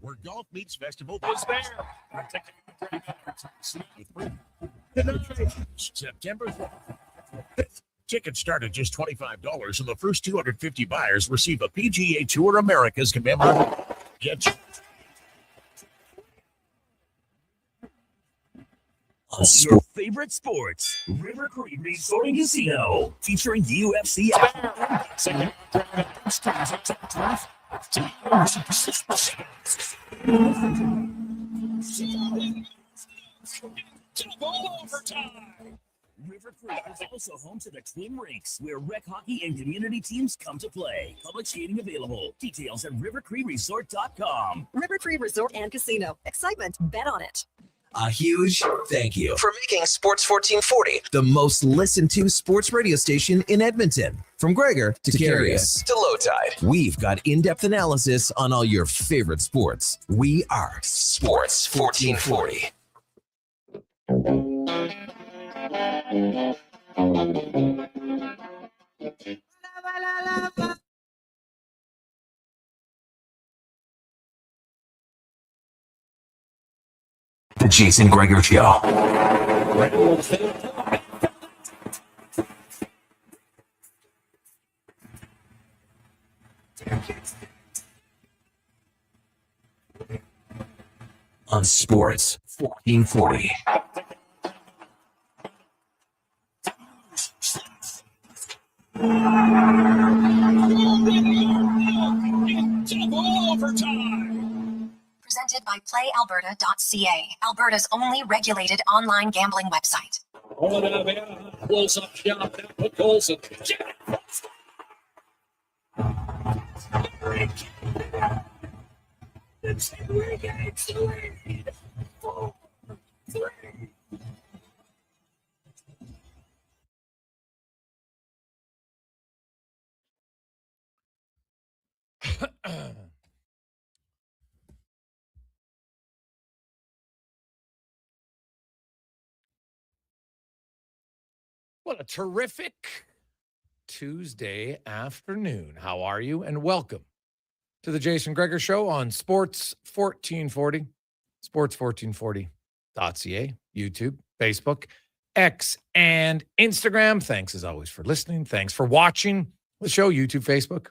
where golf meets festival is there. Tonight, September 5th. Tickets start at just $25, and the first 250 buyers receive a PGA Tour America's commemorative. Get your favorite sports. River Creek Resort and Casino, featuring UFC. River Creek is also home to the Twin Rinks, where rec hockey and community teams come to play. Public skating available. Details at rivercreekresort.com. River Creek Resort and Casino. Excitement. Bet on it. A huge thank you for making Sports 1440 the most listened to sports radio station in Edmonton. From Gregor to Carius to Low Tide, we've got in-depth analysis on all your favorite sports. We are Sports 1440. The Jason Gregor Show. On Sports 1440. Presented by PlayAlberta.ca, Alberta's only regulated online gambling website. Close up shot. Put goals in. What a terrific Tuesday afternoon. How are you? And welcome to the Jason Gregor Show on Sports 1440, sports1440.ca, YouTube, Facebook, X, and Instagram. Thanks as always for listening. Thanks for watching the show, YouTube, Facebook,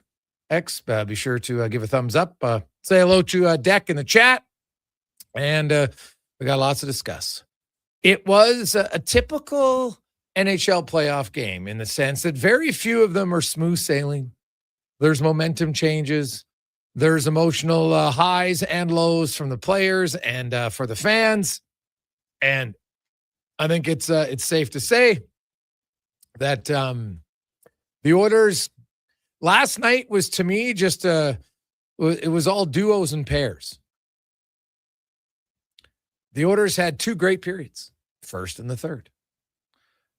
X. Be sure to give a thumbs up. Say hello to Deck in the chat. And we got lots to discuss. It was a typical NHL playoff game in the sense that very few of them are smooth sailing. There's momentum changes. There's emotional highs and lows from the players and for the fans. And I think it's safe to say that the Oilers last night was, to me, just it was all duos and pairs. The Oilers had two great periods, first and the third.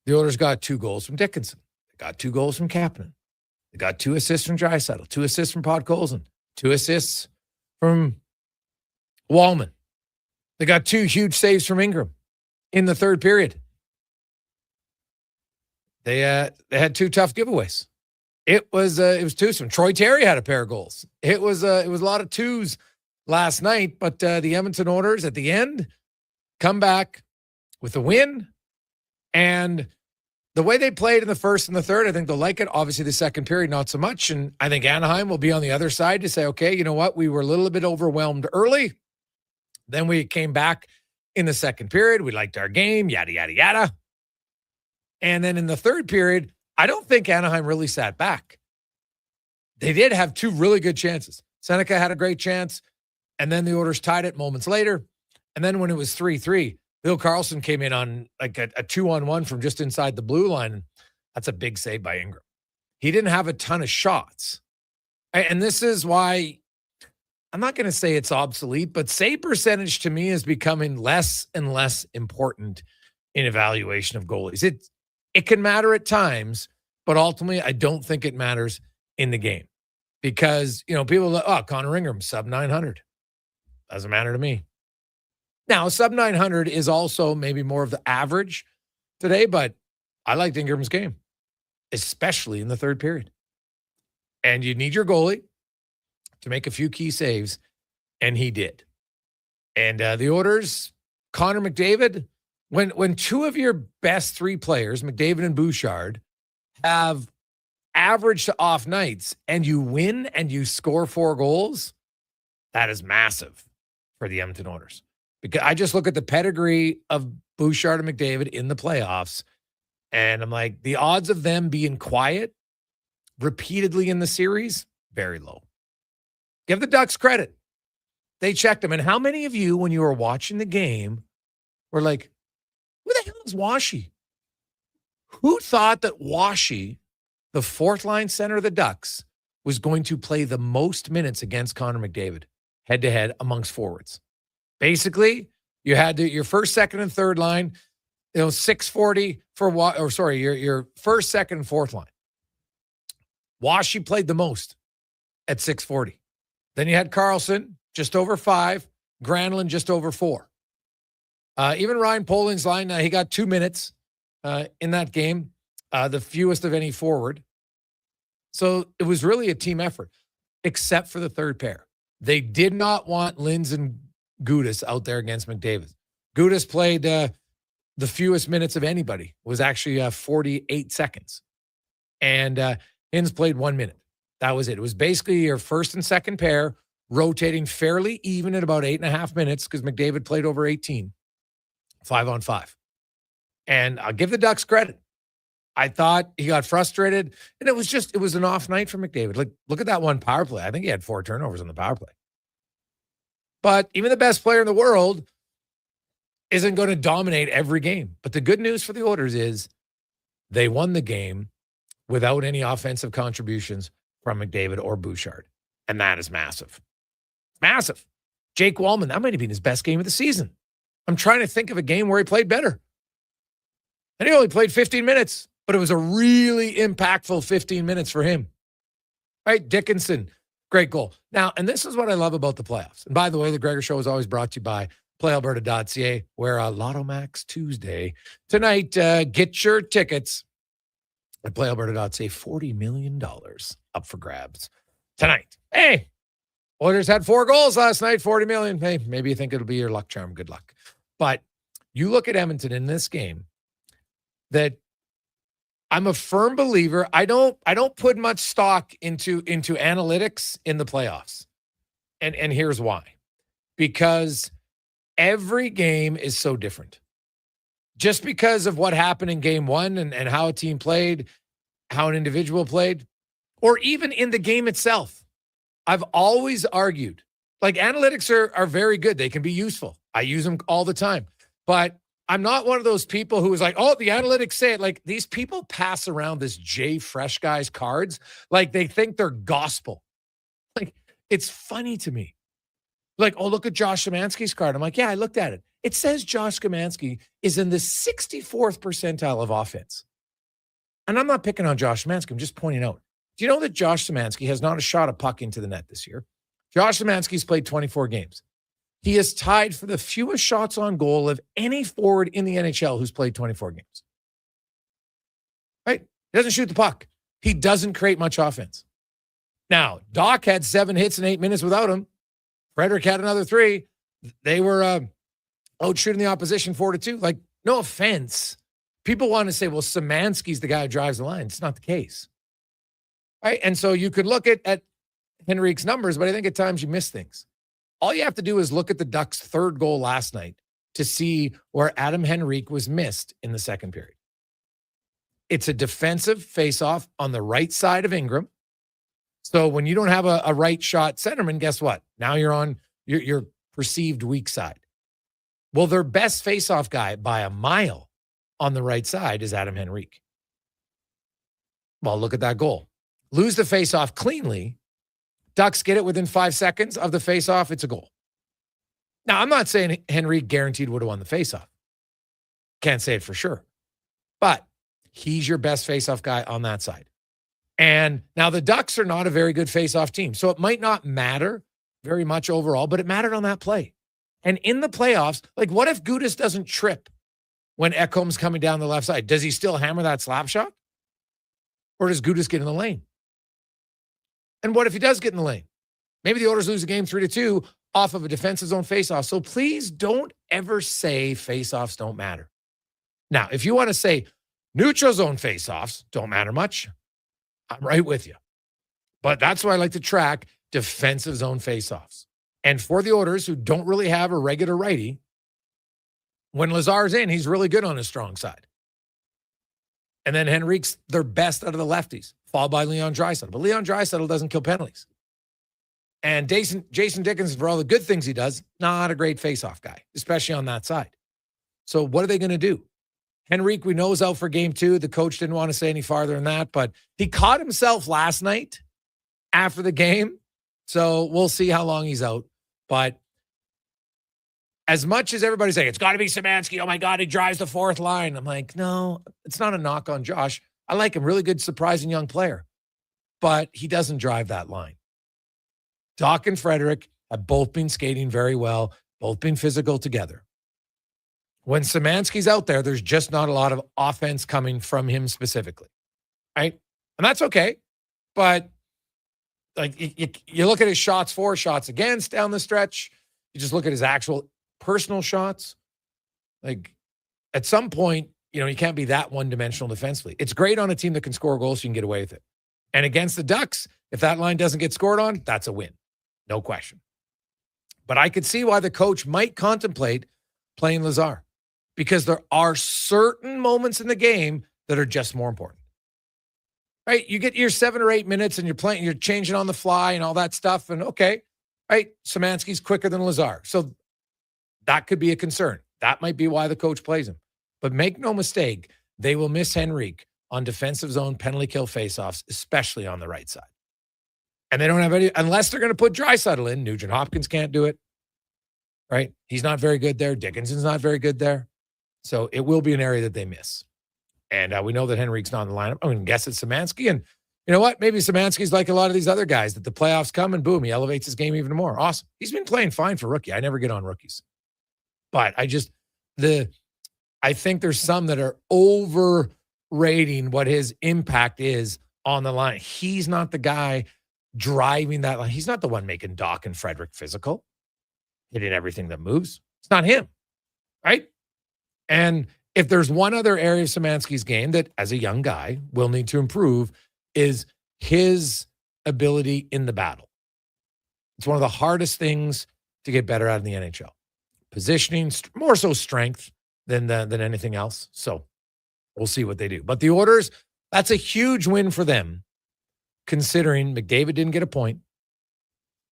The Oilers got 2 goals from Dickinson. They got 2 goals from Kapanen. They got 2 assists from Draisaitl, 2 assists from Podkolzin, 2 assists from Wallman. They got 2 huge saves from Ingram in the third period. They had 2 tough giveaways. It was twosome. Troy Terry had a pair of goals. It was a lot of twos last night, but the Edmonton Oilers at the end come back with a win. And the way they played in the first and the third, I think they'll like it. Obviously, the second period, not so much. And I think Anaheim will be on the other side to say, okay, you know what? We were a little bit overwhelmed early. Then we came back in the second period. We liked our game, yada, yada, yada. And then in the third period, I don't think Anaheim really sat back. They did have 2 really good chances. Seneca had a great chance, and then the Oilers tied it moments later. And then when it was 3-3, Bill Karlsson came in on like a 2-on-1 from just inside the blue line. That's a big save by Ingram. He didn't have a ton of shots. And this is why I'm not going to say it's obsolete, but save percentage to me is becoming less and less important in evaluation of goalies. It can matter at times, but ultimately I don't think it matters in the game because, people Connor Ingram, sub 900. Doesn't matter to me. Now, sub 900 is also maybe more of the average today, but I liked Ingram's game, especially in the third period. And you need your goalie to make a few key saves. And he did. And the Oilers, Connor McDavid, when two of your best three players, McDavid and Bouchard, have average to off nights and you win and you score 4 goals, that is massive for the Edmonton Oilers. Because I just look at the pedigree of Bouchard and McDavid in the playoffs, and I'm like, the odds of them being quiet repeatedly in the series, very low. Give the Ducks credit. They checked them. And how many of you, when you were watching the game, were like, who the hell is Washy? Who thought that Washy, the fourth-line center of the Ducks, was going to play the most minutes against Connor McDavid head-to-head amongst forwards? Basically, you had your first, second, and third line, 640 for your first, second, and fourth line. Washy played the most at 640. Then you had Carlson, just over 5, Granlund, just over 4. Even Ryan Poling's line, he got 2 minutes in that game, the fewest of any forward. So it was really a team effort, except for the third pair. They did not want Linz and Gudas out there against McDavid. Gudas played the fewest minutes of anybody. It was actually 48 seconds. And Linz played 1 minute. That was it. It was basically your first and second pair rotating fairly even at about 8.5 minutes because McDavid played over 18, 5-on-5. And I'll give the Ducks credit. I thought he got frustrated, and it was an off night for McDavid. Like, look at that one power play. I think he had 4 turnovers on the power play. But even the best player in the world isn't going to dominate every game. But the good news for the Oilers is they won the game without any offensive contributions from McDavid or Bouchard. And that is massive. Massive. Jake Wallman, that might have been his best game of the season. I'm trying to think of a game where he played better. And he only played 15 minutes, but it was a really impactful 15 minutes for him. Right? Dickinson, great goal. Now, and this is what I love about the playoffs. And by the way, the Gregor Show is always brought to you by PlayAlberta.ca, where Lotto Max Tuesday. Tonight, get your tickets at PlayAlberta.ca. $40 million up for grabs tonight. Hey, Oilers had 4 goals last night, $40 million. Hey, maybe you think it'll be your luck charm. Good luck. But you look at Edmonton in this game, that I'm a firm believer. I don't put much stock into analytics in the playoffs. And here's why. Because every game is so different. Just because of what happened in game 1 and how a team played, how an individual played, or even in the game itself. I've always argued, like, analytics are very good. They can be useful. I use them all the time. But I'm not one of those people who is like, oh, the analytics say it. Like, these people pass around this Jay Fresh Guys cards like they think they're gospel. Like, it's funny to me. Like, oh, look at Josh Szymanski's card. I'm like, yeah, I looked at it. It says Josh Szymanski is in the 64th percentile of offense. And I'm not picking on Josh Szymanski. I'm just pointing out. Do you know that Josh Szymanski has not shot a puck into the net this year? Josh Szymanski's played 24 games. He is tied for the fewest shots on goal of any forward in the NHL who's played 24 games. Right? He doesn't shoot the puck. He doesn't create much offense. Now, Doc had 7 hits in 8 minutes without him. Frederick had another 3. They were out shooting the opposition 4-2. Like, no offense. People want to say, well, Szymanski's the guy who drives the line. It's not the case. Right? And so you could look at Henrique's numbers, but I think at times you miss things. All you have to do is look at the Ducks' 3rd goal last night to see where Adam Henrique was missed in the second period. It's a defensive faceoff on the right side of Ingram. So when you don't have a right shot centerman, guess what? Now you're on your perceived weak side. Well, their best faceoff guy by a mile on the right side is Adam Henrique. Well, look at that goal. Lose the faceoff cleanly. Ducks get it within 5 seconds of the faceoff. It's a goal. Now, I'm not saying Henrique guaranteed would have won the faceoff. Can't say it for sure. But he's your best faceoff guy on that side. And now the Ducks are not a very good faceoff team. So it might not matter very much overall, but it mattered on that play. And in the playoffs, like, what if Gudas doesn't trip when Ekholm's coming down the left side? Does he still hammer that slap shot? Or does Gudas get in the lane? And what if he does get in the lane? Maybe the Oilers lose the game 3-2 off of a defensive zone faceoff. So please don't ever say faceoffs don't matter. Now, if you want to say neutral zone faceoffs don't matter much, I'm right with you. But that's why I like to track defensive zone faceoffs. And for the Oilers who don't really have a regular righty, when Lazar's in, he's really good on his strong side. And then Henrique's their best out of the lefties, followed by Leon Draisaitl. But Leon Draisaitl doesn't kill penalties. And Jason Dickinson, for all the good things he does, not a great faceoff guy, especially on that side. So what are they going to do? Henrique, we know, is out for game 2. The coach didn't want to say any farther than that, but he caught himself last night after the game. So we'll see how long he's out. But as much as everybody's saying, it's got to be Szymanski. Oh, my God, he drives the fourth line. I'm like, no, it's not a knock on Josh. I like him. Really good, surprising young player. But he doesn't drive that line. Doc and Frederic have both been skating very well, both been physical together. When Szymanski's out there, there's just not a lot of offense coming from him specifically, right? And that's okay. But like you look at his shots for, shots against down the stretch. You just look at his actual personal shots. Like at some point, you can't be that one-dimensional defensively. It's great on a team that can score goals, so you can get away with it. And against the Ducks, if that line doesn't get scored on, that's a win. No question. But I could see why the coach might contemplate playing Lazar, because there are certain moments in the game that are just more important. Right? You get your 7 or 8 minutes and you're changing on the fly and all that stuff. And okay, right? Szymanski's quicker than Lazar. So that could be a concern. That might be why the coach plays him. But make no mistake, they will miss Henrique on defensive zone penalty kill faceoffs, especially on the right side. And they don't have any, unless they're going to put Draisaitl in. Nugent Hopkins can't do it, right? He's not very good there. Dickinson's not very good there. So it will be an area that they miss. And we know that Henrique's not in the lineup. I'm going to guess it's Szymanski. And you know what? Maybe Szymanski's like a lot of these other guys, that the playoffs come and boom, he elevates his game even more. Awesome. He's been playing fine for rookie. I never get on rookies. But I think there's some that are overrating what his impact is on the line. He's not the guy driving that line. He's not the one making Doc and Frederic physical, hitting everything that moves. It's not him, right? And if there's one other area of Szymanski's game that, as a young guy, will need to improve, is his ability in the battle. It's one of the hardest things to get better at in the NHL. Positioning, more so strength than anything else. So we'll see what they do. But the Oilers, that's a huge win for them, considering McDavid didn't get a point.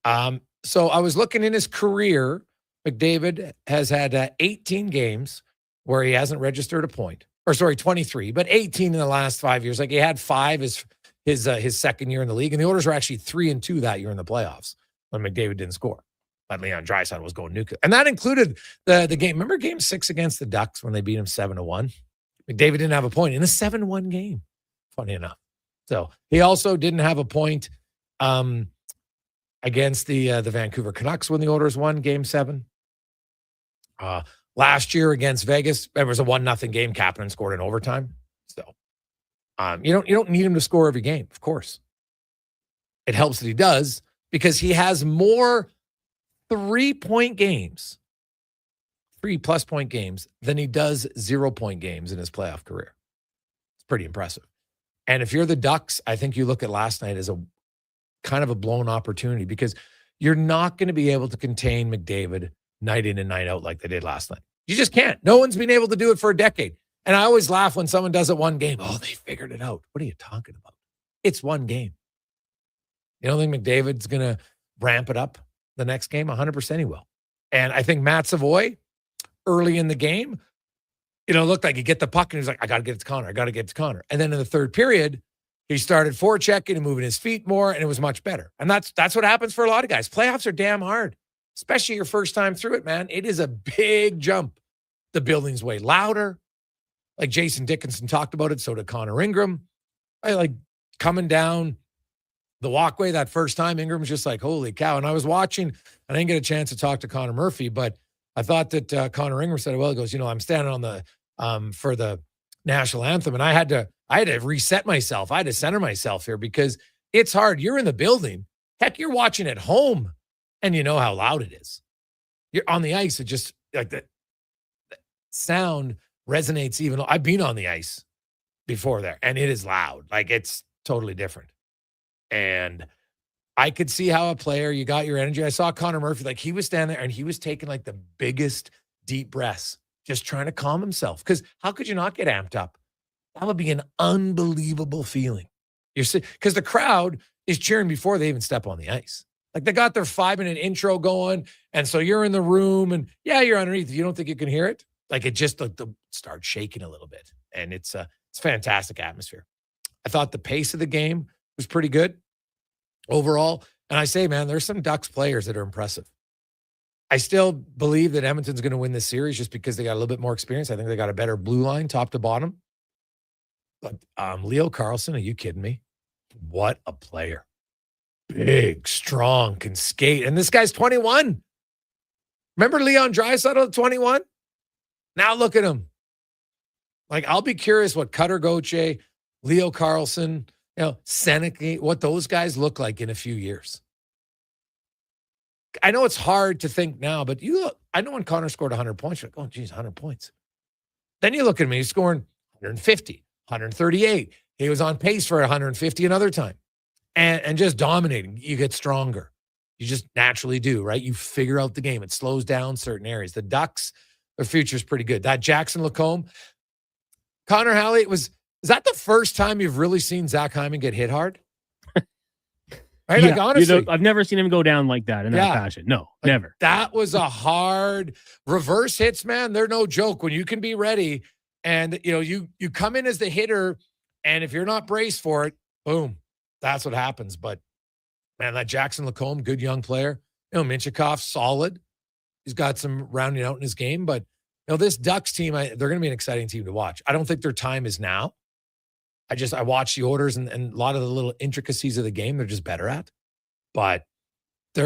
So I was looking in his career. McDavid has had 18 games where he hasn't registered a point. 23, but 18 in the last 5 years. Like he had 5 his second year in the league. And the Oilers were actually 3-2 that year in the playoffs when McDavid didn't score. But Leon Draisaitl was going nuclear. And that included the game. Remember game 6 against the Ducks when they beat him 7-1? McDavid didn't have a point in a 7-1 game, funny enough. So he also didn't have a point against the Vancouver Canucks when the Oilers won game 7. Last year against Vegas, it was a 1-0 game. Kapanen scored in overtime. So you don't need him to score every game, of course. It helps that he does, because he has more 3-point games, 3+ point games, than he does 0-point games in his playoff career. It's pretty impressive. And if you're the Ducks, I think you look at last night as a kind of a blown opportunity, because you're not going to be able to contain McDavid night in and night out like they did last night. You just can't. No one's been able to do it for a decade. And I always laugh when someone does it one game. Oh, they figured it out. What are you talking about? It's one game. You don't think McDavid's going to ramp it up the next game? 100% he will. And I think Matt Savoy, early in the game, looked like he'd get the puck and he was like, I got to get it to Connor. I got to get it to Connor. And then in the third period, he started forechecking and moving his feet more, and it was much better. And that's what happens for a lot of guys. Playoffs are damn hard, especially your first time through it, man. It is a big jump. The building's way louder. Like Jason Dickinson talked about it, so did Connor Ingram. I like coming down the walkway that first time, Ingram's just like, holy cow. And I was watching, I didn't get a chance to talk to Connor Murphy, but I thought that Connor Ingram said, well, he goes, I'm standing on the for the national anthem, and I had to reset myself. I had to center myself here because it's hard. You're in the building. Heck, you're watching at home. And you know how loud it is. You're on the ice, it just like the sound resonates even. I've been on the ice before there, and it is loud. Like it's totally different. And I could see how a player, you got your energy. I saw Connor Murphy, like he was standing there and he was taking like the biggest deep breaths, just trying to calm himself. Because how could you not get amped up? That would be an unbelievable feeling. Because the crowd is cheering before they even step on the ice. Like they got their 5-minute intro going. And so you're in the room and yeah, you're underneath. You don't think you can hear it? Like it just like starts shaking a little bit. And it's fantastic atmosphere. I thought the pace of the game was pretty good overall. And I say, man, there's some Ducks players that are impressive. I still believe that Edmonton's going to win this series just because they got a little bit more experience. I think they got a better blue line top to bottom. But Leo Carlsson, are you kidding me? What a player. Big, strong, can skate. And this guy's 21. Remember Leon Draisaitl at 21? Now look at him. Like, I'll be curious what Cutter Gauthier, Leo Carlsson, Seneca, what those guys look like in a few years. I know it's hard to think now, but I know when Connor scored 100 points, you're like, oh, geez, 100 points. Then you look at him, he's scoring 150, 138. He was on pace for 150 another time. And just dominating. You get stronger. You just naturally do, right? You figure out the game. It slows down certain areas. The Ducks, their future's pretty good. That Jackson Lacombe, Connor Halley, is that the first time you've really seen Zach Hyman get hit hard? Right? Yeah, like, honestly. I've never seen him go down like that in that fashion. No, never. That was a hard reverse hits, man. They're no joke. When you can be ready and, you come in as the hitter, and if you're not braced for it, boom, that's what happens. But, man, that Jackson Lacombe, good young player. Minchikov, solid. He's got some rounding out in his game. But, this Ducks team, they're going to be an exciting team to watch. I don't think their time is now. I watch the orders and a lot of the little intricacies of the game they're just better at. But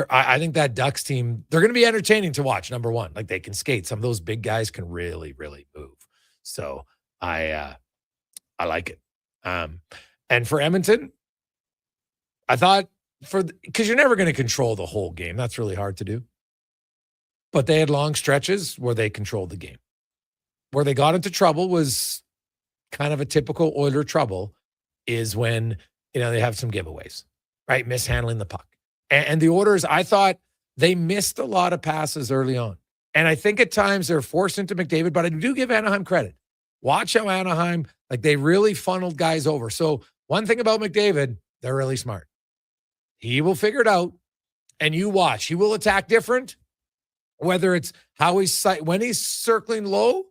I think that Ducks team, they're going to be entertaining to watch, number one. Like, they can skate. Some of those big guys can really, really move. So I like it. And for Edmonton, I thought because you're never going to control the whole game. That's really hard to do. But they had long stretches where they controlled the game. Where they got into trouble was kind of a typical Oiler trouble, is when, they have some giveaways, right? Mishandling the puck. And the Oilers, I thought they missed a lot of passes early on. And I think at times they're forced into McDavid, but I do give Anaheim credit. Watch how Anaheim, they really funneled guys over. So one thing about McDavid, they're really smart. He will figure it out, and you watch. He will attack different, whether it's how when he's circling low,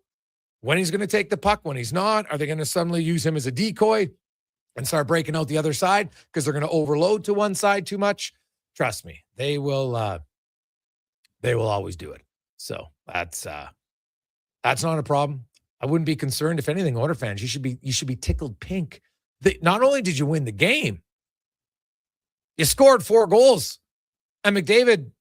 when he's going to take the puck, when he's not. Are they going to suddenly use him as a decoy and start breaking out the other side because they're going to overload to one side too much? Trust me, they will always do it. So that's not a problem. I wouldn't be concerned. If anything, Oilers fans, you should be tickled pink. Not only did you win the game, you scored 4 goals, and McDavid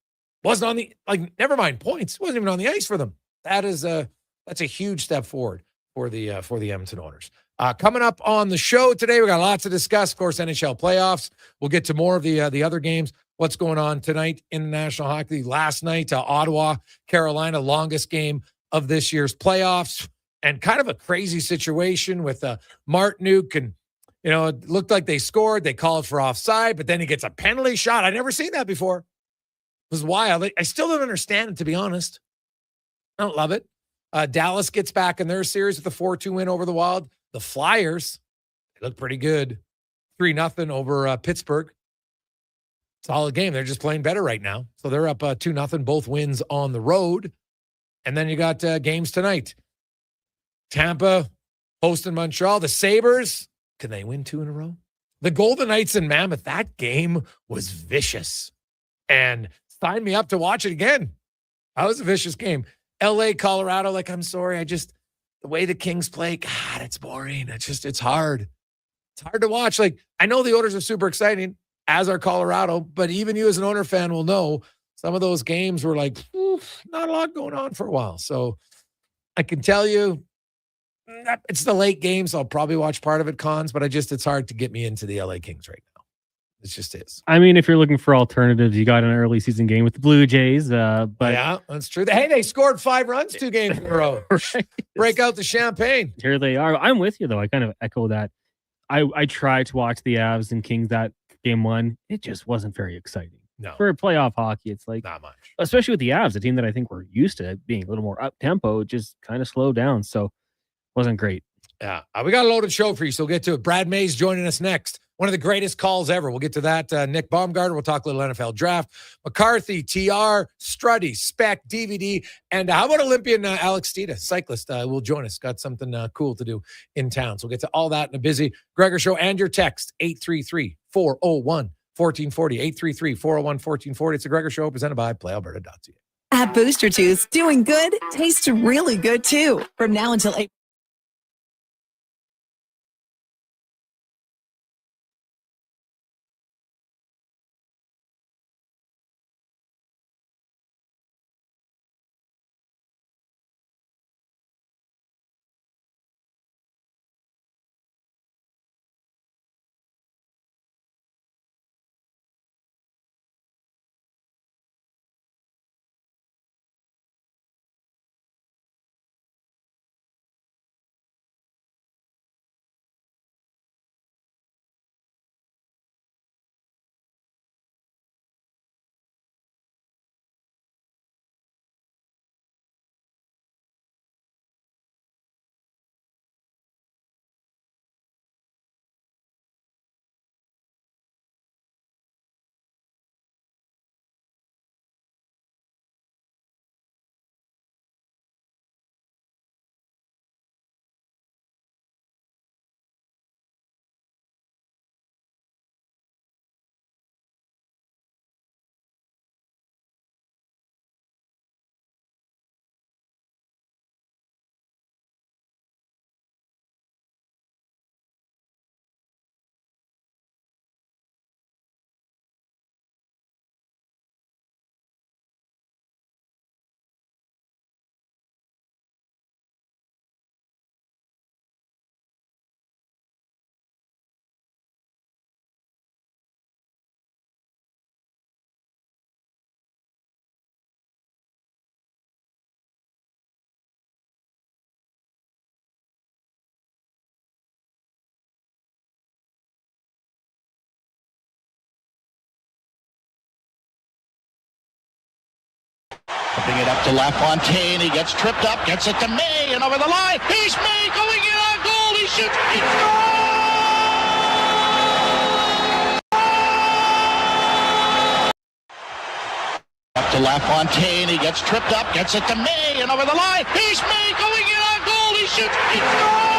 wasn't on the, never mind points, wasn't even on the ice for them. That's a huge step forward for the Edmonton Oilers. Coming up on the show today, we got lots to discuss. Of course, NHL playoffs. We'll get to more of the other games. What's going on tonight in the National Hockey League? Last night, Ottawa, Carolina, longest game of this year's playoffs, and kind of a crazy situation with Martinook, and it looked like they scored. They called for offside, but then he gets a penalty shot. I've never seen that before. It was wild. I still don't understand it, to be honest. I don't love it. Dallas gets back in their series with a 4-2 win over the Wild. The Flyers, they look pretty good. 3-0 over Pittsburgh. Solid game. They're just playing better right now. So they're up 2-0, both wins on the road. And then you got games tonight. Tampa hosting Montreal. The Sabres, can they win 2 in a row? The Golden Knights and Mammoth, that game was vicious. And sign me up to watch it again. That was a vicious game. LA, Colorado, I'm sorry. The way the Kings play, God, it's boring. It's hard. It's hard to watch. I know the Oilers are super exciting, as are Colorado, but even you as an Oilers fan will know some of those games were not a lot going on for a while. So I can tell you, it's the late games. I'll probably watch part of it, Cons, but it's hard to get me into the LA Kings right now. It just is. I mean, if you're looking for alternatives, you got an early season game with the Blue Jays. But yeah, that's true. Hey, they scored 5 runs 2 games in a row. Right. Break out the champagne. Here they are. I'm with you, though. I kind of echo that. I tried to watch the Avs and Kings that game 1. It just wasn't very exciting. No. For playoff hockey, it's like not much. Especially with the Avs, a team that I think we're used to being a little more up tempo, just kind of slowed down. So wasn't great. Yeah. We got a loaded show for you, so we'll get to it. Brad May's joining us next. One of the greatest calls ever. We'll get to that. Nick Baumgartner. We'll talk a little NFL draft. McCarthy, TR, Struddy, Spec, DVD. And how about Olympian Alex Stita, cyclist, will join us. Got something cool to do in town. So we'll get to all that in a busy Gregor Show. And your text, 833-401-1440. 833-401-1440. It's the Gregor Show presented by PlayAlberta.ca. At Booster Juice, doing good tastes really good too. From now until April. Putting it up to LaFontaine. He gets tripped up, gets it to May, and over the line. He's May going in on goal. He shoots. He scores! Up to LaFontaine. He gets tripped up, gets it to May, and over the line. He's May going in on goal. He shoots. He scores!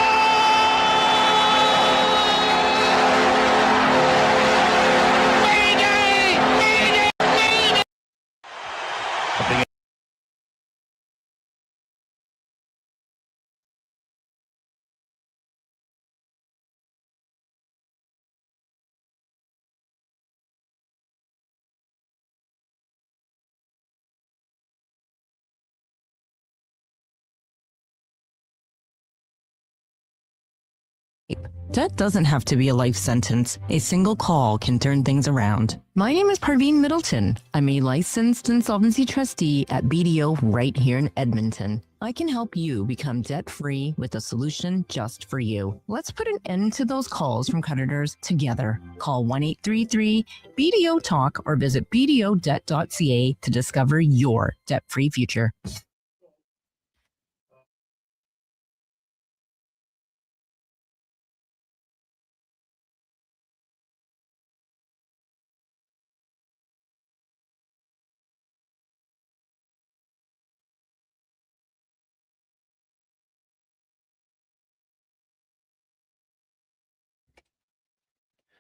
Debt doesn't have to be a life sentence. A single call can turn things around. My name is Parveen Middleton. I'm a licensed insolvency trustee at BDO right here in Edmonton. I can help you become debt-free with a solution just for you. Let's put an end to those calls from creditors together. Call 1-833-BDO-TALK or visit bdodebt.ca to discover your debt-free future.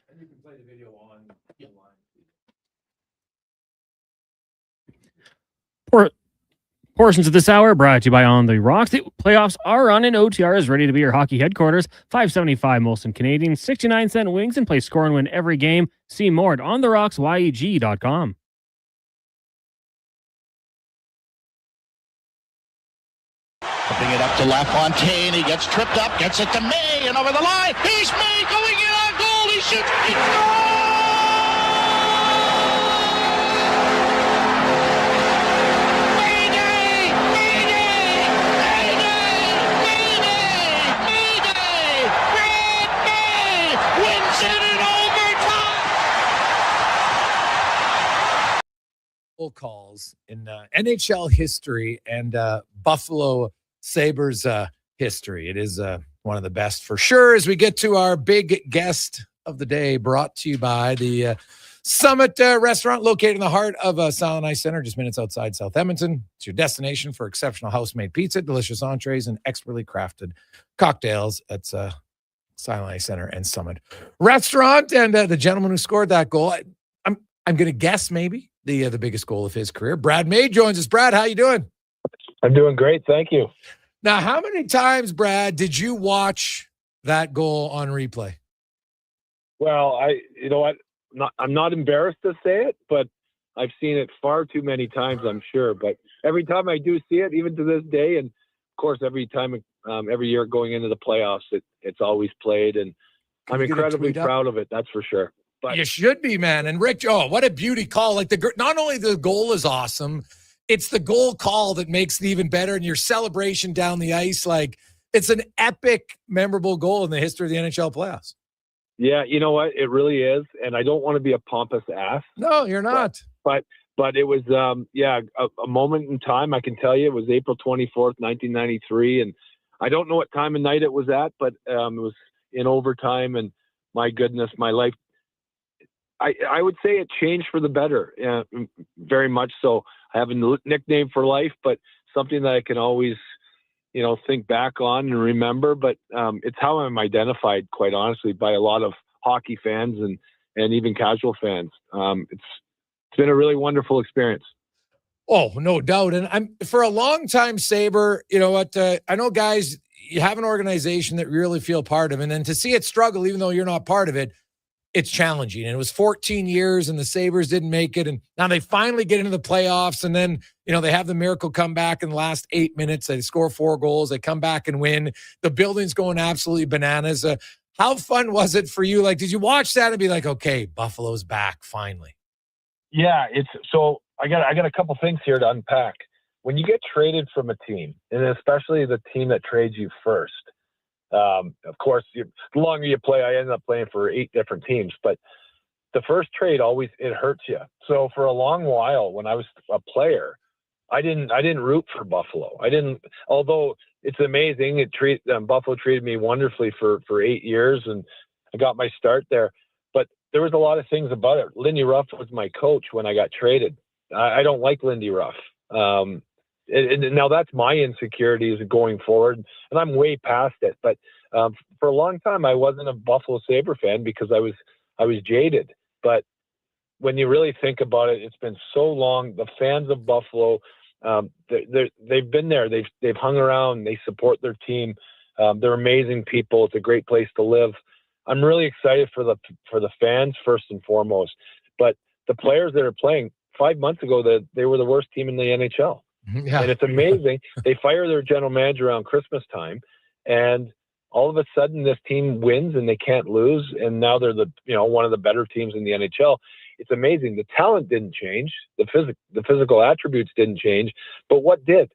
And you can play the video online. Portions of this hour brought to you by On the Rocks. The playoffs are on and OTR is ready to be your hockey headquarters. $5.75 Molson Canadian, 69-cent wings, and play score and win every game. See more at ontherocks.yeg.com. Putting it up to LaFontaine. He gets tripped up, gets it to May, and over the line. He's May going in on goal. He shoots. He scores! calls in NHL history and Buffalo Sabres history. It is one of the best for sure. As we get to our big guest of the day, brought to you by the Summit Restaurant, located in the heart of Silent Ice Center, just minutes outside South Edmonton. It's your destination for exceptional house-made pizza, delicious entrees, and expertly crafted cocktails. That's Silent Ice Center and Summit Restaurant. And the gentleman who scored that goal, I'm going to guess maybe the biggest goal of his career. Brad May joins us. Brad, how you doing? I'm doing great, thank you. Now, how many times, Brad, did you watch that goal on replay? Well, I'm not embarrassed to say it, but I've seen it far too many times, I'm sure. But every time I do see it, even to this day, and of course, every time, every year going into the playoffs, it's always played, and I'm incredibly proud of it. That's for sure. But you should be, man. And Rick, what a beauty call! Like not only the goal is awesome, it's the goal call that makes it even better, and your celebration down the ice. Like, it's an epic, memorable goal in the history of the NHL playoffs. Yeah, you know what? It really is. And I don't want to be a pompous ass. No, you're not. But it was, a moment in time. I can tell you it was April 24th, 1993. And I don't know what time of night it was at, but it was in overtime. And my goodness, my life, I would say it changed for the better, very much so. I have a nickname for life, but something that I can always think back on and remember, but it's how I'm identified, quite honestly, by a lot of hockey fans and even casual fans. It's been a really wonderful experience. Oh, no doubt. And I'm for a long time, Sabre, you know what? I know, guys, you have an organization that you really feel part of, and then to see it struggle, even though you're not part of it, it's challenging. And it was 14 years and the Sabres didn't make it. And now they finally get into the playoffs. And then, they have the miracle come back in the last 8 minutes. They score 4 goals. They come back and win. The building's going absolutely bananas. How fun was it for you? Like, did you watch that and be like, okay, Buffalo's back finally? Yeah, so I got a couple things here to unpack. When you get traded from a team, and especially the team that trades you first, of course, the longer you play, I ended up playing for 8 different teams, but the first trade it hurts you. So for a long while, when I was a player, I didn't root for Buffalo. Although it's amazing. Buffalo treated me wonderfully for 8 years, and I got my start there. But there was a lot of things about it. Lindy Ruff was my coach when I got traded. I don't like Lindy Ruff. And now that's my insecurities going forward, and I'm way past it. But for a long time, I wasn't a Buffalo Sabre fan because I was jaded. But when you really think about it, it's been so long. The fans of Buffalo, they've been there. They've hung around. They support their team. They're amazing people. It's a great place to live. I'm really excited for the fans first and foremost. But the players that are playing 5 months ago, they were the worst team in the NHL. Yeah. And it's amazing. They fire their general manager around Christmas time, and all of a sudden this team wins and they can't lose. And now they're one of the better teams in the NHL. It's amazing. The talent didn't change. The physical attributes didn't change. But what did?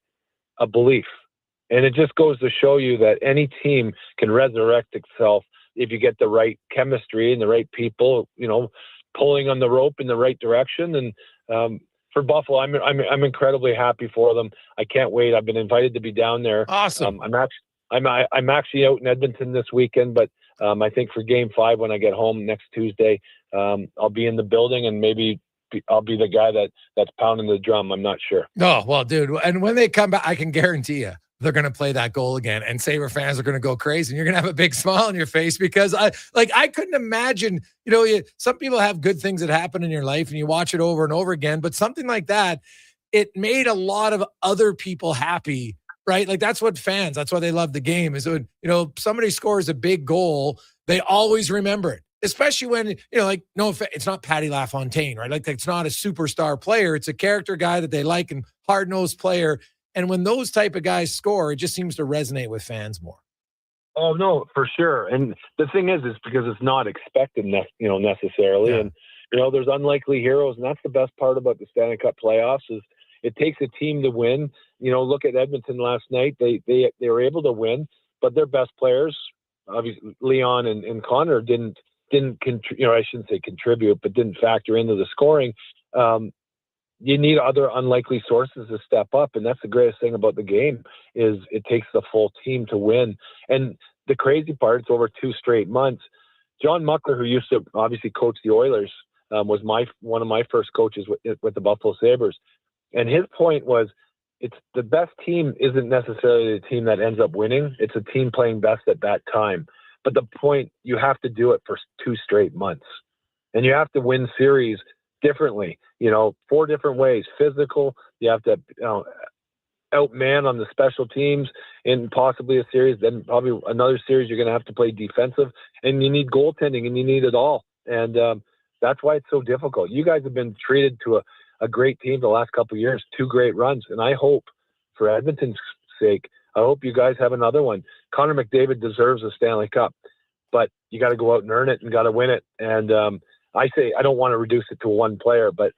A belief. And it just goes to show you that any team can resurrect itself if you get the right chemistry and the right people, pulling on the rope in the right direction. And for Buffalo, I'm incredibly happy for them. I can't wait. I've been invited to be down there. Awesome. I'm actually out in Edmonton this weekend, but I think for Game 5 when I get home next Tuesday, I'll be in the building and maybe I'll be the guy that's pounding the drum. I'm not sure. Oh, well, dude. And when they come back, I can guarantee you they're going to play that goal again, and Sabre fans are going to go crazy, and you're going to have a big smile on your face because I couldn't imagine, some people have good things that happen in your life and you watch it over and over again, but something like that, it made a lot of other people happy, right? Like that's why they love the game is when, somebody scores a big goal, they always remember it, especially when, it's not Patty LaFontaine, right? Like it's not a superstar player. It's a character guy that they like and hard-nosed player. And when those type of guys score, it just seems to resonate with fans more. Oh, no, for sure. And the thing is because it's not expected, necessarily. Yeah. And, there's unlikely heroes. And that's the best part about the Stanley Cup playoffs is it takes a team to win. Look at Edmonton last night. They were able to win, but their best players, obviously Leon and Connor, didn't, I shouldn't say contribute, but didn't factor into the scoring. you need other unlikely sources to step up. And that's the greatest thing about the game is it takes the full team to win. And the crazy part, it's over 2 straight months. John Muckler, who used to obviously coach the Oilers, was one of my first coaches with the Buffalo Sabres. And his point was, it's the best team isn't necessarily the team that ends up winning. It's a team playing best at that time. But the point, you have to do it for 2 straight months. And you have to win series differently, 4 different ways. Physical, you have to outman on the special teams in possibly a series. Then probably another series you're going to have to play defensive. And you need goaltending, and you need it all. And that's why it's so difficult. You guys have been treated to a great team the last couple of years, 2 great runs. And I hope, for Edmonton's sake, I hope you guys have another one. Connor McDavid deserves a Stanley Cup, but you got to go out and earn it and got to win it. And I say I don't want to reduce it to one player, but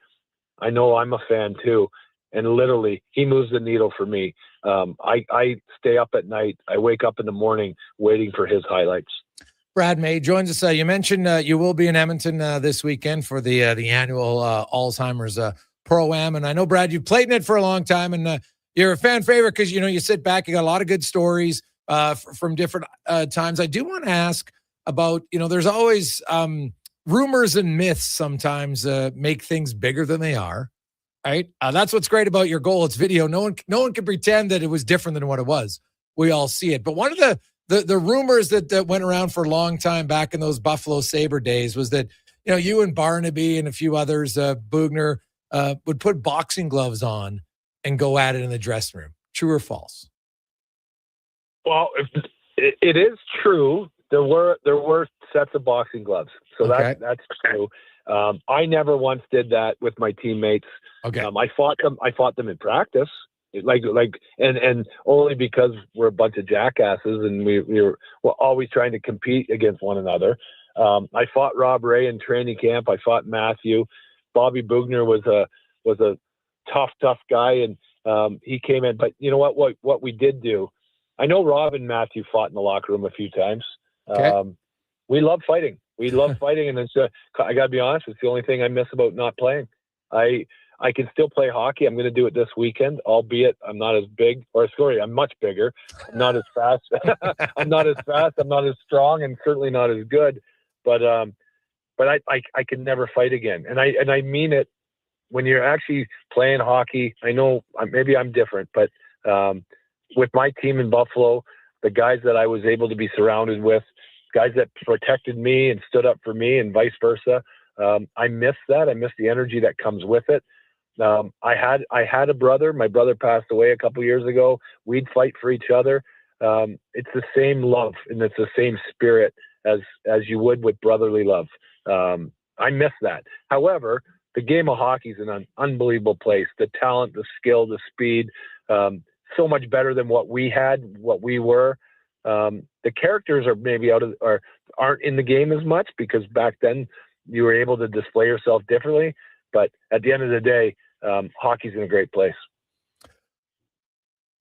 I know I'm a fan too. And literally, he moves the needle for me. I stay up at night. I wake up in the morning waiting for his highlights. Brad May joins us. You mentioned you will be in Edmonton this weekend for the annual Alzheimer's Pro-Am. And I know, Brad, you've played in it for a long time, and you're a fan favorite because, you sit back. You got a lot of good stories from different times. I do want to ask about, there's always rumors and myths sometimes make things bigger than they are, right? That's what's great about your goal. It's video. No one can pretend that it was different than what it was. We all see it. But one of the rumors that went around for a long time back in those Buffalo Sabre days was that, you and Barnaby and a few others, Bugner, would put boxing gloves on and go at it in the dressing room. True or false? Well, it is true. There were sets of boxing gloves. So okay. That's true. I never once did that with my teammates. Okay. I fought them in practice. And only because we're a bunch of jackasses and we're always trying to compete against one another. I fought Rob Ray in training camp. I fought Matthew. Bobby Bugner was a tough guy, and he came in. But you know what we did do? I know Rob and Matthew fought in the locker room a few times. Okay. We love fighting. We love fighting, and it's I got to be honest. It's the only thing I miss about not playing. I can still play hockey. I'm going to do it this weekend, albeit I'm not as big, I'm much bigger. I'm not as fast. I'm not as fast. I'm not as strong, and certainly not as good. But I can never fight again. And I mean it. When you're actually playing hockey, I know maybe I'm different, but with my team in Buffalo, the guys that I was able to be surrounded with, guys that protected me and stood up for me, and vice versa. I miss that. I miss the energy that comes with it. I had a brother. My brother passed away a couple years ago. We'd fight for each other. It's the same love, and it's the same spirit as you would with brotherly love. I miss that. However, the game of hockey is an unbelievable place. The talent, the skill, the speed, so much better than what we had, what we were. The characters are maybe aren't in the game as much because back then you were able to display yourself differently. But at the end of the day, hockey's in a great place.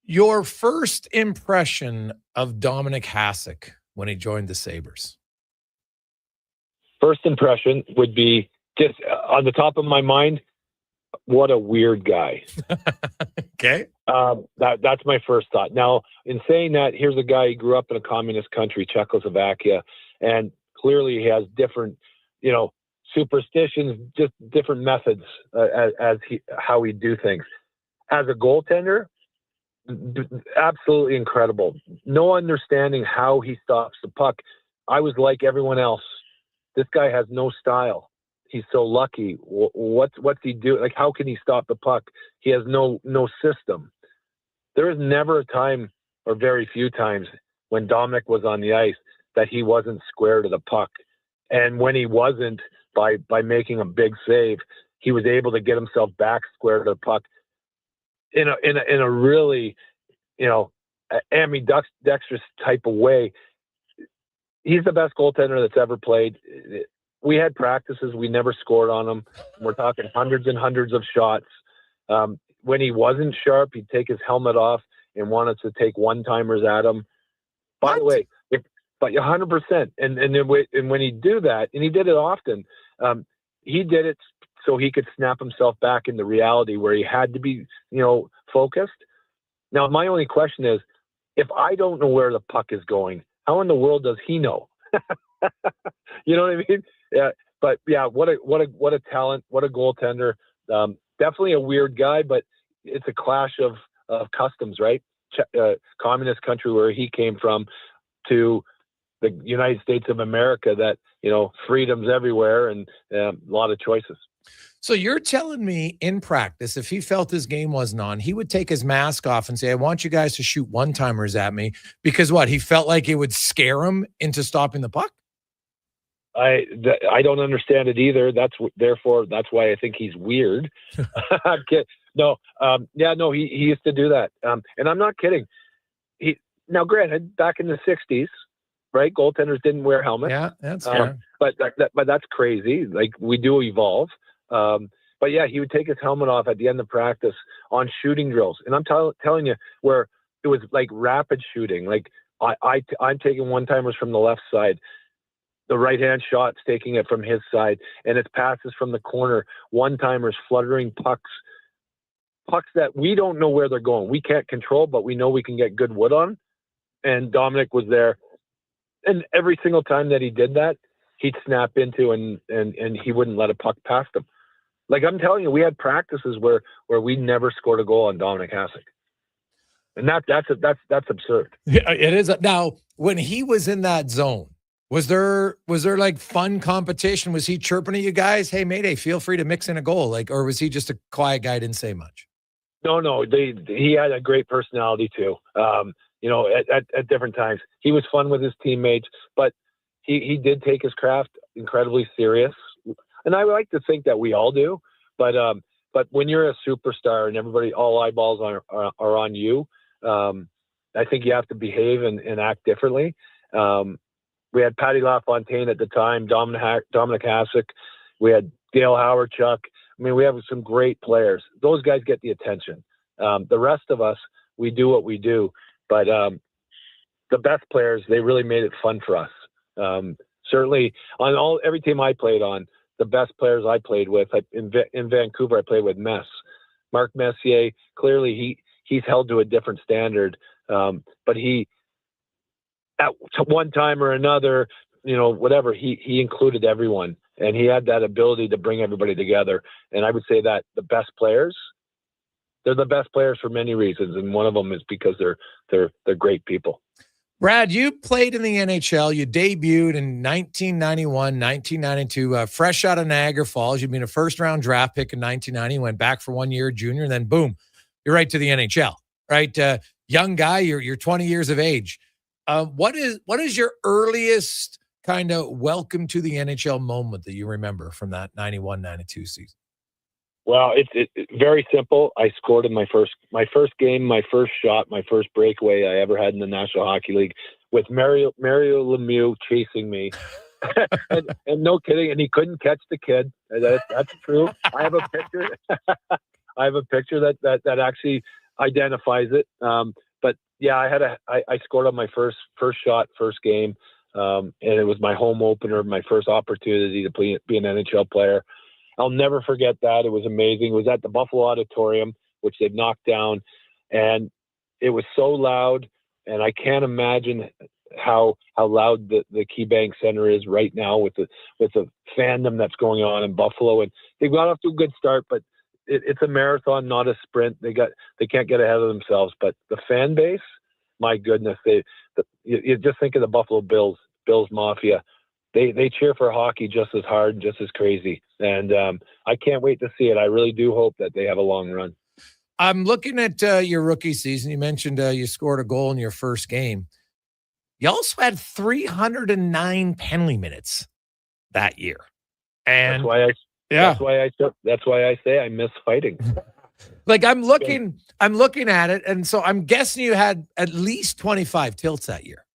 Your first impression of Dominik Hasek when he joined the Sabres? First impression would be just on the top of my mind, what a weird guy. Okay. That's my first thought. Now, in saying that, here's a guy who grew up in a communist country, Czechoslovakia, and clearly he has different, superstitions, just different methods how he do things. As a goaltender, absolutely incredible. No understanding how he stops the puck. I was like everyone else. This guy has no style. He's so lucky. What's he do? Like, how can he stop the puck? He has no system. There is never a time, or very few times, when Dominik was on the ice that he wasn't square to the puck. And when he wasn't, by making a big save, he was able to get himself back square to the puck in a really, ambidextrous type of way. He's the best goaltender that's ever played. We had practices. We never scored on him. We're talking hundreds and hundreds of shots. When he wasn't sharp, he'd take his helmet off and want us to take one-timers at him. By the way, but 100%. And when he do that, and he did it often, he did it so he could snap himself back into reality where he had to be, focused. Now, my only question is, if I don't know where the puck is going, how in the world does he know? You know what I mean? Yeah. But yeah, what a talent, what a goaltender. Definitely a weird guy, but it's a clash of customs, right? Communist country where he came from to the United States of America that, freedom's everywhere and a lot of choices. So you're telling me in practice, if he felt his game wasn't on, he would take his mask off and say, I want you guys to shoot one-timers at me because what? He felt like it would scare him into stopping the puck? I don't understand it either. That's why I think he's weird. No, he used to do that. And I'm not kidding. Now, granted, back in the 60s, right, goaltenders didn't wear helmets. Yeah, that's fair. But that's crazy. Like, we do evolve. But yeah, he would take his helmet off at the end of practice on shooting drills. And I'm telling you, where it was like rapid shooting. Like I'm taking one-timers from the left side. The right-hand shot's taking it from his side, and it's passes from the corner. One-timers fluttering pucks that we don't know where they're going. We can't control, but we know we can get good wood on. And Dominic was there. And every single time that he did that, he'd snap into and he wouldn't let a puck past him. Like, I'm telling you, we had practices where we never scored a goal on Dominic Hasek. And that's absurd. Yeah, it is. Now, when he was in that zone, was there like fun competition? Was he chirping at you guys? Hey, Mayday, feel free to mix in a goal. Or was he just a quiet guy, didn't say much? No, he had a great personality too. At different times, he was fun with his teammates, but he did take his craft incredibly serious. And I like to think that we all do, but when you're a superstar and all eyeballs are on you, I think you have to behave and act differently. We had Patty LaFontaine at the time, Dominic Hasek. We had Dale Howardchuk. I mean, we have some great players. Those guys get the attention. The rest of us, we do what we do. But the best players, they really made it fun for us. Certainly, on every team I played on, the best players I played with in Vancouver, I played with Mark Messier. Clearly, he's held to a different standard, but he, at one time or another, whatever, he included everyone, and he had that ability to bring everybody together. And I would say that the best players, they're the best players for many reasons, and one of them is because they're great people. Brad, you played in the NHL. You debuted in 1991, 1992, fresh out of Niagara Falls. You've been a first-round draft pick in 1990, went back for 1 year, junior, and then boom, you're right to the NHL, right? Young guy, you're 20 years of age. What is your earliest kind of welcome to the NHL moment that you remember from that 91-92 season? Well, it's very simple. I scored in my first game, my first shot, my first breakaway I ever had in the National Hockey League with Mario Lemieux chasing me. and no kidding, and he couldn't catch the kid. That's true. I have a picture. I have a picture that actually identifies it. But yeah, I scored on my first shot, first game, and it was my home opener, my first opportunity to be an NHL player. I'll never forget that. It was amazing. It was at the Buffalo Auditorium, which they've knocked down, and it was so loud. And I can't imagine how loud the KeyBank Center is right now with the fandom that's going on in Buffalo. And they got off to a good start, but it's a marathon, not a sprint. They can't get ahead of themselves. But the fan base, my goodness, you just think of the Buffalo Bills Mafia. They cheer for hockey just as hard, just as crazy. And I can't wait to see it. I really do hope that they have a long run. I'm looking at your rookie season. You mentioned you scored a goal in your first game. You also had 309 penalty minutes that year. And that's why I say I miss fighting. Like I'm looking at it. And so I'm guessing you had at least 25 tilts that year.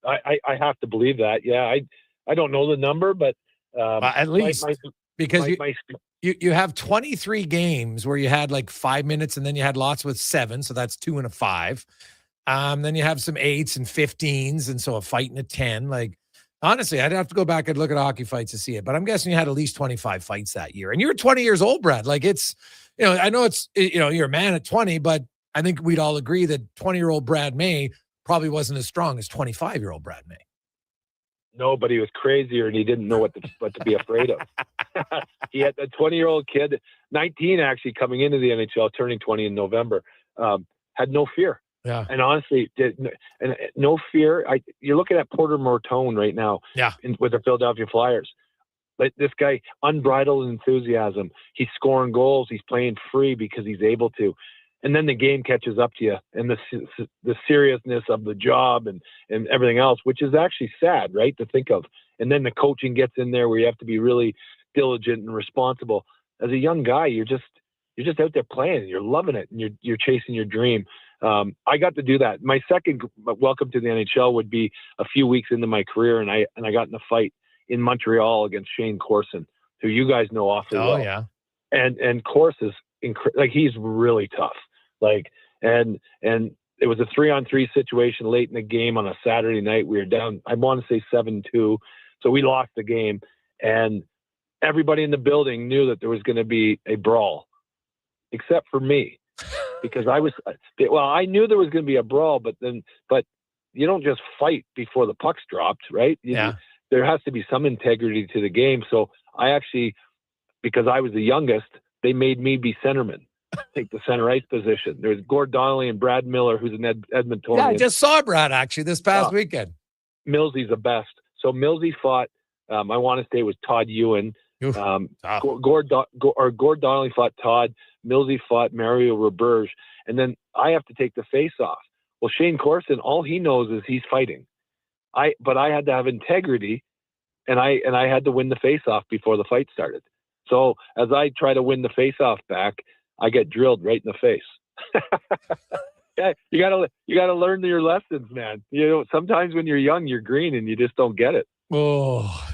I have to believe that. Yeah. I don't know the number, but at least because you have 23 games where you had like 5 minutes and then you had lots with 7. So that's 2 and a 5. Then you have some 8s and 15s. And so a fight and a 10, like Honestly, I'd have to go back and look at hockey fights to see it, but I'm guessing you had at least 25 fights that year. And you were 20 years old, Brad. Like it's, I know it's, you're a man at 20, but I think we'd all agree that 20-year-old Brad May probably wasn't as strong as 25-year-old Brad May. No, but he was crazier and he didn't know what to be afraid of. He had a 20-year-old kid, 19 actually, coming into the NHL, turning 20 in November, had no fear. Yeah. And honestly, no fear. You're looking at Porter Mortone right now with the Philadelphia Flyers. But this guy, unbridled enthusiasm. He's scoring goals. He's playing free because he's able to. And then the game catches up to you, and the seriousness of the job and everything else, which is actually sad, right, to think of. And then the coaching gets in there where you have to be really diligent and responsible. As a young guy, you're just out there playing. You're loving it, and you're chasing your dream. I got to do that. My second welcome to the NHL would be a few weeks into my career, and I got in a fight in Montreal against Shane Corson, who you guys know awfully well. Oh yeah. And Corson is he's really tough. And it was a 3-on-3 situation late in the game on a Saturday night. We were down, I want to say 7-2. So we lost the game, and everybody in the building knew that there was going to be a brawl, except for me, because I knew there was going to be a brawl, but you don't just fight before the puck's dropped, right? There has to be some integrity to the game. So I actually, because I was the youngest, they made me be centerman. Take the center ice position. There's Gord Donnelly and Brad Miller, who's an Edmontonian. Yeah, I just saw Brad actually this past weekend. Millsy's the best. So Millsy fought, I want to say it was Todd Ewan. Gord Donnelly fought Todd. Millsy fought Mario Roberge. And then I have to take the face off. Well, Shane Corson, all he knows is he's fighting. But I had to have integrity, and I had to win the face off before the fight started. So as I try to win the face off back, I get drilled right in the face. Yeah, you gotta learn your lessons, man. Sometimes when you're young, you're green and you just don't get it. Oh,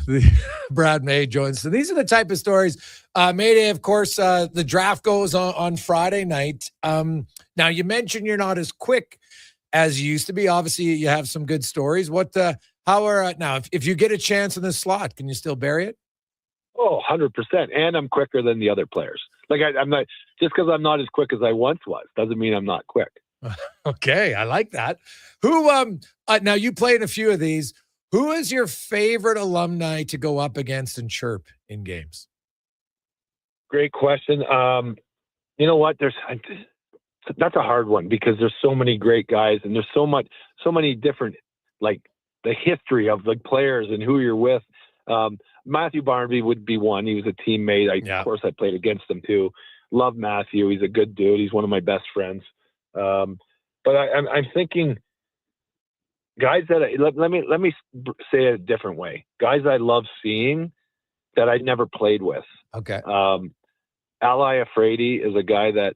Brad May joins. So these are the type of stories. Mayday, of course, the draft goes on Friday night. Now you mentioned you're not as quick as you used to be. Obviously, you have some good stories. Now, if you get a chance in the slot, can you still bury it? Oh, 100%. And I'm quicker than the other players. I'm not, just because I'm not as quick as I once was, doesn't mean I'm not quick. Okay. I like that. Who, now you played a few of these. Who is your favorite alumni to go up against and chirp in games? Great question. You know what? That's a hard one because there's so many great guys and there's so many different, the history of the players and who you're with. Matthew Barnaby would be one. He was a teammate. Of course, I played against him too. Love Matthew. He's a good dude. He's one of my best friends. But I'm thinking guys that let me say it a different way. Guys I love seeing that I never played with. Okay. Ali Afraidy is a guy that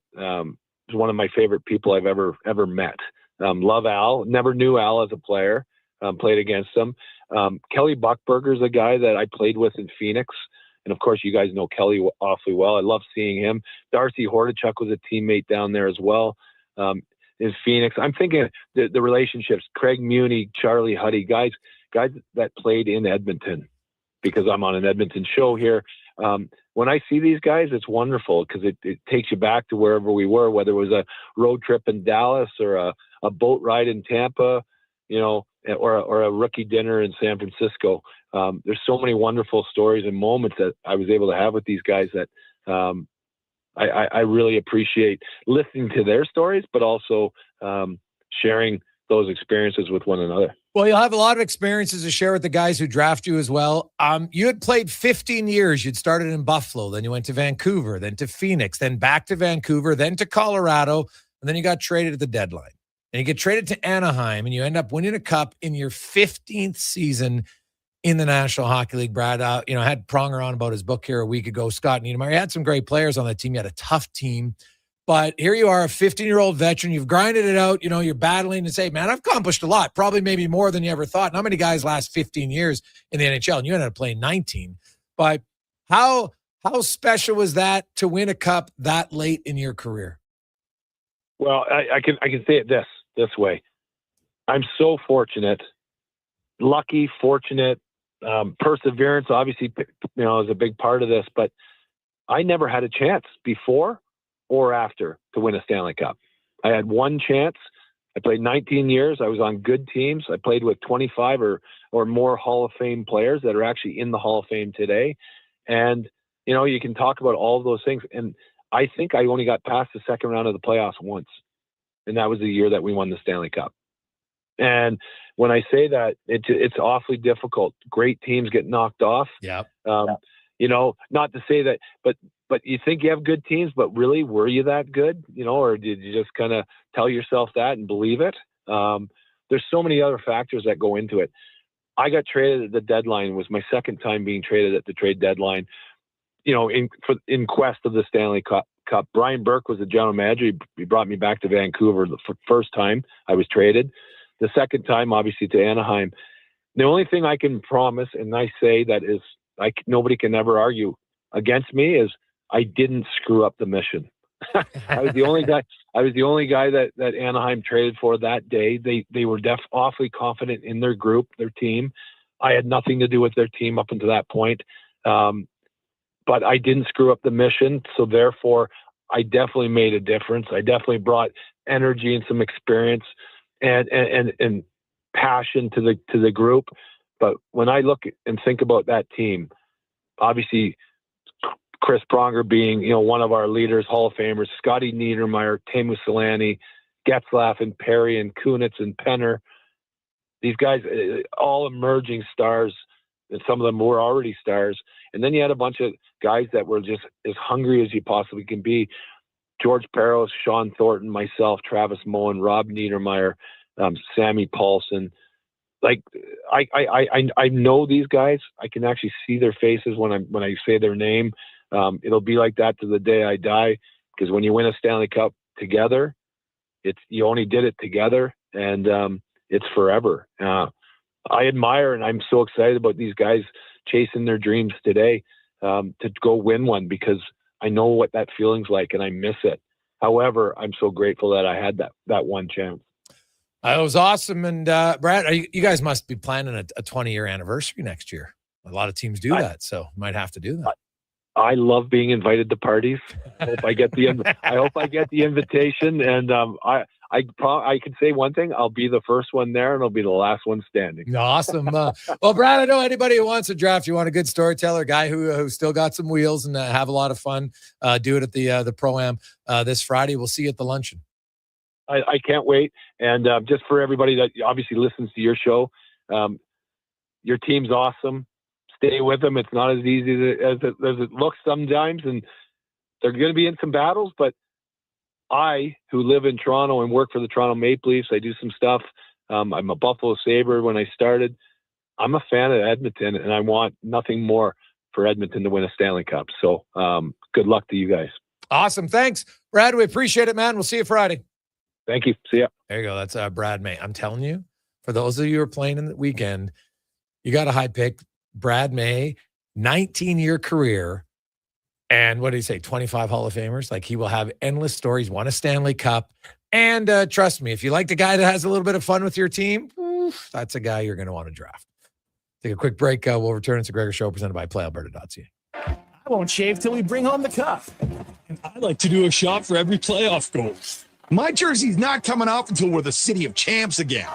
is one of my favorite people I've ever met. Love Al. Never knew Al as a player. Played against him. Kelly Buchberger is a guy that I played with in Phoenix. And of course, you guys know Kelly awfully well. I love seeing him. Darcy Hordichuk was a teammate down there as well in Phoenix. I'm thinking the relationships, Craig Muni, Charlie Huddy, guys that played in Edmonton, because I'm on an Edmonton show here. When I see these guys, it's wonderful because it takes you back to wherever we were, whether it was a road trip in Dallas or a boat ride in Tampa, or a rookie dinner in San Francisco. There's so many wonderful stories and moments that I was able to have with these guys that I really appreciate listening to their stories, but also sharing those experiences with one another. Well, you'll have a lot of experiences to share with the guys who draft you as well. You had played 15 years. You'd started in Buffalo, then you went to Vancouver, then to Phoenix, then back to Vancouver, then to Colorado, and then you got traded at the deadline. And you get traded to Anaheim, and you end up winning a cup in your 15th season in the National Hockey League. Brad, I had Pronger on about his book here a week ago. Scott Niedermayer, you had some great players on that team. You had a tough team. But here you are, a 15-year-old veteran. You've grinded it out. You're battling and say, man, I've accomplished a lot, probably maybe more than you ever thought. And how many guys last 15 years in the NHL? And you ended up playing 19. But how special was that to win a cup that late in your career? Well, I can say it this way. I'm so fortunate, lucky, fortunate, perseverance, obviously, is a big part of this, but I never had a chance before or after to win a Stanley Cup. I had one chance. I played 19 years. I was on good teams. I played with 25 or more Hall of Fame players that are actually in the Hall of Fame today. And, you can talk about all of those things. And I think I only got past the second round of the playoffs once. And that was the year that we won the Stanley Cup. And when I say that, it's awfully difficult. Great teams get knocked off. Yeah. Not to say that, but you think you have good teams, but really, were you that good? Or did you just kind of tell yourself that and believe it? There's so many other factors that go into it. I got traded at the deadline. It was my second time being traded at the trade deadline, in quest of the Stanley Cup. Brian Burke was the general manager. He brought me back to Vancouver the first time I was traded. The second time, obviously, to Anaheim. The only thing I can promise, and I say that is, nobody can ever argue against me, is I didn't screw up the mission. I was the only guy. I was the only guy that Anaheim traded for that day. They were awfully confident in their group, their team. I had nothing to do with their team up until that point, but I didn't screw up the mission. So therefore, I definitely made a difference. I definitely brought energy and some experience and passion to the group. But when I look and think about that team, obviously Chris Pronger being, one of our leaders, Hall of Famers, Scotty Niedermayer, Teemu Selanne, Getzlaf and Perry and Kunitz and Penner, these guys, all emerging stars, and some of them were already stars. And then you had a bunch of guys that were just as hungry as you possibly can be. George Peros, Sean Thornton, myself, Travis Moen, Rob Niedermayer, Sammy Paulson. Like I know these guys. I can actually see their faces when I say their name. It'll be like that to the day I die, because when you win a Stanley Cup together, you only did it together, and it's forever. I admire, and I'm so excited about these guys chasing their dreams today, to go win one, because I know what that feeling's like and I miss it. However, I'm so grateful that I had that one chance. It was awesome. And Brad, you guys must be planning a 20-year anniversary next year. A lot of teams do that, so might have to do that. I love being invited to parties. I hope I get the invitation. And I can say one thing: I'll be the first one there, and I'll be the last one standing. Awesome. Well, Brad, I know anybody who wants a draft, you want a good storyteller, guy who still got some wheels and have a lot of fun. Do it at the Pro-Am this Friday. We'll see you at the luncheon. I can't wait. And just for everybody that obviously listens to your show, your team's awesome. Stay with them. It's not as easy as it looks sometimes, and they're going to be in some battles. But I, who live in Toronto and work for the Toronto Maple Leafs, I do some stuff. I'm a Buffalo Sabre when I started. I'm a fan of Edmonton, and I want nothing more for Edmonton to win a Stanley Cup. So good luck to you guys. Awesome. Thanks, Brad. We appreciate it, man. We'll see you Friday. Thank you. See ya. There you go. That's Brad May. I'm telling you, for those of you who are playing in the weekend, you got a high pick. Brad May, 19-year career. And what did he say? 25 Hall of Famers. Like, he will have endless stories, won a Stanley Cup. And trust me, if you like the guy that has a little bit of fun with your team, that's a guy you're going to want to draft. Take a quick break. We'll return. It's a Gregor Show presented by PlayAlberta.ca. I won't shave till we bring home the cup. And I like to do a shot for every playoff goal. My jersey's not coming off until we're the city of champs again.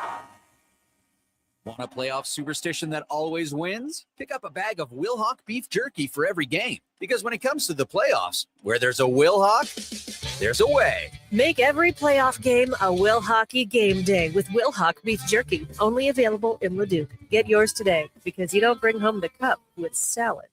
Want a playoff superstition that always wins? Pick up a bag of Wilhauk beef jerky for every game. Because when it comes to the playoffs, where there's a Wilhauk, there's a way. Make every playoff game a Wilhockey game day with Wilhauk beef jerky. Only available in Leduc. Get yours today, because you don't bring home the cup with salad.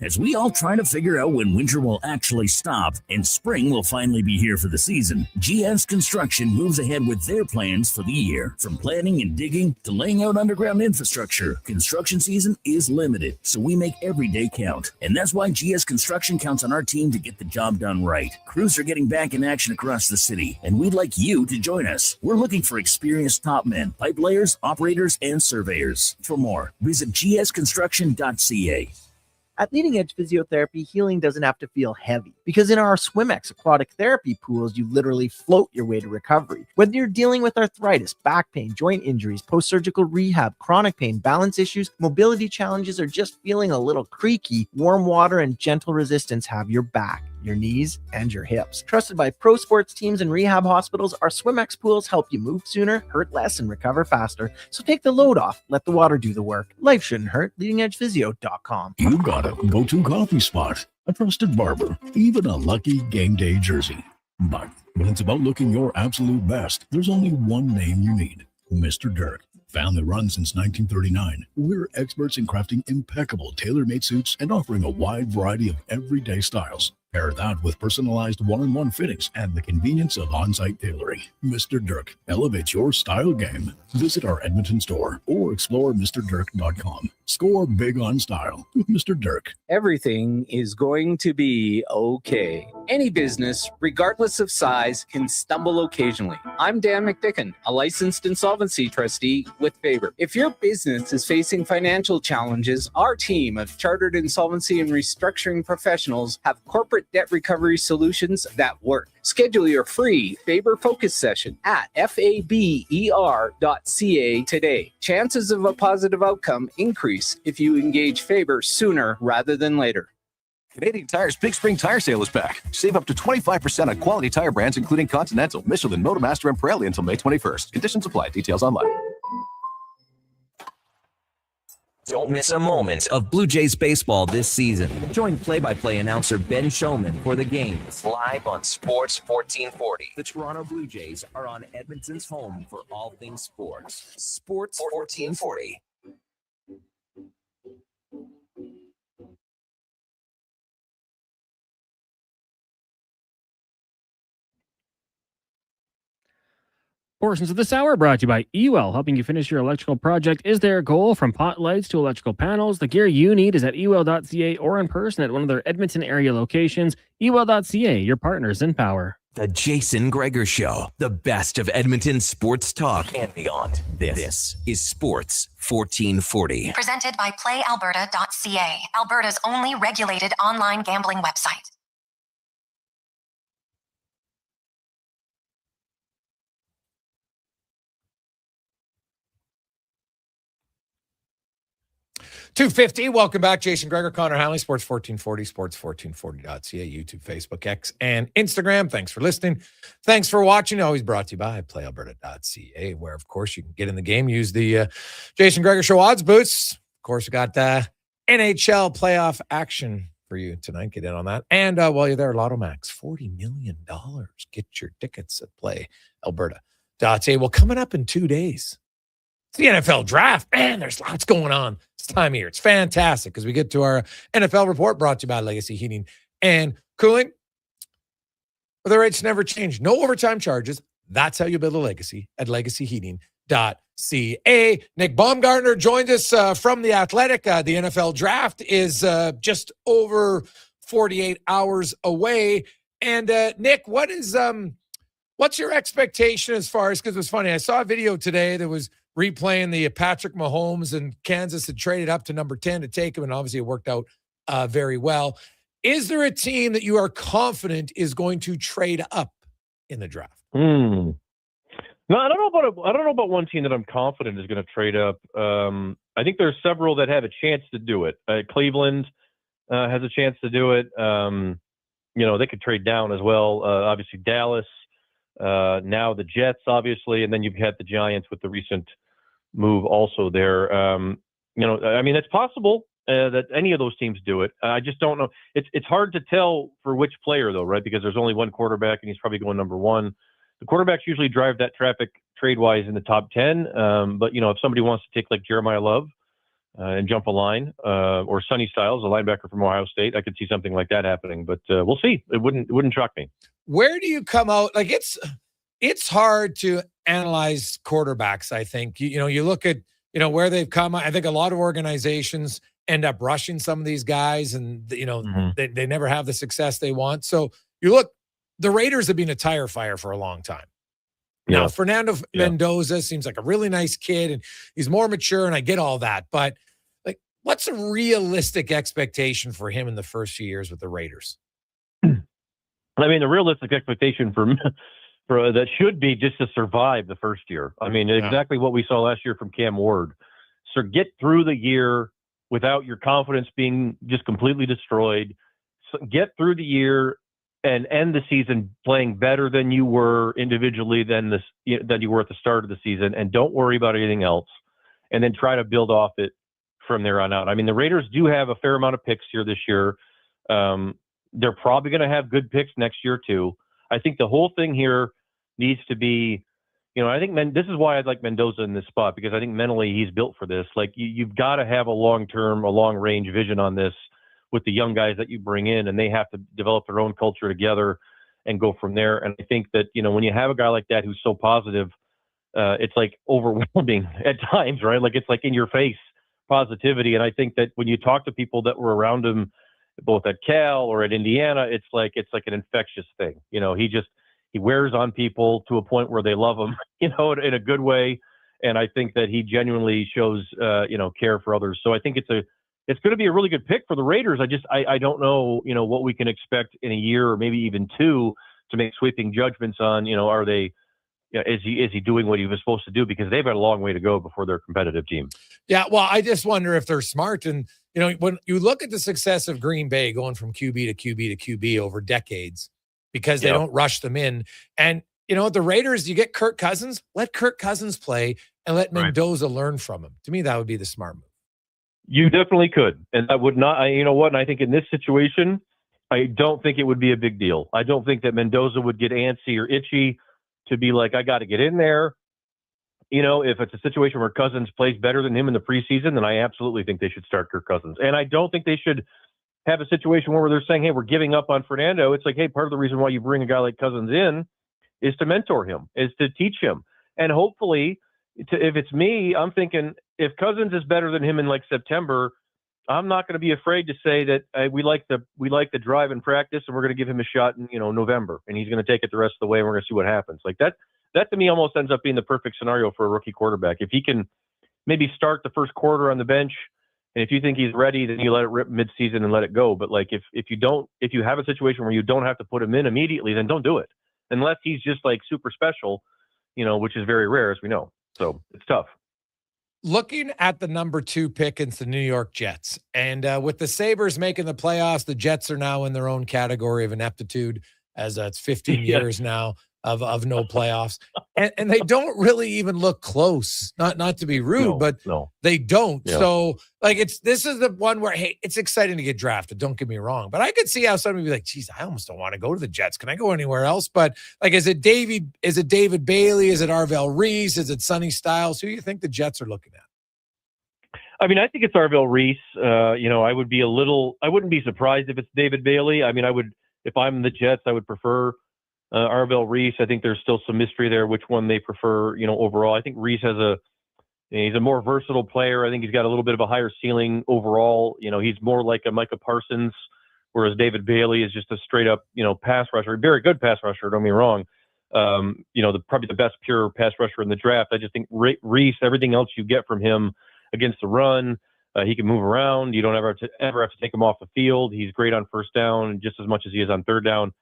As we all try to figure out when winter will actually stop and spring will finally be here for the season, GS Construction moves ahead with their plans for the year. From planning and digging to laying out underground infrastructure, construction season is limited, so we make every day count. And that's why GS Construction counts on our team to get the job done right. Crews are getting back in action across the city, and we'd like you to join us. We're looking for experienced top men, pipe layers, operators, and surveyors. For more, visit gsconstruction.ca. At Leading Edge Physiotherapy, healing doesn't have to feel heavy. Because in our SwimX aquatic therapy pools, you literally float your way to recovery. Whether you're dealing with arthritis, back pain, joint injuries, post-surgical rehab, chronic pain, balance issues, mobility challenges, or just feeling a little creaky, warm water and gentle resistance have your back, your knees, and your hips. Trusted by pro sports teams and rehab hospitals, our SwimX pools help you move sooner, hurt less, and recover faster. So take the load off. Let the water do the work. Life shouldn't hurt. LeadingEdgePhysio.com. You got a go-to coffee spot, a trusted barber, even a lucky game day jersey. But when it's about looking your absolute best, there's only one name you need: Mr. Dirk. Family run since 1939, we're experts in crafting impeccable tailor-made suits and offering a wide variety of everyday styles. Pair that with personalized one-on-one fittings and the convenience of on-site tailoring. Mr. Dirk elevates your style game. Visit our Edmonton store or explore MrDirk.com. Score big on style with Mr. Dirk. Everything is going to be okay. Any business, regardless of size, can stumble occasionally. I'm Dan McDicken, a licensed insolvency trustee with Faber. If your business is facing financial challenges, our team of chartered insolvency and restructuring professionals have corporate debt recovery solutions that work. Schedule your free Faber Focus session at faber.ca today. Chances of a positive outcome increase if you engage Faber sooner rather than later. Canadian Tire's Big Spring Tire Sale is back. Save up to 25% on quality tire brands including Continental, Michelin, Motomaster, and Pirelli until May 21st. Conditions apply. Details online. Don't miss a moment of Blue Jays baseball this season. Join play-by-play announcer Ben Showman for the games live on Sports 1440. The Toronto Blue Jays are on Edmonton's home for all things sports. Sports 1440. Portions of this hour brought to you by Ewell, helping you finish your electrical project is their goal. From pot lights to electrical panels, the gear you need is at ewell.ca or in person at one of their Edmonton area locations. Ewell.ca, your partners in power. The Jason Gregor Show, the best of Edmonton sports talk and beyond. This is Sports 1440. Presented by PlayAlberta.ca, Alberta's only regulated online gambling website. $250. Welcome back. Jason Gregor, Connor Halley, Sports 1440, sports1440.ca, YouTube, Facebook, X, and Instagram. Thanks for listening. Thanks for watching. Always brought to you by playalberta.ca, where, of course, you can get in the game. Use the Jason Gregor Show odds boosts. Of course, we got NHL playoff action for you tonight. Get in on that. And while you're there, Lotto Max, $40 million. Get your tickets at playalberta.ca. Well, coming up in 2 days, it's the NFL draft. Man, there's lots going on this time of year. It's fantastic because we get to our NFL report brought to you by Legacy Heating and Cooling. The rates never change. No overtime charges. That's how you build a legacy at legacyheating.ca. Nick Baumgartner joined us from The Athletic. The NFL draft is just over 48 hours away. And Nick, what's your expectation as far as, because it was funny, I saw a video today that was replaying the Patrick Mahomes, and Kansas had traded up to number 10 to take him, and obviously it worked out very well. Is there a team that you are confident is going to trade up in the draft? No, I don't know about one team that I'm confident is going to trade up. I think there's several that have a chance to do it. Cleveland has a chance to do it. They could trade down as well. Obviously Dallas, now the Jets, obviously, and then you've had the Giants with the recent move also there. It's possible that any of those teams do it. I just don't know. It's hard to tell for which player, though, right? Because there's only one quarterback, and he's probably going number one. The quarterbacks usually drive that traffic trade-wise in the top 10. But if somebody wants to take like Jeremiah Love and jump a line, or Sonny Styles, a linebacker from Ohio State, I could see something like that happening. But we'll see. It wouldn't shock me. Where do you come out? Like it's hard to analyze quarterbacks. I think you look at where they've come. I think a lot of organizations end up rushing some of these guys, and they never have the success they want. So you look, the Raiders have been a tire fire for a long time. Now, Fernando Mendoza seems like a really nice kid, and he's more mature, and I get all that. But what's a realistic expectation for him in the first few years with the Raiders? I mean, the realistic expectation for that should be just to survive the first year. I mean, exactly what we saw last year from Cam Ward. So get through the year without your confidence being just completely destroyed. So get through the year and end the season playing better than you were individually than you were at the start of the season, and don't worry about anything else. And then try to build off it from there on out. I mean, the Raiders do have a fair amount of picks here this year. They're probably going to have good picks next year too. I think the whole thing here needs to be, I think this is why I'd like Mendoza in this spot, because I think mentally he's built for this. Like you've got to have a long-range vision on this with the young guys that you bring in, and they have to develop their own culture together and go from there. And I think that, when you have a guy like that who's so positive, it's like overwhelming at times, right? Like it's like in your face positivity. And I think that when you talk to people that were around him, both at Cal or at Indiana, it's like an infectious thing. He wears on people to a point where they love him, in a good way. And I think that he genuinely shows, care for others. So I think it's going to be a really good pick for the Raiders. I don't know, what we can expect in a year or maybe even two to make sweeping judgments on, are they, is he doing what he was supposed to do? Because they've got a long way to go before they're a competitive team. Yeah, well, I just wonder if they're smart. And, when you look at the success of Green Bay going from QB to QB to QB over decades, because they don't rush them in. And, the Raiders, you get Kirk Cousins, let Kirk Cousins play and let Mendoza learn from him. To me, that would be the smart move. You definitely could. And I would not, and I think in this situation, I don't think it would be a big deal. I don't think that Mendoza would get antsy or itchy to be like, I got to get in there. If it's a situation where Cousins plays better than him in the preseason, then I absolutely think they should start Kirk Cousins. And I don't think they should have a situation where they're saying, hey, we're giving up on Fernando. It's like, hey, part of the reason why you bring a guy like Cousins in is to mentor him, is to teach him. And hopefully, if it's me, I'm thinking if Cousins is better than him in like September, I'm not going to be afraid to say that we like the drive and practice, and we're going to give him a shot in November, and he's going to take it the rest of the way, and we're going to see what happens. Like that to me almost ends up being the perfect scenario for a rookie quarterback. If he can maybe start the first quarter on the bench, and if you think he's ready, then you let it rip midseason and let it go. But like if you have a situation where you don't have to put him in immediately, then don't do it unless he's just like super special, which is very rare, as we know. So it's tough. Looking at the number 2 pick, it's the New York Jets. And with the Sabres making the playoffs, the Jets are now in their own category of ineptitude, as it's 15 years now of no playoffs. And they don't really even look close, not to be rude, but they don't. Yeah. So like this is the one where, hey, it's exciting to get drafted. Don't get me wrong. But I could see how somebody would be like, geez, I almost don't want to go to the Jets. Can I go anywhere else? But like, is it David Bailey? Is it Arvell Reese? Is it Sonny Styles? Who do you think the Jets are looking at? I mean, I think it's Arvell Reese. I wouldn't be surprised if it's David Bailey. I mean, if I'm the Jets, I would prefer Arvell Reese. I think there's still some mystery there, which one they prefer, overall. I think Reese he's a more versatile player. I think he's got a little bit of a higher ceiling overall. He's more like a Micah Parsons, whereas David Bailey is just a straight up, pass rusher, very good pass rusher. Don't get me wrong. Probably the best pure pass rusher in the draft. I just think Reese, everything else you get from him against the run, he can move around. You don't ever have to take him off the field. He's great on first down just as much as he is on third down.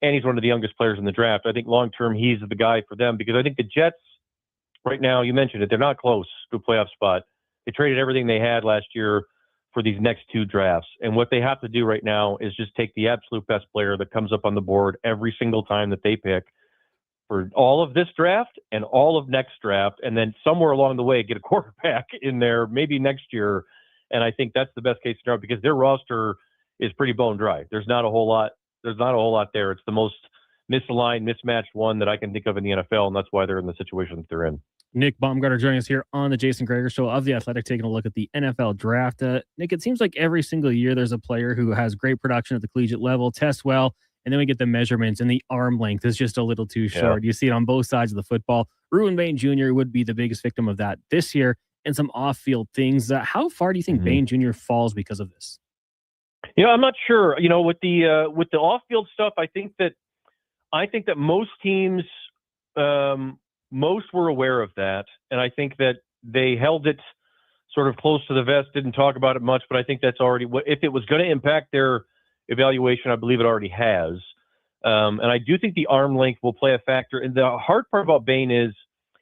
And he's one of the youngest players in the draft. I think long-term, he's the guy for them because I think the Jets right now, you mentioned it, they're not close to a playoff spot. They traded everything they had last year for these next 2 drafts. And what they have to do right now is just take the absolute best player that comes up on the board every single time that they pick for all of this draft and all of next draft. And then somewhere along the way, get a quarterback in there, maybe next year. And I think that's the best case scenario because their roster is pretty bone dry. There's not a whole lot there. It's the most misaligned, mismatched one that I can think of in the NFL, and that's why they're in the situation that they're in. Nick Baumgartner joining us here on the Jason Gregor Show of The Athletic, taking a look at the NFL draft. Nick, it seems like every single year there's a player who has great production at the collegiate level, tests well, and then we get the measurements, and the arm length is just a little too short. Yeah. You see it on both sides of the football. Ruben Bain Jr. would be the biggest victim of that this year, and some off-field things. How far do you think Bain Jr. falls because of this? I'm not sure. With the off-field stuff, I think that most teams, most were aware of that, and I think that they held it sort of close to the vest, didn't talk about it much. But I think that's already if it was going to impact their evaluation, I believe it already has. And I do think the arm length will play a factor. And the hard part about Bain is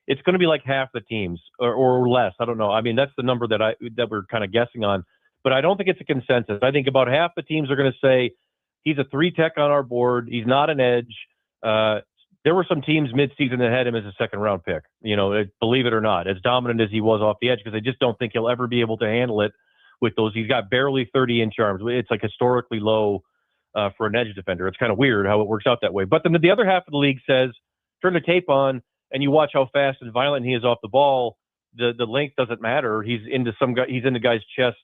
it's going to be like half the teams or less. I don't know. I mean, that's the number that we're kind of guessing on. But I don't think it's a consensus. I think about half the teams are going to say he's a 3-tech on our board. He's not an edge. There were some teams midseason that had him as a second-round pick. Believe it or not, as dominant as he was off the edge, because I just don't think he'll ever be able to handle it with those. He's got barely 30-inch arms. It's like historically low for an edge defender. It's kind of weird how it works out that way. But then the other half of the league says, turn the tape on, and you watch how fast and violent he is off the ball. The length doesn't matter. He's into the guy's chest,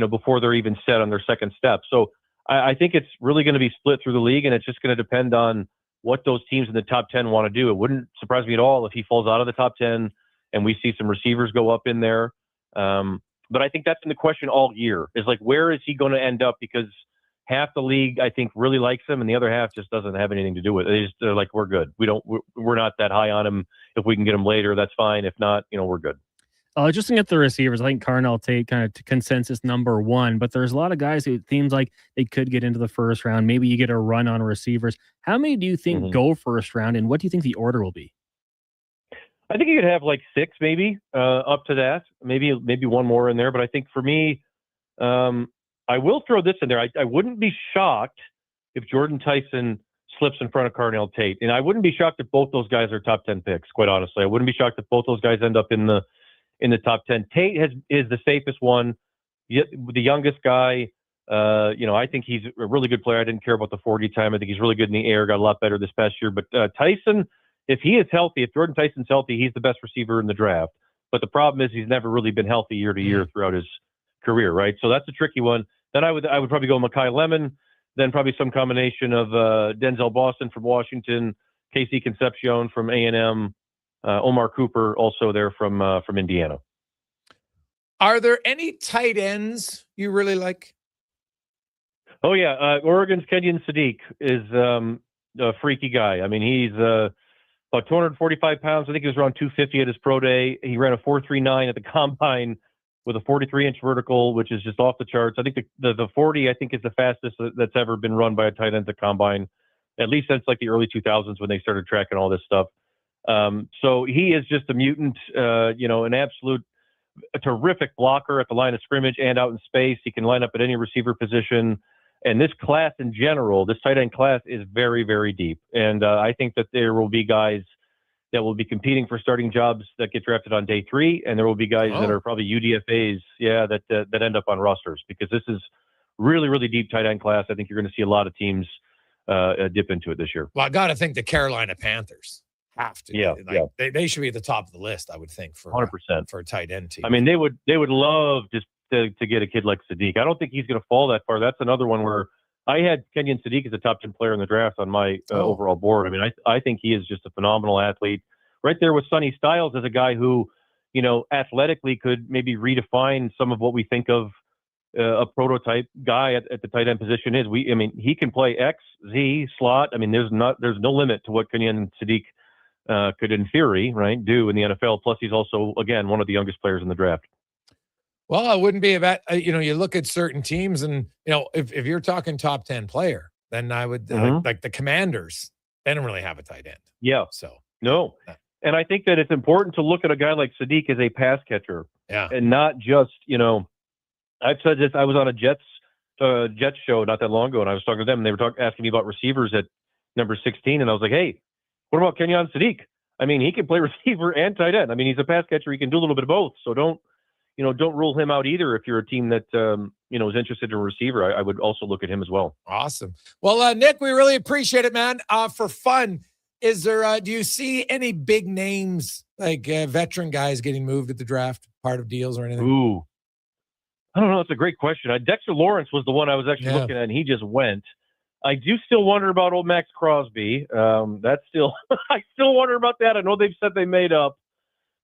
before they're even set on their second step. So I think it's really going to be split through the league, and it's just going to depend on what those teams in the top 10 want to do. It wouldn't surprise me at all if he falls out of the top 10 and we see some receivers go up in there. But I think that's been the question all year, is like, where is he going to end up? Because half the league, I think, really likes him, and the other half just doesn't have anything to do with it. They're like, we're good. We're not that high on him. If we can get him later, that's fine. If not, we're good. Just to get the receivers, I think Connor Halley kind of consensus number one, but there's a lot of guys who it seems like they could get into the first round. Maybe you get a run on receivers. How many do you think go first round, and what do you think the order will be? I think you could have like 6, maybe up to that. Maybe one more in there. But I think for me, I will throw this in there. I wouldn't be shocked if Jordan Tyson slips in front of Connor Tate, and I wouldn't be shocked if both those guys are top 10 picks. Quite honestly, I wouldn't be shocked if both those guys end up in the top 10. Tate is the safest one, the youngest guy. I think he's a really good player. I didn't care about the 40 time. I think he's really good in the air, got a lot better this past year. But Tyson, if he is healthy, if Jordan Tyson's healthy, he's the best receiver in the draft. But the problem is he's never really been healthy year to year throughout his career, right? So that's a tricky one. Then I would probably go Mekhi Lemon, then probably some combination of Denzel Boston from Washington, Casey Concepcion from A&M, Omar Cooper also there from Indiana. Are there any tight ends you really like? Oh yeah, Oregon's Kenyon Sadiq is a freaky guy. I mean, he's about 245 pounds. I think he was around 250 at his pro day. He ran a 4.39 at the combine with a 43-inch vertical, which is just off the charts. I think the 40, I think, is the fastest that's ever been run by a tight end at the combine, at least since like the early 2000s when they started tracking all this stuff. So he is just a mutant, an absolute terrific blocker at the line of scrimmage and out in space. He can line up at any receiver position. And this class in general, this tight end class, is very, very deep. And I think that there will be guys that will be competing for starting jobs that get drafted on day 3, and there will be guys that are probably UDFAs, that end up on rosters, because this is really, really deep tight end class. I think you're going to see a lot of teams dip into it this year. Well, I got to think the Carolina Panthers have to. Yeah, They should be at the top of the list, I would think, for 100% for a tight end team. I mean, they would love just to get a kid like Sadiq. I don't think he's going to fall that far. That's another one where I had Kenyon Sadiq as a top 10 player in the draft on my overall board. I mean, I think he is just a phenomenal athlete. Right there with Sonny Styles as a guy who, athletically could maybe redefine some of what we think of a prototype guy at the tight end position is. He can play X, Z, slot. I mean, there's no limit to what Kenyon Sadiq could, in theory, right, do in the NFL. Plus, he's also, again, one of the youngest players in the draft. Well, it wouldn't be about, you look at certain teams and, if you're talking top 10 player, then I would, like the Commanders, they don't really have a tight end. Yeah. So, no. And I think that it's important to look at a guy like Sadiq as a pass catcher. Yeah. And not just, I've said this, I was on a Jets show not that long ago, and I was talking to them, and they were asking me about receivers at number 16, and I was like, hey, what about Kenyon Sadiq? I mean, he can play receiver and tight end. I mean, he's a pass catcher. He can do a little bit of both. So don't rule him out either. If you're a team that, is interested in a receiver, I would also look at him as well. Awesome. Well, Nick, we really appreciate it, man. For fun, is there, do you see any big names, like veteran guys getting moved at the draft, part of deals or anything? Ooh, I don't know. That's a great question. Dexter Lawrence was the one I was actually looking at, and he just went. I do still wonder about old Max Crosby. That's still, I still wonder about that. I know they've said they made up,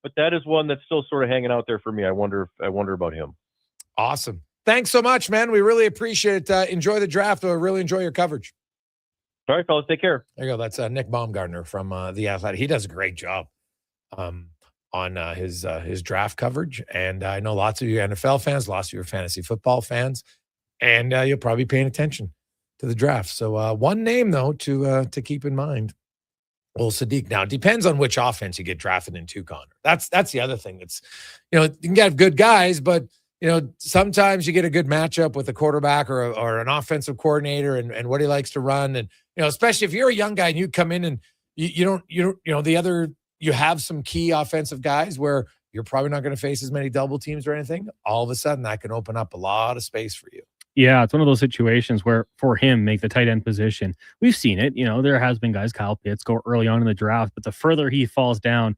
but that is one that's still sort of hanging out there for me. I wonder about him. Awesome. Thanks so much, man. We really appreciate it. Enjoy the draft. I really enjoy your coverage. All right, fellas. Take care. There you go. That's Nick Baumgartner from The Athletic. He does a great job on his draft coverage. And I know lots of you NFL fans, lots of your fantasy football fans, and you'll probably be paying attention to the draft. So one name, though, to keep in mind. Well, Sadiq. Now, it depends on which offense you get drafted into, Connor. That's the other thing. It's, you can get good guys, but, sometimes you get a good matchup with a quarterback or an offensive coordinator and what he likes to run. And, especially if you're a young guy and you come in and you have some key offensive guys where you're probably not going to face as many double teams or anything. All of a sudden, that can open up a lot of space for you. Yeah, it's one of those situations where for him, make the tight end position. We've seen it. There has been guys, Kyle Pitts, go early on in the draft, but the further he falls down,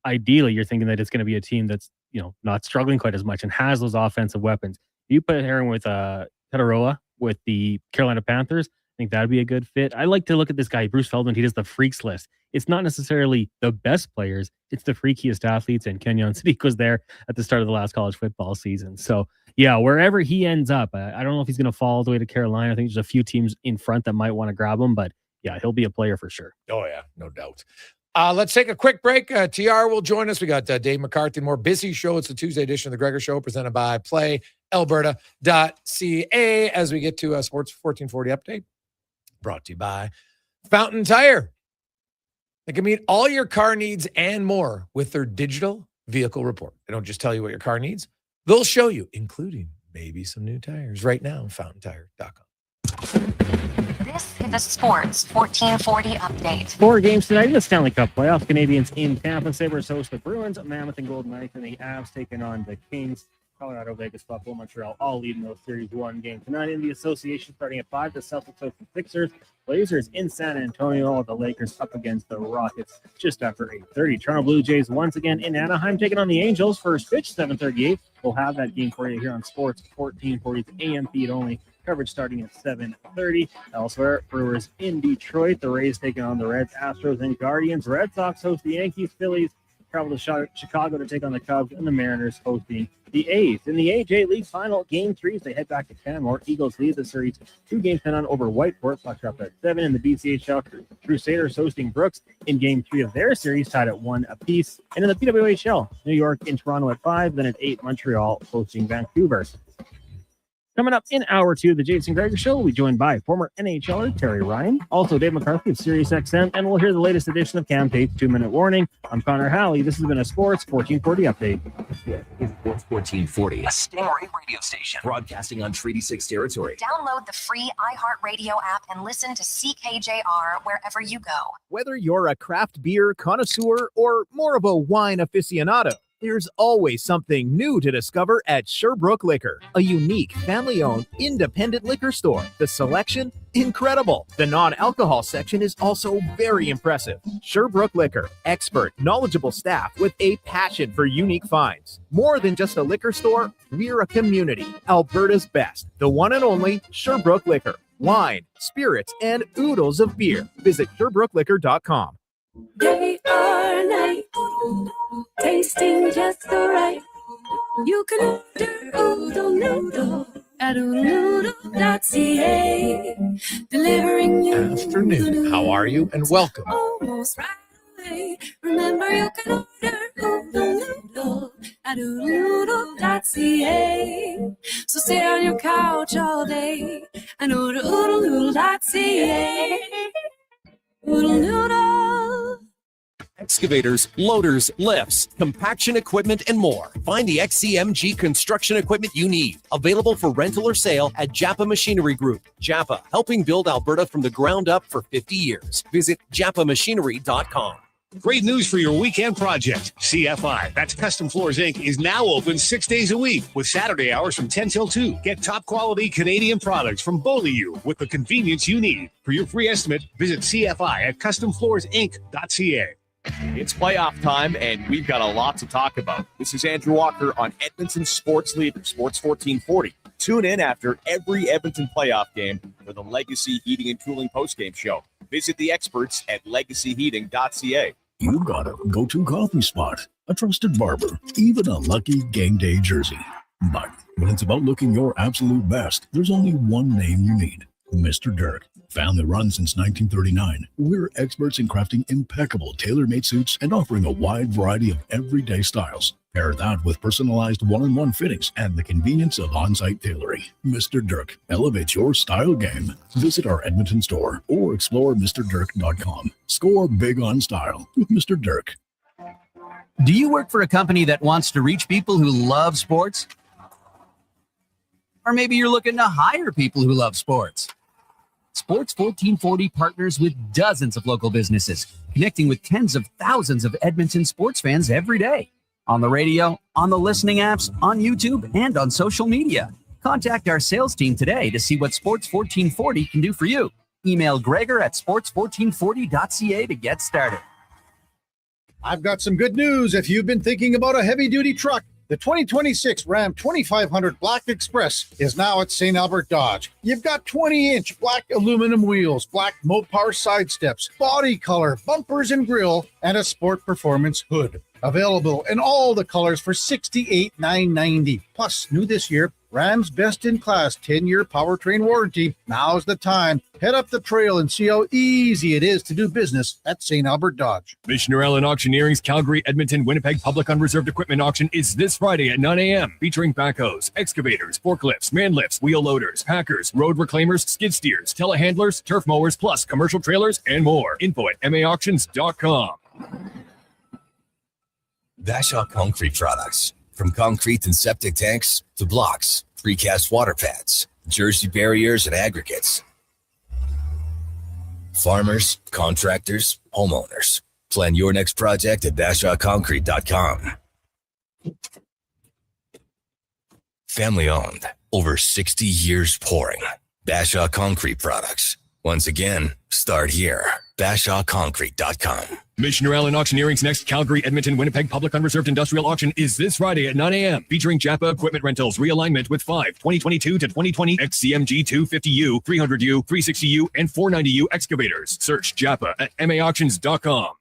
ideally, you're thinking that it's going to be a team that's, not struggling quite as much and has those offensive weapons. You put Aaron with Tataroa with the Carolina Panthers, I think that'd be a good fit. I like to look at this guy, Bruce Feldman. He does the freaks list. It's not necessarily the best players. It's the freakiest athletes, and Kenyon Sadiq was there at the start of the last college football season. So, yeah, wherever he ends up, I don't know if he's going to fall all the way to Carolina. I think there's a few teams in front that might want to grab him, but yeah, he'll be a player for sure. Oh, yeah, no doubt. Let's take a quick break. TR will join us. We got Dave McCarthy, more busy show. It's the Tuesday edition of the Gregor Show, presented by PlayAlberta.ca as we get to Sports 1440 update. Brought to you by Fountain Tire. They can meet all your car needs and more with their digital vehicle report. They don't just tell you what your car needs. They'll show you, including maybe some new tires right now on fountaintire.com. This is the Sports 1440 update. 4 games tonight in the Stanley Cup playoffs. Canadians in Tampa. Sabres host the Bruins. Mammoth and Golden Knights, and the Avs taking on the Kings. Colorado, Vegas, Buffalo, Montreal, all leading those series 1 game tonight. In the association, starting at 5, the Celtics host the Sixers. Blazers in San Antonio. The Lakers up against the Rockets just after 8:30. Toronto Blue Jays once again in Anaheim taking on the Angels. First pitch, 7:38. We'll have that game for you here on Sports 1440. AM feed only. Coverage starting at 7:30. Elsewhere, Brewers in Detroit. The Rays taking on the Reds, Astros, and Guardians. Red Sox host the Yankees. Phillies travel to Chicago to take on the Cubs, and the Mariners hosting the A's. In the AJ League final, Game 3s, they head back to Canmore. Eagles lead the series 2-10 over Whiteport. Puck up at 7 in the BCHL. Crusaders hosting Brooks in Game 3 of their series, tied at 1 apiece. And in the PWHL, New York in Toronto at 5, then at 8, Montreal hosting Vancouver. Coming up in hour 2 of the Jason Gregor Show, we'll be joined by former NHLer Terry Ryan, also Dave McCarthy of SiriusXM, and we'll hear the latest edition of Cam Tate's 2-Minute Warning. I'm Connor Halley. This has been a Sports 1440 update. Sports 1440, a Stingray radio station broadcasting on Treaty 6 territory. Download the free iHeartRadio app and listen to CKJR wherever you go. Whether you're a craft beer connoisseur or more of a wine aficionado, there's always something new to discover at Sherbrooke Liquor, a unique family-owned independent liquor store. The selection, incredible. The non-alcohol section is also very impressive. Sherbrooke Liquor, expert, knowledgeable staff with a passion for unique finds. More than just a liquor store, we're a community. Alberta's best, the one and only Sherbrooke Liquor. Wine, spirits, and oodles of beer. Visit SherbrookeLiquor.com. Day or night, tasting just so right. You can order Oodle Noodle at oodlenoodle.ca. Delivering you. Afternoon. How are you? And welcome. Almost right away. Remember, you can order Oodle Noodle at oodlenoodle.ca. So sit on your couch all day and order oodlenoodle.ca. Oodle Noodle. Excavators, loaders, lifts, compaction equipment, and more. Find the XCMG construction equipment you need. Available for rental or sale at Japa Machinery Group. Japa, helping build Alberta from the ground up for 50 years. Visit japamachinery.com. Great news for your weekend project. CFI, that's Custom Floors Inc., is now open 6 days a week with Saturday hours from 10 till 2. Get top quality Canadian products from Beaulieu with the convenience you need. For your free estimate, visit CFI at customfloorsinc.ca. It's playoff time, and we've got a lot to talk about. This is Andrew Walker on Edmonton Sports Leader, Sports 1440. Tune in after every Edmonton playoff game for the Legacy Heating and Cooling postgame show. Visit the experts at legacyheating.ca. You got a go-to coffee spot, a trusted barber, even a lucky game day jersey. But when it's about looking your absolute best, there's only one name you need, Mr. Dirk. Family run since 1939, we're experts in crafting impeccable tailor-made suits and offering a wide variety of everyday styles. Pair that with personalized one-on-one fittings and the convenience of on-site tailoring. Mr. Dirk elevates your style game. Visit our Edmonton store or explore MrDirk.com. Score big on style with Mr. Dirk. Do you work for a company that wants to reach people who love sports? Or maybe you're looking to hire people who love sports. Sports 1440 partners with dozens of local businesses, connecting with tens of thousands of Edmonton sports fans every day. On the radio, on the listening apps, on YouTube, and on social media. Contact our sales team today to see what Sports 1440 can do for you. Email Gregor at sports1440.ca to get started. I've got some good news if you've been thinking about a heavy-duty truck. The 2026 Ram 2500 Black Express is now at St. Albert Dodge. You've got 20-inch black aluminum wheels, black Mopar side steps, body color, bumpers and grille, and a sport performance hood. Available in all the colors for $68,990. Plus, new this year, Ram's best-in-class 10-year powertrain warranty. Now's the time. Head up the trail and see how easy it is to do business at St. Albert Dodge. Missioner Allen Auctioneering's Calgary, Edmonton, Winnipeg Public Unreserved Equipment Auction is this Friday at 9 a.m. featuring backhoes, excavators, forklifts, man lifts, wheel loaders, packers, road reclaimers, skid steers, telehandlers, turf mowers, plus commercial trailers and more. Info at maauctions.com. Bashaw Concrete Products. From concrete and septic tanks to blocks, precast water pads, Jersey barriers and aggregates. Farmers, contractors, homeowners. Plan your next project at BashawConcrete.com. Family owned. Over 60 years pouring. Bashaw Concrete Products. Once again, start here. BashawConcrete.com. Missioner Allen Auctioneering's next Calgary, Edmonton, Winnipeg Public Unreserved Industrial Auction is this Friday at 9 a.m. featuring Japa Equipment Rentals realignment with 5 2022 to 2020 XCMG 250U, 300U, 360U, and 490U excavators. Search Japa at maauctions.com.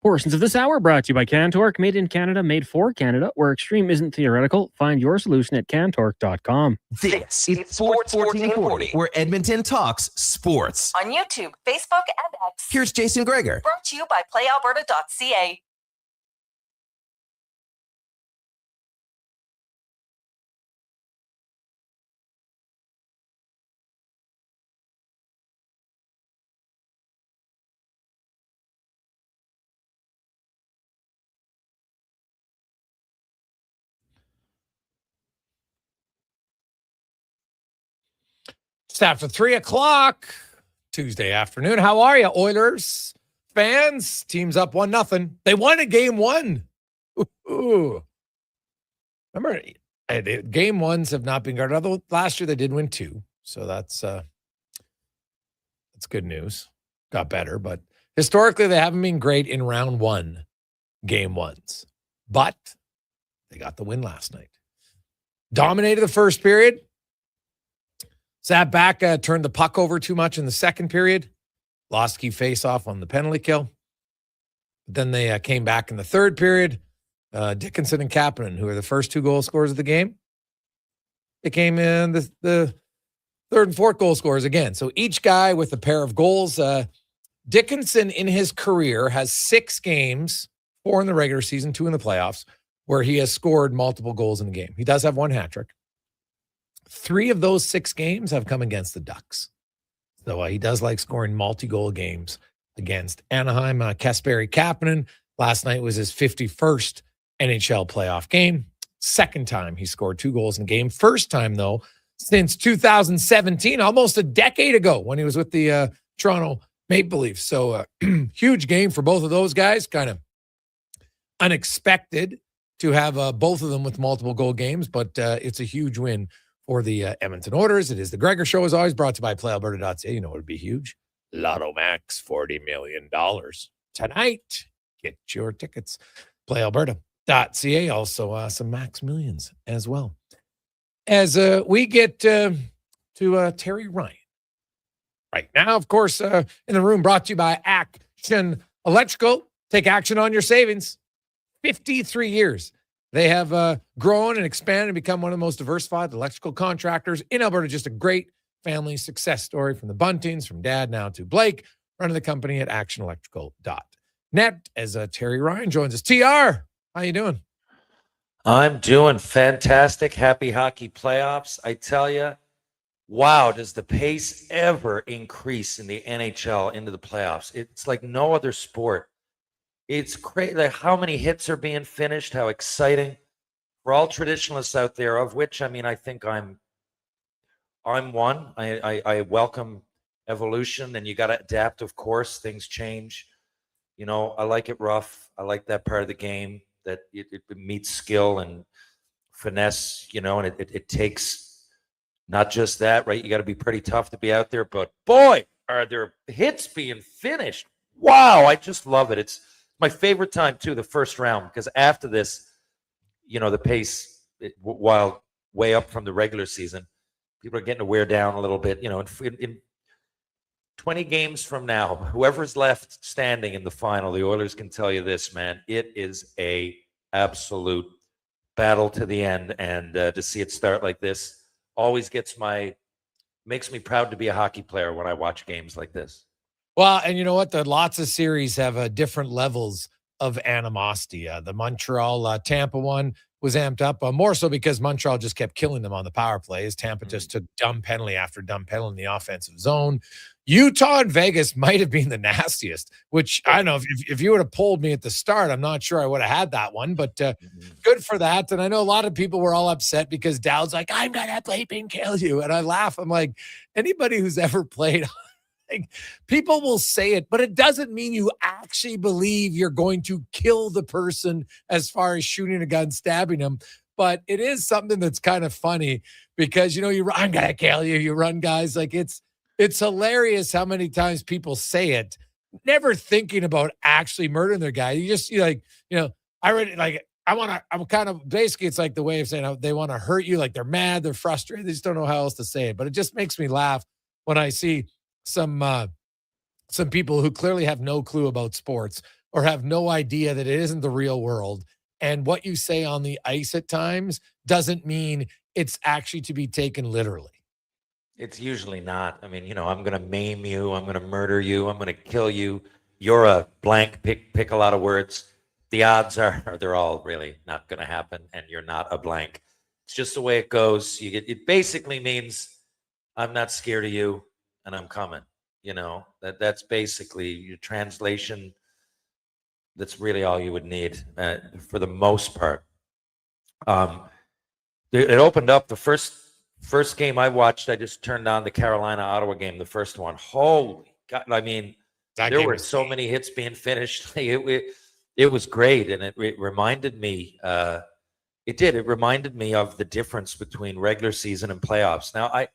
Portions of this hour brought to you by Cantork, made in Canada, made for Canada, where extreme isn't theoretical. Find your solution at cantork.com. This is Sports 1440, where Edmonton talks sports. On YouTube, Facebook, and X. Here's Jason Gregor. Brought to you by playalberta.ca. It's after 3 o'clock Tuesday afternoon. How are you, Oilers fans? Team's up 1-0. They won a game one. Ooh. Remember, game ones have not been guarded. Although last year they did win 2, so that's good news. Got better, but historically they haven't been great in round 1 game ones. But they got the win last night. Dominated the first period. Sat back, turned the puck over too much in the second period. Lost key face-off on the penalty kill. But then they came back in the third period. Dickinson and Kapanen, who are the first 2 goal scorers of the game, became in the third and fourth goal scorers again. So each guy with a pair of goals. Dickinson in his career has 6 games, 4 in the regular season, 2 in the playoffs, where he has scored multiple goals in a game. He does have 1 hat trick. 3 of those 6 games have come against the Ducks. So he does like scoring multi-goal games against Anaheim. Kasperi Kapanen, last night was his 51st NHL playoff game. Second time he scored 2 goals in a game. First time, though, since 2017, almost a decade ago when he was with the Toronto Maple Leafs. So huge game for both of those guys. Kind of unexpected to have both of them with multiple goal games, but it's a huge win for the Edmonton Oilers. It is the Gregor Show, as always, brought to you by playalberta.ca. You know it would be huge. Lotto Max, $40 million tonight. Get your tickets. Playalberta.ca. Also some Max Millions as well. As we get to Terry Ryan. Right now, of course, in the room, brought to you by Action Electrical. Take action on your savings. 53 years They have grown and expanded and become one of the most diversified electrical contractors in Alberta. Just a great family success story from the Buntings, from Dad now to Blake, running the company at actionelectrical.net. As Terry Ryan joins us. TR, how you doing? I'm doing fantastic. Happy hockey playoffs. I tell you, wow, does the pace ever increase in the NHL into the playoffs? It's like no other sport. It's crazy, like how many hits are being finished, how exciting. For all traditionalists out there, of which, I mean, I think I'm one. I welcome evolution, and you got to adapt, of course. Things change. You know, I like it rough. I like that part of the game, that it meets skill and finesse, you know, and it takes not just that, right? You got to be pretty tough to be out there, but boy, are there hits being finished. Wow, I just love it. It's my favorite time, too, the first round, because after this, you know, the pace, while way up from the regular season, people are getting to wear down a little bit. You know, in 20 games from now, whoever's left standing in the final, the Oilers can tell you this, man, it is a absolute battle to the end. And to see it start like this always makes me proud to be a hockey player when I watch games like this. Well, and you know what? Lots of series have different levels of animosity. The Montreal Tampa one was amped up more so because Montreal just kept killing them on the power plays. Tampa just took dumb penalty after dumb penalty in the offensive zone. Utah and Vegas might have been the nastiest, which I don't know if you would have pulled me at the start, I'm not sure I would have had that one, but good for that. And I know a lot of people were all upset because Dowd's like, I'm going to bleeping kill you. And I laugh. I'm like, anybody who's ever played, like, people will say it, but it doesn't mean you actually believe you're going to kill the person as far as shooting a gun, stabbing them. But it is something that's kind of funny because, you know, I'm going to kill you. You run guys. Like it's hilarious how many times people say it, never thinking about actually murdering their guy. I'm kind of basically, it's like the way of saying they want to hurt you. Like they're mad, they're frustrated. They just don't know how else to say it. But it just makes me laugh when I see some people who clearly have no clue about sports or have no idea that it isn't the real world. And what you say on the ice at times doesn't mean it's actually to be taken literally. It's usually not. I mean, you know, I'm going to maim you. I'm going to murder you. I'm going to kill you. You're a blank, pick a lot of words. The odds are they're all really not going to happen, and you're not a blank. It's just the way it goes. It basically means I'm not scared of you, and I'm coming. You know, that's basically your translation. That's really all you would need for the most part. It opened up the first game I watched. I just turned on the Carolina-Ottawa game, the first one. Holy God. I mean, there were so many hits being finished. It was great, and it reminded me it reminded me of the difference between regular season and playoffs. Now, a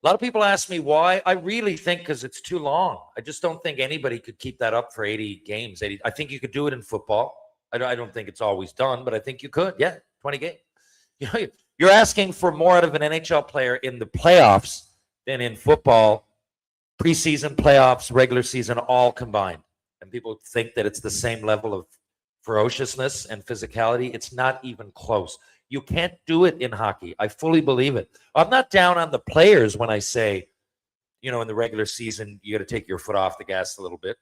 lot of people ask me why. I really think because it's too long. I just don't think anybody could keep that up for 80 games. I think you could do it in football. I don't think it's always done, but I think you could. Yeah, 20 games. You know, you're asking for more out of an NHL player in the playoffs than in football, preseason, playoffs, regular season, all combined. And people think that it's the same level of ferociousness and physicality. It's not even close. You can't do it in hockey. I fully believe it. I'm not down on the players when I say, you know, in the regular season, you got to take your foot off the gas a little bit.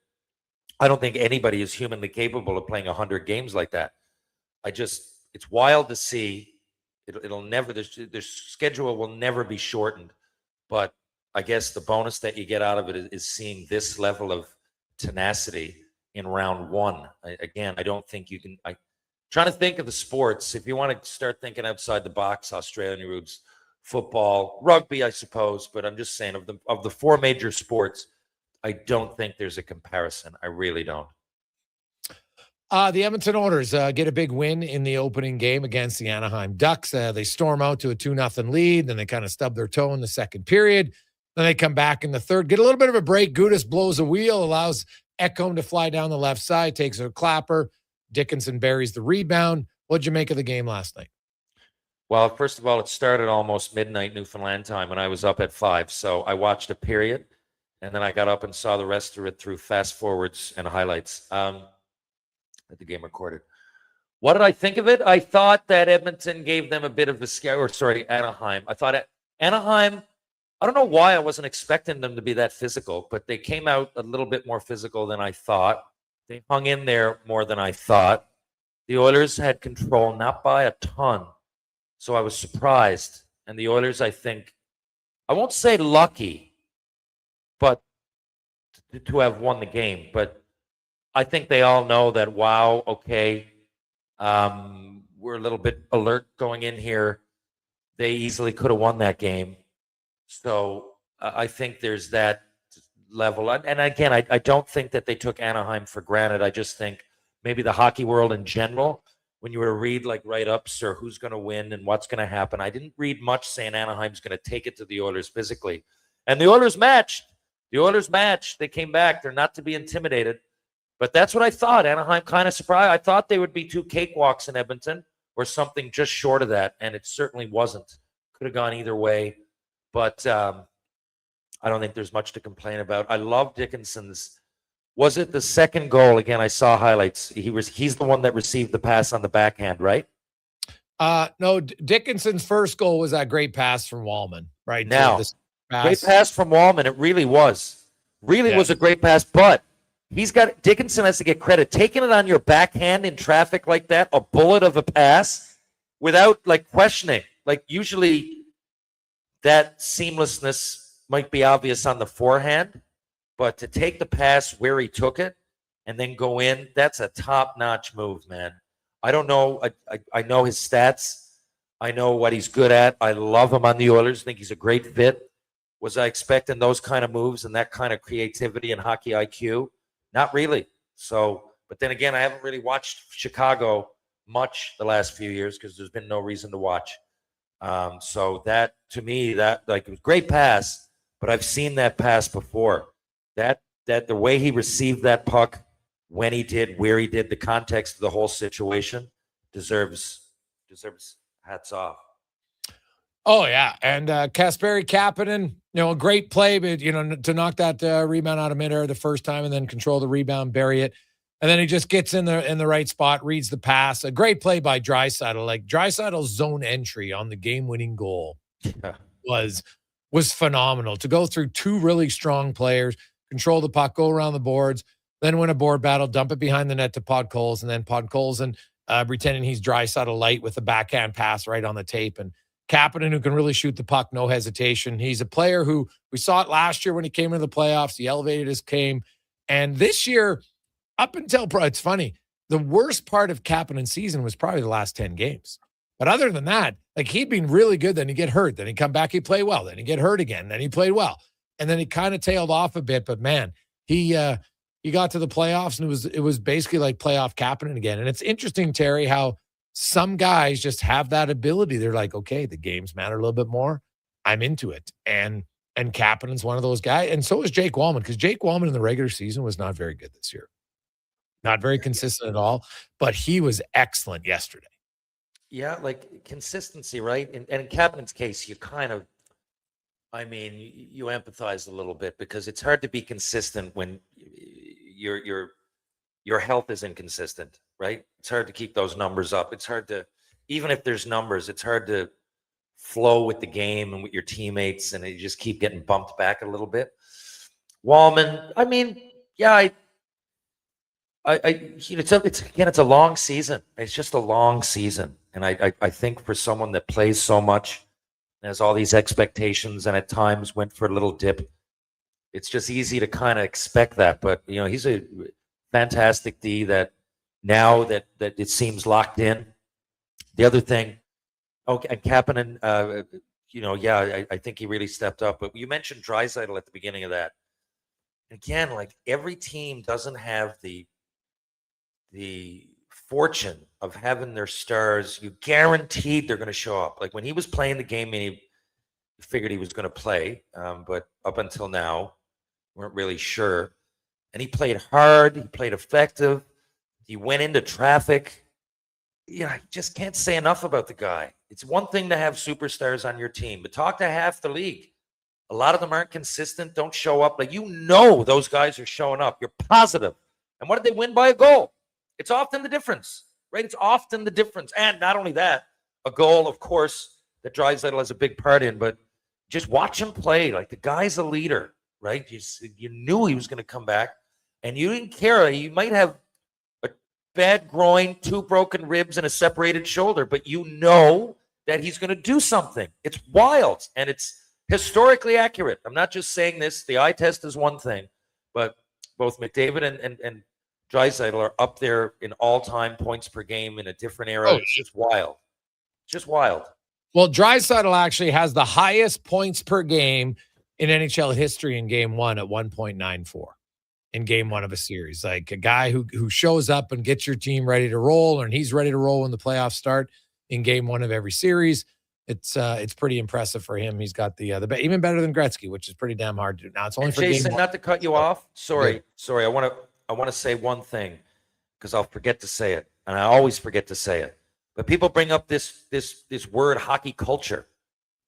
I don't think anybody is humanly capable of playing 100 games like that. It's wild to see. It'll never, their schedule will never be shortened. But I guess the bonus that you get out of it is seeing this level of tenacity in round one. I don't think you can. Trying to think of the sports. If you want to start thinking outside the box, Australian roots, football, rugby, I suppose. But I'm just saying of the four major sports, I don't think there's a comparison. I really don't. The Edmonton Oilers get a big win in the opening game against the Anaheim Ducks. They storm out to a 2-0 lead. Then they kind of stub their toe in the second period. Then they come back in the third, get a little bit of a break. Gudis blows a wheel, allows Ekholm to fly down the left side, takes a clapper. Dickinson buries the rebound. What'd you make of the game last night? Well, first of all, it started almost midnight Newfoundland time when I was up at 5. So I watched a period, and then I got up and saw the rest of it through fast forwards and highlights. At the game recorded. What did I think of it? I thought that Edmonton gave them a bit of a scare, or sorry, Anaheim. I thought Anaheim, I don't know why I wasn't expecting them to be that physical, but they came out a little bit more physical than I thought. They hung in there more than I thought. The Oilers had control, not by a ton. So I was surprised. And the Oilers, I think, I won't say lucky, but to have won the game. But I think they all know that, wow, okay, we're a little bit alert going in here. They easily could have won that game. So I think there's that level. And again, I don't think that they took Anaheim for granted. I just think maybe the hockey world in general, when you were to read like write-ups or who's going to win and what's going to happen, I didn't read much saying Anaheim's going to take it to the Oilers physically. And the Oilers matched. They came back. They're not to be intimidated. But that's what I thought. Anaheim kind of surprised. I thought they would be 2 cakewalks in Edmonton or something just short of that, and it certainly wasn't. Could have gone either way. But I don't think there's much to complain about. I love Dickinson's. Was it the second goal? Again, I saw highlights. He's the one that received the pass on the backhand, right? No, Dickinson's first goal was that great pass from Wallman, right? Now, great pass from Wallman. It really was. Was a great pass, but Dickinson has to get credit. Taking it on your backhand in traffic like that, a bullet of a pass, without like questioning. Like usually that seamlessness might be obvious on the forehand, but to take the pass where he took it and then go in, that's a top-notch move, man. I don't know. I know his stats. I know what he's good at. I love him on the Oilers. I think he's a great fit. Was I expecting those kind of moves and that kind of creativity and hockey IQ? Not really. So, but then again, I haven't really watched Chicago much the last few years because there's been no reason to watch. So that, to me, that like it was a great pass, but I've seen that pass before. That the way he received that puck, when he did, where he did, the context of the whole situation deserves hats off. Oh yeah, and Kasperi Kapanen, a great play, but to knock that rebound out of midair the first time and then control the rebound, bury it, and then he just gets in the right spot, reads the pass. A great play by Draisaitl. Like Draisaitl's zone entry on the game-winning goal was phenomenal. To go through 2 really strong players, control the puck, go around the boards, then win a board battle, dump it behind the net to Podkolzin, and then Podkolzin pretending he's Draisaitl light with a backhand pass right on the tape, and Kapanen, who can really shoot the puck, no hesitation. He's a player who we saw it last year when he came into the playoffs. He elevated his game. And this year, up until, it's funny, the worst part of Kapanen's season was probably the last 10 games. But other than that, like he'd been really good. Then he'd get hurt. Then he'd come back, he'd play well. Then he'd get hurt again. Then he played well. And then he kind of tailed off a bit. But man, he got to the playoffs and it was basically like playoff Kapanen again. And it's interesting, Terry, how some guys just have that ability. They're like, okay, the games matter a little bit more. I'm into it. And Kapanen's one of those guys. And so is Jake Wallman, because Jake Wallman in the regular season was not very good this year. Not very consistent at all, but he was excellent yesterday. Yeah, like consistency, right? And in Kapanen's case, you kind of, you empathize a little bit because it's hard to be consistent when your health is inconsistent, right? It's hard to keep those numbers up. It's hard to, even if there's numbers, it's hard to flow with the game and with your teammates, and you just keep getting bumped back a little bit. Wallman, it's a long season. It's just a long season. And I think for someone that plays so much, has all these expectations, and at times went for a little dip, it's just easy to kind of expect that. But, he's a fantastic D that now that it seems locked in. The other thing, and Kapanen, I think he really stepped up. But you mentioned Draisaitl at the beginning of that. Again, like every team doesn't have the fortune of having their stars. You guaranteed they're going to show up. Like when he was playing the game, and he figured he was going to play, but up until now, weren't really sure. And he played hard. He played effective. He went into traffic. I just can't say enough about the guy. It's one thing to have superstars on your team, but talk to half the league. A lot of them aren't consistent, don't show up. Like, those guys are showing up. You're positive. And what did they win by? A goal. It's often the difference. right? It's often the difference. And not only that, a goal, of course, that Draisaitl has a big part in, but just watch him play. Like, the guy's a leader, right? You knew he was going to come back, and you didn't care. You might have a bad groin, 2 broken ribs, and a separated shoulder, but you know that he's going to do something. It's wild, and it's historically accurate. I'm not just saying this. The eye test is one thing, but both McDavid and Draisaitl are up there in all-time points per game in a different era. Oh, it's just wild. Just wild. Well, Draisaitl actually has the highest points per game in NHL history in game 1 at 1.94 in game 1 of a series. Like, a guy who shows up and gets your team ready to roll, and he's ready to roll when the playoffs start in game 1 of every series. It's pretty impressive for him. He's got the even better than Gretzky, which is pretty damn hard to do. Now, it's only And for Jason, game 1. not to cut you off. Sorry. I want to say one thing, because I'll forget to say it, and I always forget to say it. But people bring up this word, hockey culture.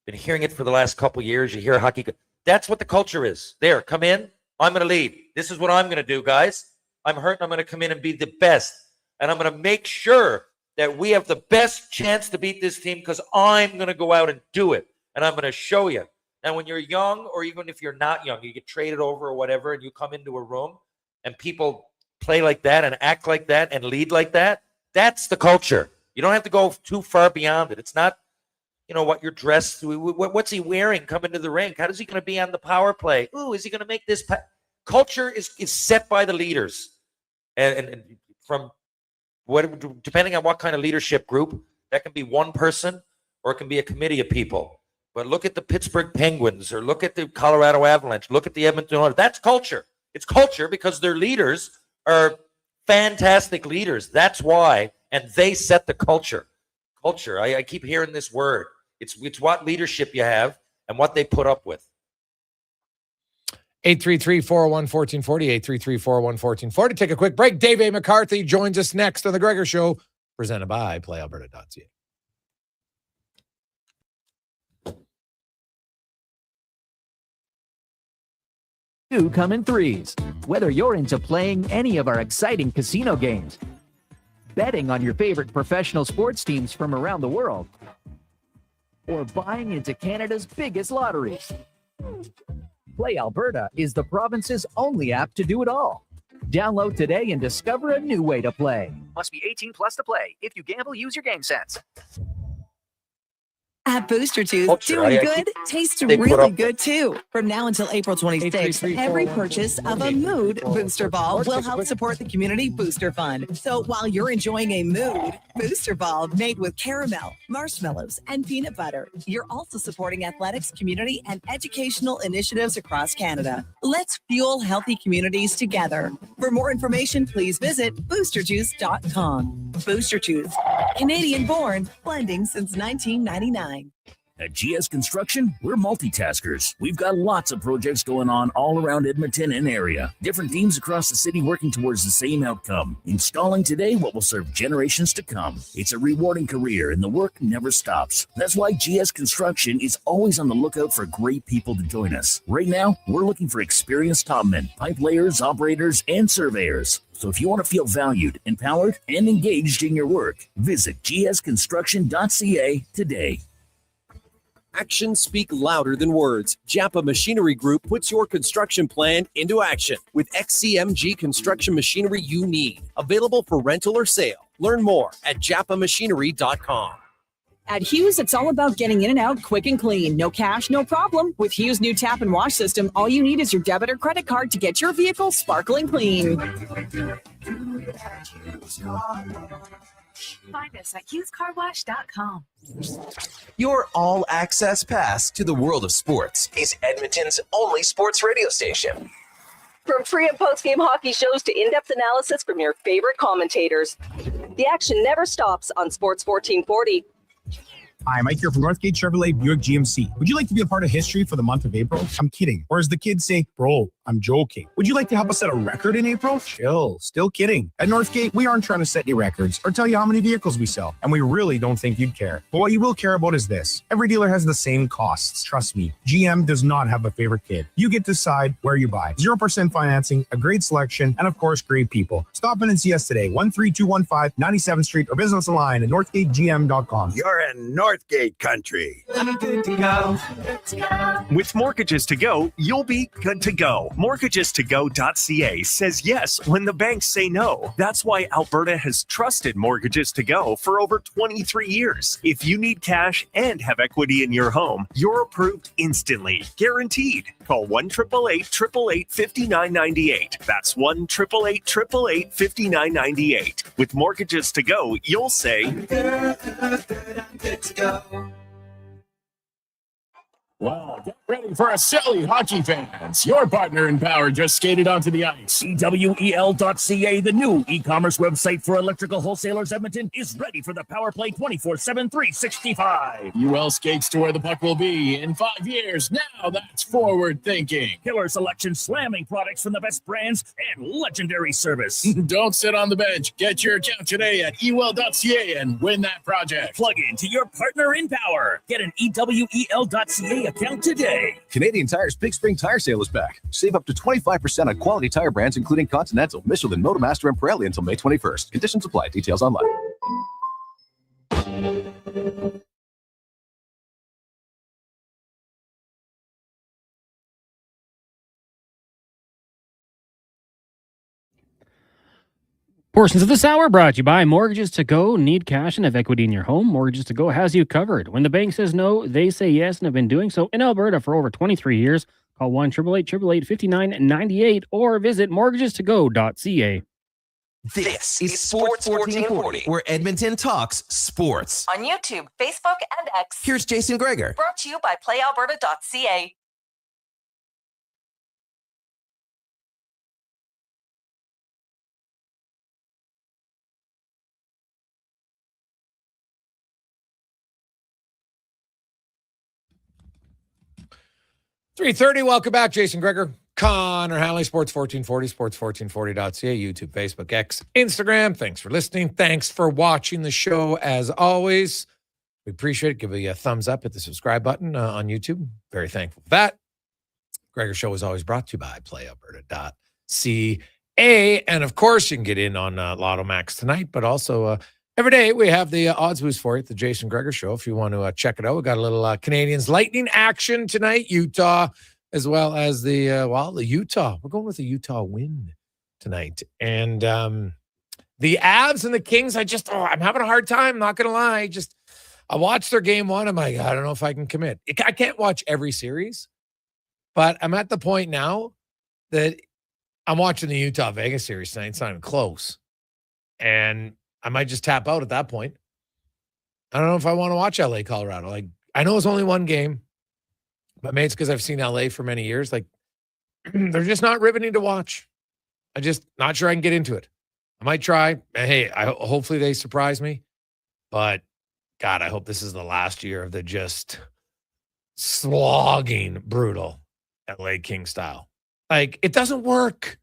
Been hearing it for the last couple of years. You hear hockey. That's what the culture is. There, come in. I'm going to lead. This is what I'm going to do, guys. I'm hurt, and I'm going to come in and be the best. And I'm going to make sure that we have the best chance to beat this team, because I'm going to go out and do it. And I'm going to show you. Now, when you're young, or even if you're not young, you get traded over or whatever, and you come into a room and people play like that and act like that and lead like that, that's the culture. You don't have to go too far beyond it. It's not, what you're dressed. What's he wearing coming to the rink? How is he going to be on the power play? Ooh, is he going to make this? Culture is set by the leaders. And from depending on what kind of leadership group, that can be one person or it can be a committee of people. But look at the Pittsburgh Penguins, or look at the Colorado Avalanche, look at the Edmonton Oilers. That's culture. It's culture because their leaders are fantastic leaders. That's why. And they set the culture. Culture. I keep hearing this word. It's what leadership you have and what they put up with. 833-401-1440, 833-401-1440. Take a quick break. Dave A. McCarthy joins us next on The Gregor Show, presented by PlayAlberta.ca. Come in threes. Whether you're into playing any of our exciting casino games, betting on your favorite professional sports teams from around the world, or buying into Canada's biggest lotteries, Play Alberta is the province's only app to do it all. Download today and discover a new way to play. Must be 18 plus to play. If you gamble, use your game sense. At Booster Juice, doing good tastes really good too. From now until April 26th, every purchase of a Mood Booster Ball will help support the Community Booster Fund. So while you're enjoying a Mood Booster Ball made with caramel, marshmallows, and peanut butter, you're also supporting athletics, community, and educational initiatives across Canada. Let's fuel healthy communities together. For more information, please visit boosterjuice.com. Booster Juice, Canadian born, blending since 1999. At GS Construction, we're multitaskers. We've got lots of projects going on all around Edmonton and area. Different teams across the city working towards the same outcome. Installing today what will serve generations to come. It's a rewarding career and the work never stops. That's why GS Construction is always on the lookout for great people to join us. Right now, we're looking for experienced topmen, pipe layers, operators, and surveyors. So if you want to feel valued, empowered, and engaged in your work, visit gsconstruction.ca today. Actions speak louder than words. Japa Machinery Group puts your construction plan into action with XCMG construction machinery you need. Available for rental or sale. Learn more at japamachinery.com. At Hughes, it's all about getting in and out quick and clean. No cash, no problem. With Hughes' new tap and wash system, all you need is your debit or credit card to get your vehicle sparkling clean. Find us at HughesCarWash.com. Your all-access pass to the world of sports is Edmonton's only sports radio station. From pre- and post-game hockey shows to in-depth analysis from your favorite commentators, the action never stops on Sports 1440. Hi, Mike here from Northgate Chevrolet Buick GMC. Would you like to be a part of history for the month of April? I'm kidding. Or as the kids say, bro, I'm joking. Would you like to help us set a record in April? Chill. Still kidding. At Northgate, we aren't trying to set any records or tell you how many vehicles we sell, and we really don't think you'd care. But what you will care about is this. Every dealer has the same costs. Trust me, GM does not have a favorite kid. You get to decide where you buy. 0% financing, a great selection, and of course, great people. Stop in and see us today, 13215 97th Street, or visit us online at northgategm.com. You're in Northgate country. I'm good to go. Good to go. With Mortgages to Go, you'll be good to go. MortgagesToGo.ca says yes when the banks say no. That's why Alberta has trusted Mortgages to Go for over 23 years. If you need cash and have equity in your home, you're approved instantly, guaranteed. Call 1-888-888-5998. That's 1-888-888-5998. With Mortgages to Go, you'll say, I'm good to go. Wow, get ready for a silly hockey fans. Your partner in power just skated onto the ice. EWEL.ca, the new e-commerce website for electrical wholesalers Edmonton, is ready for the power play 24/7, 365. UL skates to where the puck will be in 5 years. Now that's forward thinking. Killer selection, slamming products from the best brands, and legendary service. Don't sit on the bench. Get your account today at EWEL.ca and win that project. Plug into your partner in power. Get an EWEL.ca account today. Canadian Tire's Big Spring Tire Sale is back. Save up to 25% on quality tire brands including Continental, Michelin, Motomaster, and Pirelli until May 21st. Conditions apply. Details online. Portions of this hour brought to you by Mortgages to Go. Need cash and have equity in your home? Mortgages to Go has you covered. When the bank says no, they say yes and have been doing so in Alberta for over 23 years. Call 1-888-888-5998 or visit mortgagestogo.ca. This is Sports 1440, where Edmonton talks sports. On YouTube, Facebook, and X. Here's Jason Gregor. Brought to you by playalberta.ca. .330, welcome back. Jason Gregor, Connor Halley, Sports 1440, sports1440.ca, YouTube, Facebook, X, Instagram. Thanks for listening. Thanks for watching the show as always. We appreciate it. Give me a thumbs up, hit the subscribe button on YouTube. Very thankful for that. Gregor Show is always brought to you by playalberta.ca. And of course, you can get in on Lotto Max tonight, but also every day we have the odds boost for you at the Jason Gregor Show. If you want to check it out, we got a little Canadians Lightning action tonight, Utah, as well as the Utah. We're going with the Utah win tonight. And the Avs and the Kings, I'm having a hard time, not going to lie. I watched their game one. I'm like, I don't know if I can commit. I can't watch every series, but I'm at the point now that I'm watching the Utah-Vegas series tonight. It's not even close. And I might just tap out at that point. I don't know if I want to watch LA, Colorado. Like, I know it's only one game, but maybe it's because I've seen LA for many years. Like, they're just not riveting to watch. I'm just not sure I can get into it. I might try. Hey, hopefully they surprise me. But, God, I hope this is the last year of the just slogging, brutal LA King style. Like, it doesn't work.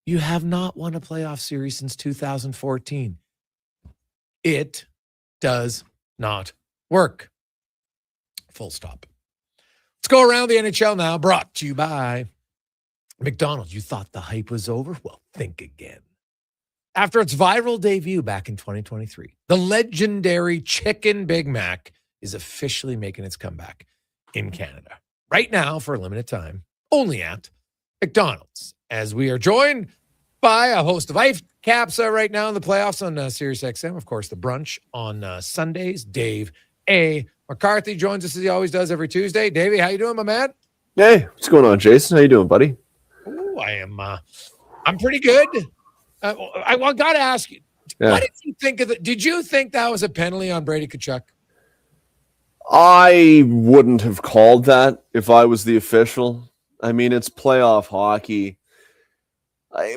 You have not won a playoff series since 2014. It does not work. Full stop. Let's go around the NHL now, brought to you by McDonald's. You thought the hype was over? Well, think again. After its viral debut back in 2023, the legendary Chicken Big Mac is officially making its comeback in Canada. Right now, for a limited time, only at McDonald's. As we are joined by a host of ice caps right now in the playoffs on SiriusXM. Of course, the brunch on Sundays. Dave A. McCarthy joins us as he always does every Tuesday. Davey, how you doing, my man? Hey, what's going on, Jason? How you doing, buddy? Ooh, I'm pretty good. I got to ask you, What did you think of it? Did you think that was a penalty on Brady Tkachuk? I wouldn't have called that if I was the official. I mean, it's playoff hockey.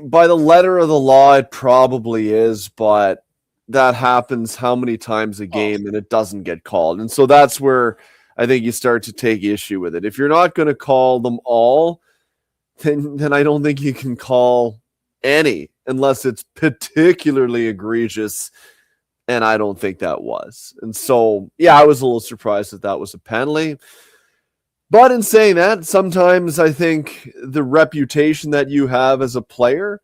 By the letter of the law, it probably is, but that happens how many times a game and it doesn't get called. And so that's where I think you start to take issue with it. If you're not going to call them all, then I don't think you can call any unless it's particularly egregious. And I don't think that was. And so, yeah, I was a little surprised that was a penalty. But in saying that, sometimes I think the reputation that you have as a player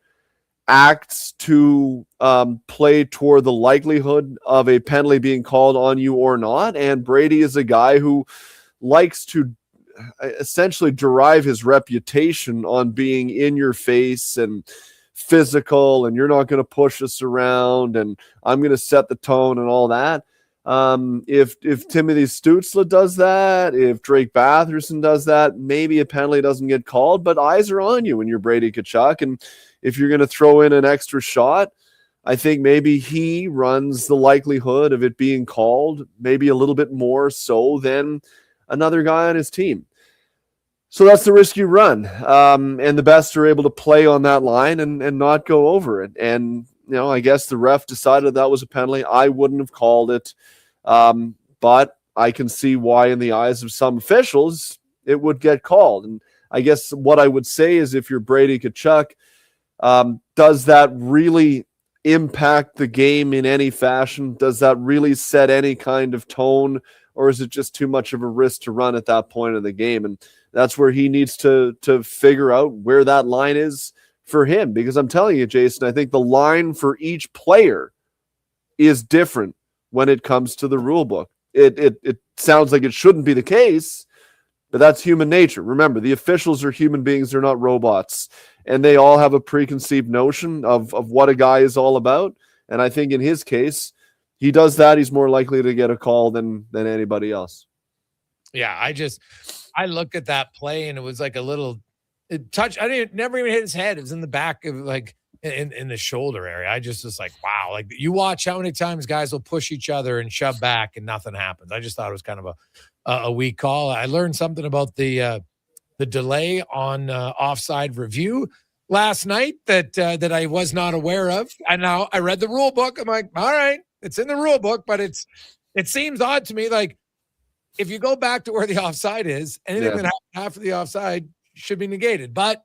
acts to play toward the likelihood of a penalty being called on you or not. And Brady is a guy who likes to essentially derive his reputation on being in your face and physical, and you're not going to push us around, and I'm going to set the tone and all that. If Timothy Stützle does that, if Drake Batherson does that, maybe a penalty doesn't get called, but eyes are on you when you're Brady Tkachuk. And if you're going to throw in an extra shot, I think maybe he runs the likelihood of it being called maybe a little bit more so than another guy on his team. So that's the risk you run. And the best are able to play on that line and not go over it. And, I guess the ref decided that was a penalty. I wouldn't have called it. But I can see why in the eyes of some officials, it would get called. And I guess what I would say is if you're Brady Tkachuk, does that really impact the game in any fashion? Does that really set any kind of tone? Or is it just too much of a risk to run at that point of the game? And that's where he needs to figure out where that line is for him. Because I'm telling you, Jason, I think the line for each player is different when it comes to the rule book. It sounds like it shouldn't be the case, but that's human nature. Remember, the officials are human beings. They're not robots. And they all have a preconceived notion of what a guy is all about. And I think in his case, he does that, he's more likely to get a call than anybody else. Yeah, I looked at that play and it was like a little touch. Never even hit his head. It was in the back of like in the shoulder area. I just was like, wow. Like you watch how many times guys will push each other and shove back and nothing happens. I just thought it was kind of a weak call. I learned something about the delay on offside review last night that I was not aware of. And now I read the rule book. I'm like, all right, it's in the rule book, but it seems odd to me. Like if you go back to where the offside is, anything that happened after the offside should be negated. But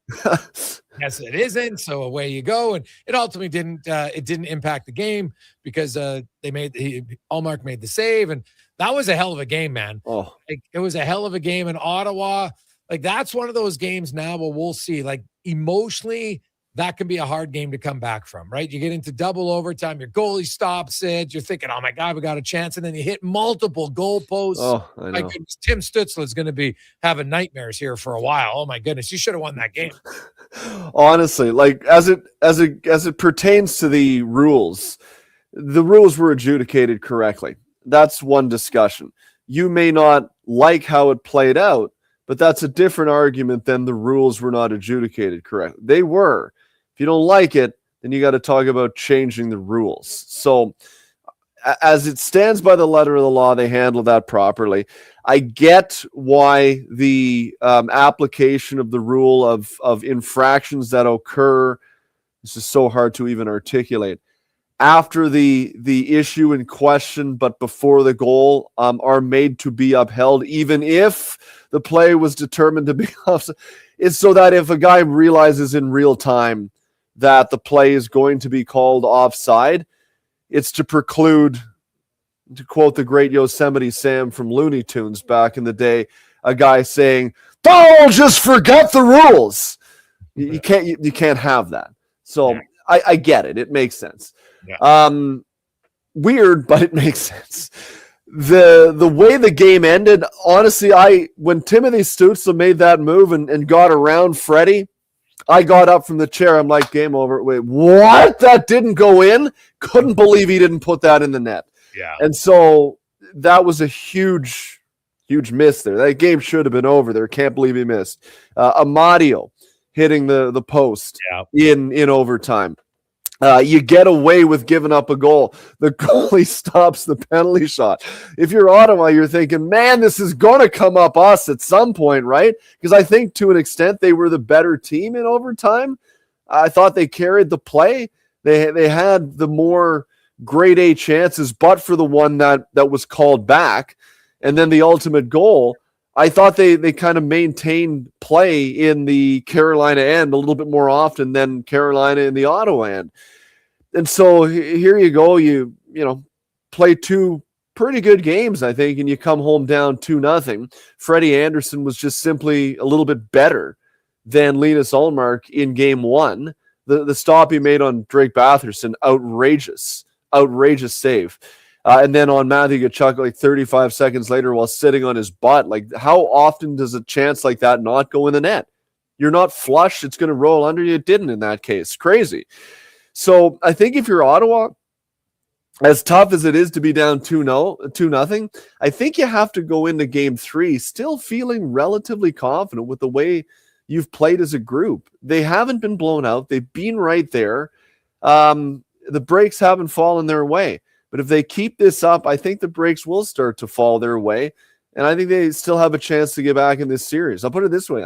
yes, it isn't. So away you go. And it ultimately didn't impact the game because Allmark made the save, and that was a hell of a game, man. Oh, like, it was a hell of a game in Ottawa. Like that's one of those games now where we'll see, like emotionally, that can be a hard game to come back from, right? You get into double overtime, your goalie stops it. You're thinking, oh my God, we got a chance. And then you hit multiple goalposts. Oh, I know. My goodness, Tim Stützle is going to be having nightmares here for a while. Oh my goodness, you should have won that game. Honestly, like as it pertains to the rules were adjudicated correctly. That's one discussion. You may not like how it played out, but that's a different argument than the rules were not adjudicated correctly. They were. If you don't like it, then you got to talk about changing the rules. So as it stands by the letter of the law, they handle that properly. I get why the application of the rule of infractions that occur, this is so hard to even articulate, after the issue in question, but before the goal, are made to be upheld, even if the play was determined to be offside. It's so that if a guy realizes in real time that the play is going to be called offside, it's to preclude, to quote the great Yosemite Sam from Looney Tunes back in the day, a guy saying, "Don't just forget the rules." You can't have that. So I get it. It makes sense. Yeah. Weird, but it makes sense. The way the game ended, honestly, when Timothy Stützle made that move and got around Freddie, I got up from the chair. I'm like, game over. Wait, what? That didn't go in? Couldn't believe he didn't put that in the net. Yeah. And so that was a huge miss there. That game should have been over there. Can't believe he missed. Amadio hitting the post in overtime. You get away with giving up a goal. The goalie stops the penalty shot. If you're Ottawa, you're thinking, man, this is going to come up us at some point, right? Because I think to an extent they were the better team in overtime. I thought they carried the play. They had the more grade A chances, but for the one that was called back. And then the ultimate goal, I thought they kind of maintained play in the Carolina end a little bit more often than Carolina in the Ottawa end. And so here you go, you play two pretty good games, I think, and you come home down 2-0. Freddie Anderson was just simply a little bit better than Linus Ullmark in game one. The stop he made on Drake Batherson, outrageous save. And then on Matthew Tkachuk, like 35 seconds later while sitting on his butt. Like, how often does a chance like that not go in the net? You're not flush. It's going to roll under you. It didn't in that case. Crazy. So I think if you're Ottawa, as tough as it is to be down 2-0, I think you have to go into game three still feeling relatively confident with the way you've played as a group. They haven't been blown out. They've been right there. The breaks haven't fallen their way. But if they keep this up, I think the breaks will start to fall their way. And I think they still have a chance to get back in this series. I'll put it this way.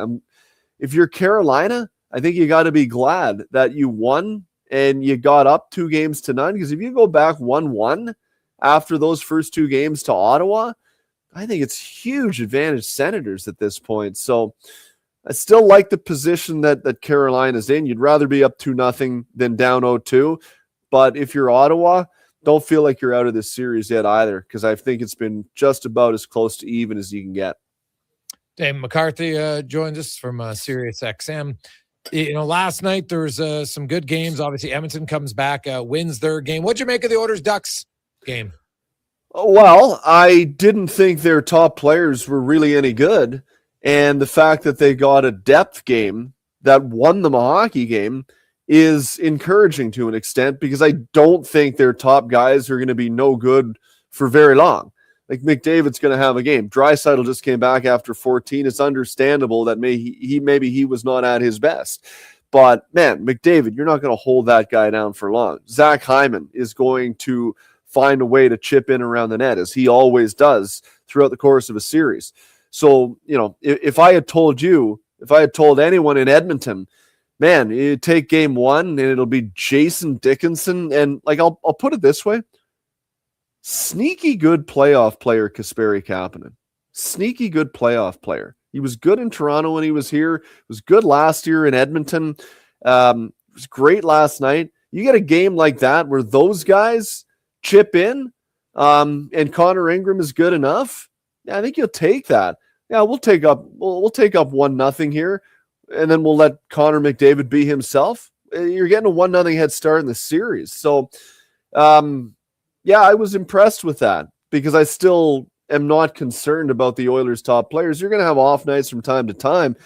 If you're Carolina, I think you got to be glad that you won and you got up 2-0, because if you go back 1-1 after those first two games to Ottawa, I think it's huge advantage Senators at this point. So I still like the position that Carolina's in. You'd rather be up 2-0 than down 0-2. But if you're Ottawa, don't feel like you're out of this series yet either, because I think it's been just about as close to even as you can get. Dave McCarthy joins us from Sirius XM. Last night there was some good games. Obviously, Edmonton comes back, wins their game. What'd you make of the Oilers Ducks game? Well, I didn't think their top players were really any good. And the fact that they got a depth game that won them a hockey game is encouraging to an extent, because I don't think their top guys are going to be no good for very long. Like, McDavid's going to have a game. Draisaitl just came back after 14. It's understandable that maybe he was not at his best. But, man, McDavid, you're not going to hold that guy down for long. Zach Hyman is going to find a way to chip in around the net, as he always does throughout the course of a series. So, if I had told anyone in Edmonton, man, you take game one and it'll be Jason Dickinson. And I'll put it this way. Sneaky good playoff player, Kasperi Kapanen. Sneaky good playoff player. He was good in Toronto when he was here. He was good last year in Edmonton. It was great last night. You get a game like that where those guys chip in, and Connor Ingram is good enough. Yeah, I think you'll take that. Yeah, we'll take up 1-0 here. And then we'll let Connor McDavid be himself. You're getting a 1-0 head start in the series. So, I was impressed with that, because I still am not concerned about the Oilers' top players. You're going to have off nights from time to time,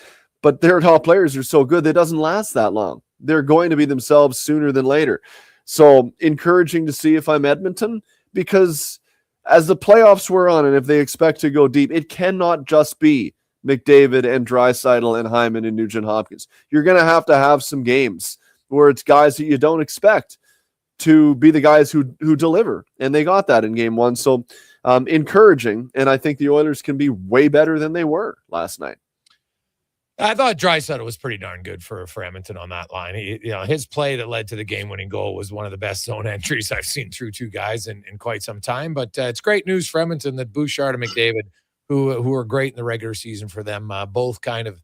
but their top players are so good that it doesn't last that long. They're going to be themselves sooner than later. So, encouraging to see if I'm Edmonton, because as the playoffs were on, and if they expect to go deep, it cannot just be McDavid and Draisaitl and Hyman and Nugent-Hopkins. You're going to have some games where it's guys that you don't expect to be the guys who deliver. And they got that in game one. So encouraging. And I think the Oilers can be way better than they were last night. I thought Draisaitl was pretty darn good for Edmonton on that line. His play that led to the game-winning goal was one of the best zone entries I've seen through two guys in quite some time. But it's great news for Edmonton that Bouchard and McDavid, who are great in the regular season for them, both kind of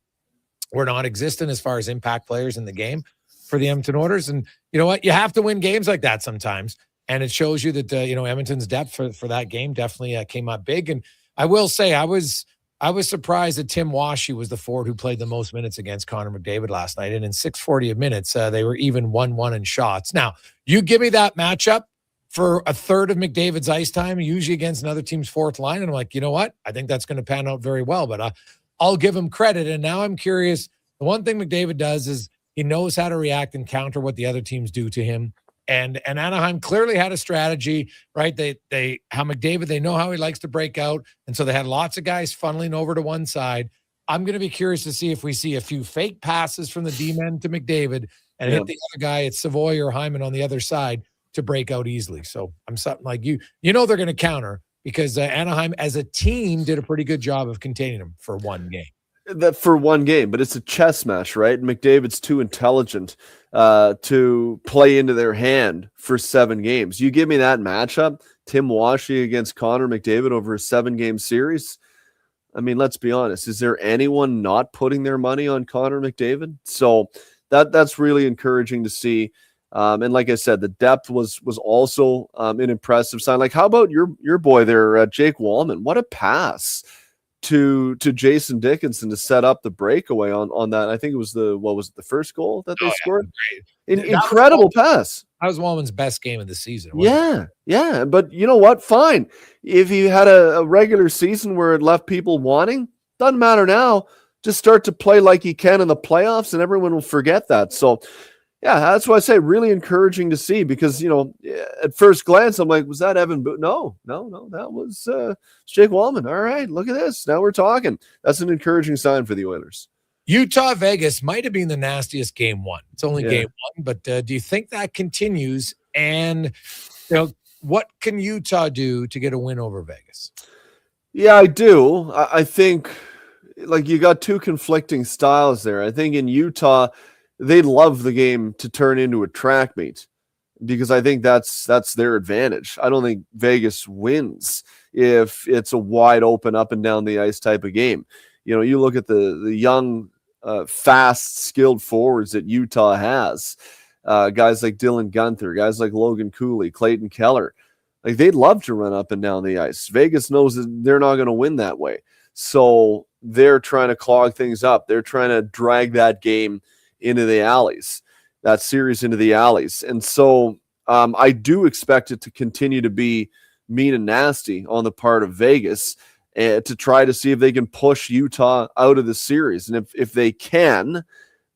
were non-existent as far as impact players in the game for the Edmonton Oilers. And you know what? You have to win games like that sometimes. And it shows you that, Edmonton's depth for that game definitely came up big. And I will say I was surprised that Tim Washy was the forward who played the most minutes against Connor McDavid last night. And in 640 minutes, they were even 1-1 in shots. Now, you give me that matchup for a third of McDavid's ice time, usually against another team's fourth line. And I'm like, you know what? I think that's going to pan out very well, but I'll give him credit. And now I'm curious. The one thing McDavid does is he knows how to react and counter what the other teams do to him. And Anaheim clearly had a strategy, right? How McDavid, they know how he likes to break out. And so they had lots of guys funneling over to one side. I'm going to be curious to see if we see a few fake passes from the D-men to McDavid and hit the other guy at Savoy or Hyman on the other side to break out easily. So I'm something like they're going to counter, because Anaheim as a team did a pretty good job of containing them for one game. But it's a chess match, right? McDavid's too intelligent to play into their hand for 7 games. You give me that matchup, Tim Washy against Connor McDavid over a 7-game series, I mean, let's be honest. Is there anyone not putting their money on Connor McDavid? So that's really encouraging to see. And like I said, the depth was also an impressive sign. Like, how about your boy there, Jake Wallman? What a pass to Jason Dickinson to set up the breakaway on that. I think it was the first goal that they scored. Incredible pass. That was Wallman's best game of the season. Yeah. But you know what? Fine. If he had a regular season where it left people wanting, doesn't matter now. Just start to play like he can in the playoffs, and everyone will forget that. So, yeah, that's why I say really encouraging to see, because, you know, at first glance, I'm like, was that Evan Boone? No, that was Jake Wallman. All right, look at this. Now we're talking. That's an encouraging sign for the Oilers. Utah Vegas might have been the nastiest game one. It's only game one, but do you think that continues? And what can Utah do to get a win over Vegas? Yeah, I do. I think like you got two conflicting styles there. I think in Utah, they'd love the game to turn into a track meet, because I think that's their advantage. I don't think Vegas wins if it's a wide open up and down the ice type of game. You know, you look at the young, fast, skilled forwards that Utah has, guys like Dylan Gunther, guys like Logan Cooley, Clayton Keller. Like, they'd love to run up and down the ice. Vegas knows that they're not going to win that way. So they're trying to clog things up. They're trying to drag that game into the alleys, that series into the alleys. And so I do expect it to continue to be mean and nasty on the part of Vegas, to try to see if they can push Utah out of the series. And if they can,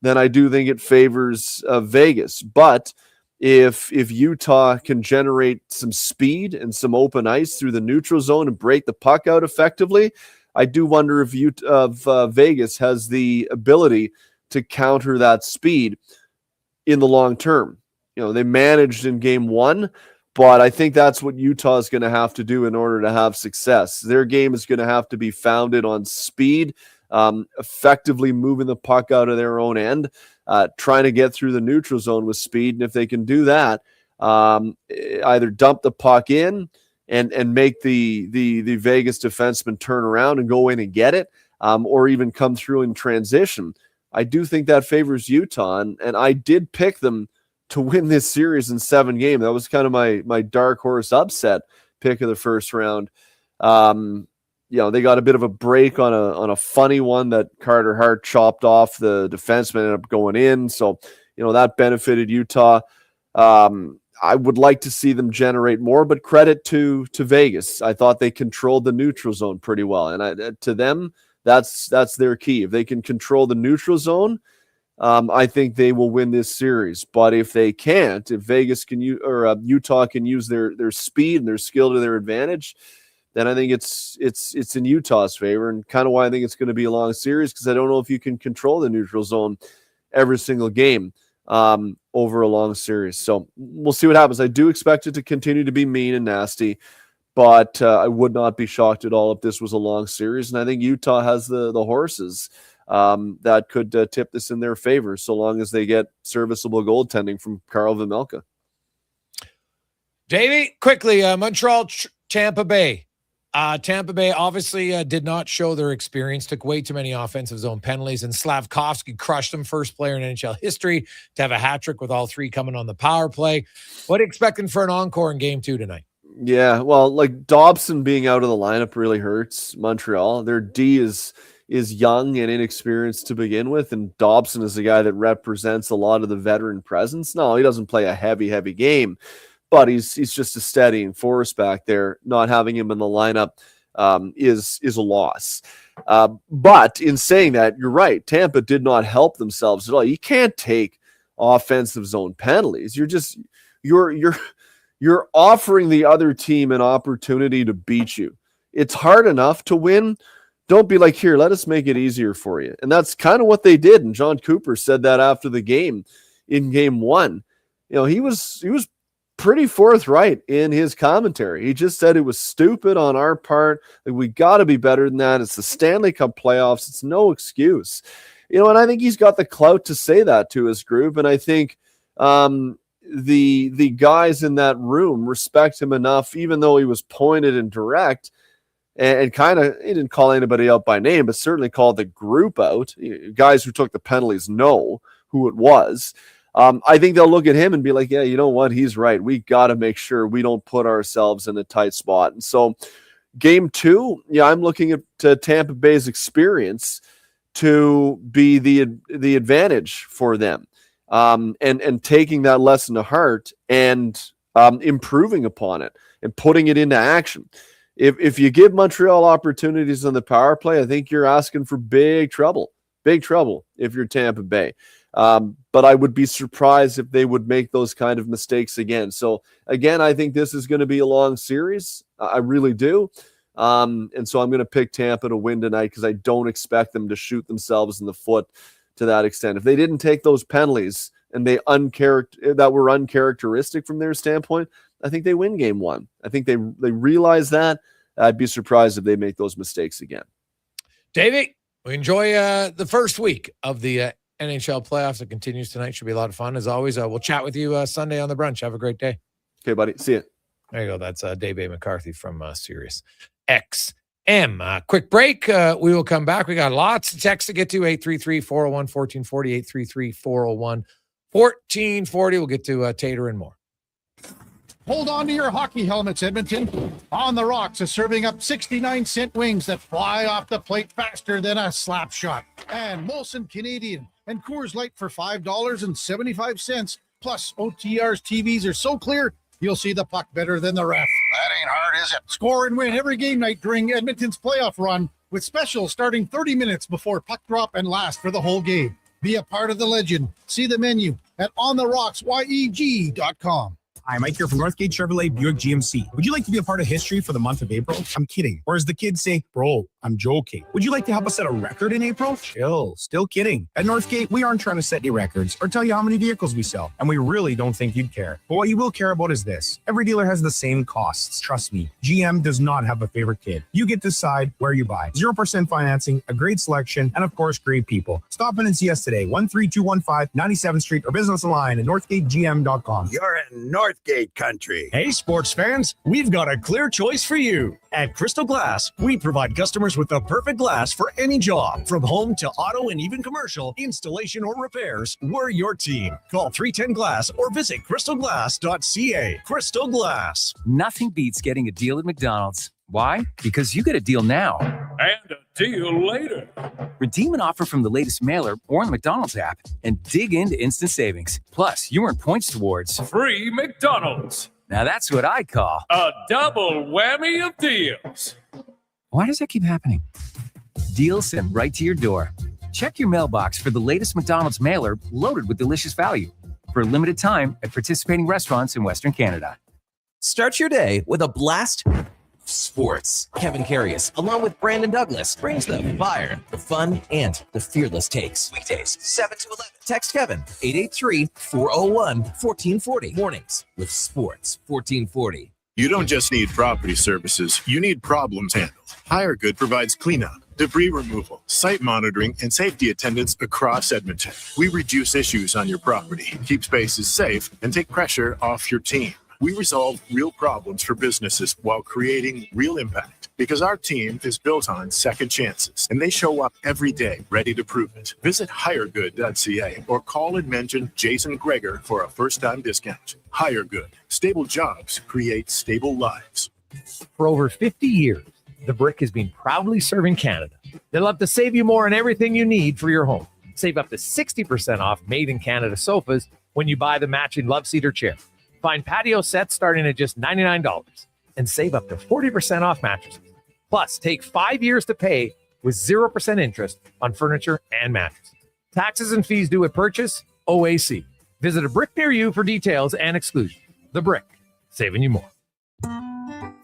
then I do think it favors Vegas. But if Utah can generate some speed and some open ice through the neutral zone and break the puck out effectively, I do wonder if Vegas has the ability to counter that speed in the long term. You know, they managed in game one, but I think that's what Utah is going to have to do in order to have success. Their game is going to have to be founded on speed, effectively moving the puck out of their own end, trying to get through the neutral zone with speed. And if they can do that, either dump the puck in and make the Vegas defenseman turn around and go in and get it, or even come through in transition, I do think that favors Utah. And I did pick them to win this series in 7 games. That was kind of my dark horse upset pick of the first round. You know, they got a bit of a break on a funny one that Carter Hart chopped off. The defenseman ended up going in. So, you know, that benefited Utah. I would like to see them generate more, but credit to Vegas. I thought they controlled the neutral zone pretty well. And to them, that's their key. If they can control the neutral zone, I think they will win this series. But if they can't, if Vegas can Utah can use their speed and their skill to their advantage, then I think it's in Utah's favor, and kind of why I think it's going to be a long series, because I don't know if you can control the neutral zone every single game over a long series. So we'll see what happens. I do expect it to continue to be mean and nasty, but I would not be shocked at all if this was a long series. And I think Utah has the horses that could tip this in their favor, so long as they get serviceable goaltending from Karl Vejmelka. Davey, quickly, Montreal, Tampa Bay. Tampa Bay obviously did not show their experience, took way too many offensive zone penalties, and Slavkovsky crushed them, first player in NHL history to have a hat trick with all 3 coming on the power play. What are you expecting for an encore in game 2 tonight? Yeah, well, like Dobson being out of the lineup really hurts Montreal. Their D is young and inexperienced to begin with, and Dobson is a guy that represents a lot of the veteran presence. No, he doesn't play a heavy game, but he's just a steadying force back there. Not having him in the lineup is a loss. But in saying that, you're right. Tampa did not help themselves at all. You can't take offensive zone penalties. You're offering the other team an opportunity to beat you. It's hard enough to win. Don't be like, here, let us make it easier for you. And that's kind of what they did. And John Cooper said that after the game in game 1. You know, he was pretty forthright in his commentary. He just said it was stupid on our part. Like, we got to be better than that. It's the Stanley Cup playoffs. It's no excuse. You know, and I think he's got the clout to say that to his group. And I think the guys in that room respect him enough, even though he was pointed and direct, and kind of, he didn't call anybody out by name, but certainly called the group out. Guys who took the penalties know who it was. I think they'll look at him and be like, yeah, you know what? He's right. We got to make sure we don't put ourselves in a tight spot. And so game 2, yeah, I'm looking at Tampa Bay's experience to be the advantage for them, and taking that lesson to heart and improving upon it and putting it into action. If you give Montreal opportunities on the power play, I think you're asking for big trouble if you're Tampa Bay. But I would be surprised if they would make those kind of mistakes again. So again, I think this is going to be a long series. I really do. And so I'm going to pick Tampa to win tonight because I don't expect them to shoot themselves in the foot to that extent. If they didn't take those penalties and that were uncharacteristic from their standpoint, I think they win game 1. I think they realize that. I'd be surprised if they make those mistakes again. Davey, we enjoy the first week of the NHL playoffs. It continues tonight. Should be a lot of fun. As always, we'll chat with you Sunday on the brunch. Have a great day. Okay, buddy. See you. There you go. That's Davey McCarthy from Sirius XM. Quick break. We will come back. We got lots of texts to get to. 833-401-1440, 833-401-1440. We'll get to Tater and more. Hold on to your hockey helmets, Edmonton. On the Rocks is serving up 69-cent wings that fly off the plate faster than a slap shot. And Molson Canadian and Coors Light for $5.75. Plus, OTR's TVs are so clear, you'll see the puck better than the ref. That ain't hard, is it? Score and win every game night during Edmonton's playoff run with specials starting 30 minutes before puck drop and last for the whole game. Be a part of the legend. See the menu at ontherocksyeg.com. Hi, Mike here from Northgate Chevrolet Buick GMC. Would you like to be a part of history for the month of April? I'm kidding. Or as the kids say, bro, I'm joking. Would you like to help us set a record in April? Chill. Still kidding. At Northgate, we aren't trying to set any records or tell you how many vehicles we sell, and we really don't think you'd care. But what you will care about is this. Every dealer has the same costs. Trust me, GM does not have a favorite kid. You get to decide where you buy. 0% financing, a great selection, and of course, great people. Stop in and see us today, 13215 97th Street, or business online at northgategm.com. You're in Northgate country. Hey, sports fans, we've got a clear choice for you. At Crystal Glass, we provide customers with the perfect glass for any job. From home to auto and even commercial, installation or repairs, we're your team. Call 310-GLASS or visit crystalglass.ca. Crystal Glass. Nothing beats getting a deal at McDonald's. Why? Because you get a deal now. And a deal later. Redeem an offer from the latest mailer or the McDonald's app and dig into instant savings. Plus, you earn points towards Free McDonald's. Now that's what I call a double whammy of deals. Why does that keep happening? Deals sent right to your door. Check your mailbox for the latest McDonald's mailer loaded with delicious value for a limited time at participating restaurants in Western Canada. Start your day with a blast of sports. Kevin Carius, along with Brandon Douglas, brings the fire, the fun, and the fearless takes. Weekdays, 7 to 11. Text Kevin, 883-401-1440. Mornings with Sports 1440. You don't just need property services, you need problems handled. HireGood provides cleanup, debris removal, site monitoring, and safety attendance across Edmonton. We reduce issues on your property, keep spaces safe, and take pressure off your team. We resolve real problems for businesses while creating real impact because our team is built on second chances and they show up every day ready to prove it. Visit hiregood.ca or call and mention Jason Gregor for a first-time discount. HireGood. Stable jobs create stable lives. For over 50 years, The Brick has been proudly serving Canada. They love to save you more on everything you need for your home. Save up to 60% off made-in-Canada sofas when you buy the matching love seat or chair. Find patio sets starting at just $99 and save up to 40% off mattresses. Plus, take 5 years to pay with 0% interest on furniture and mattresses. Taxes and fees due at purchase, OAC. Visit a Brick near you for details and exclusions. The Brick, saving you more.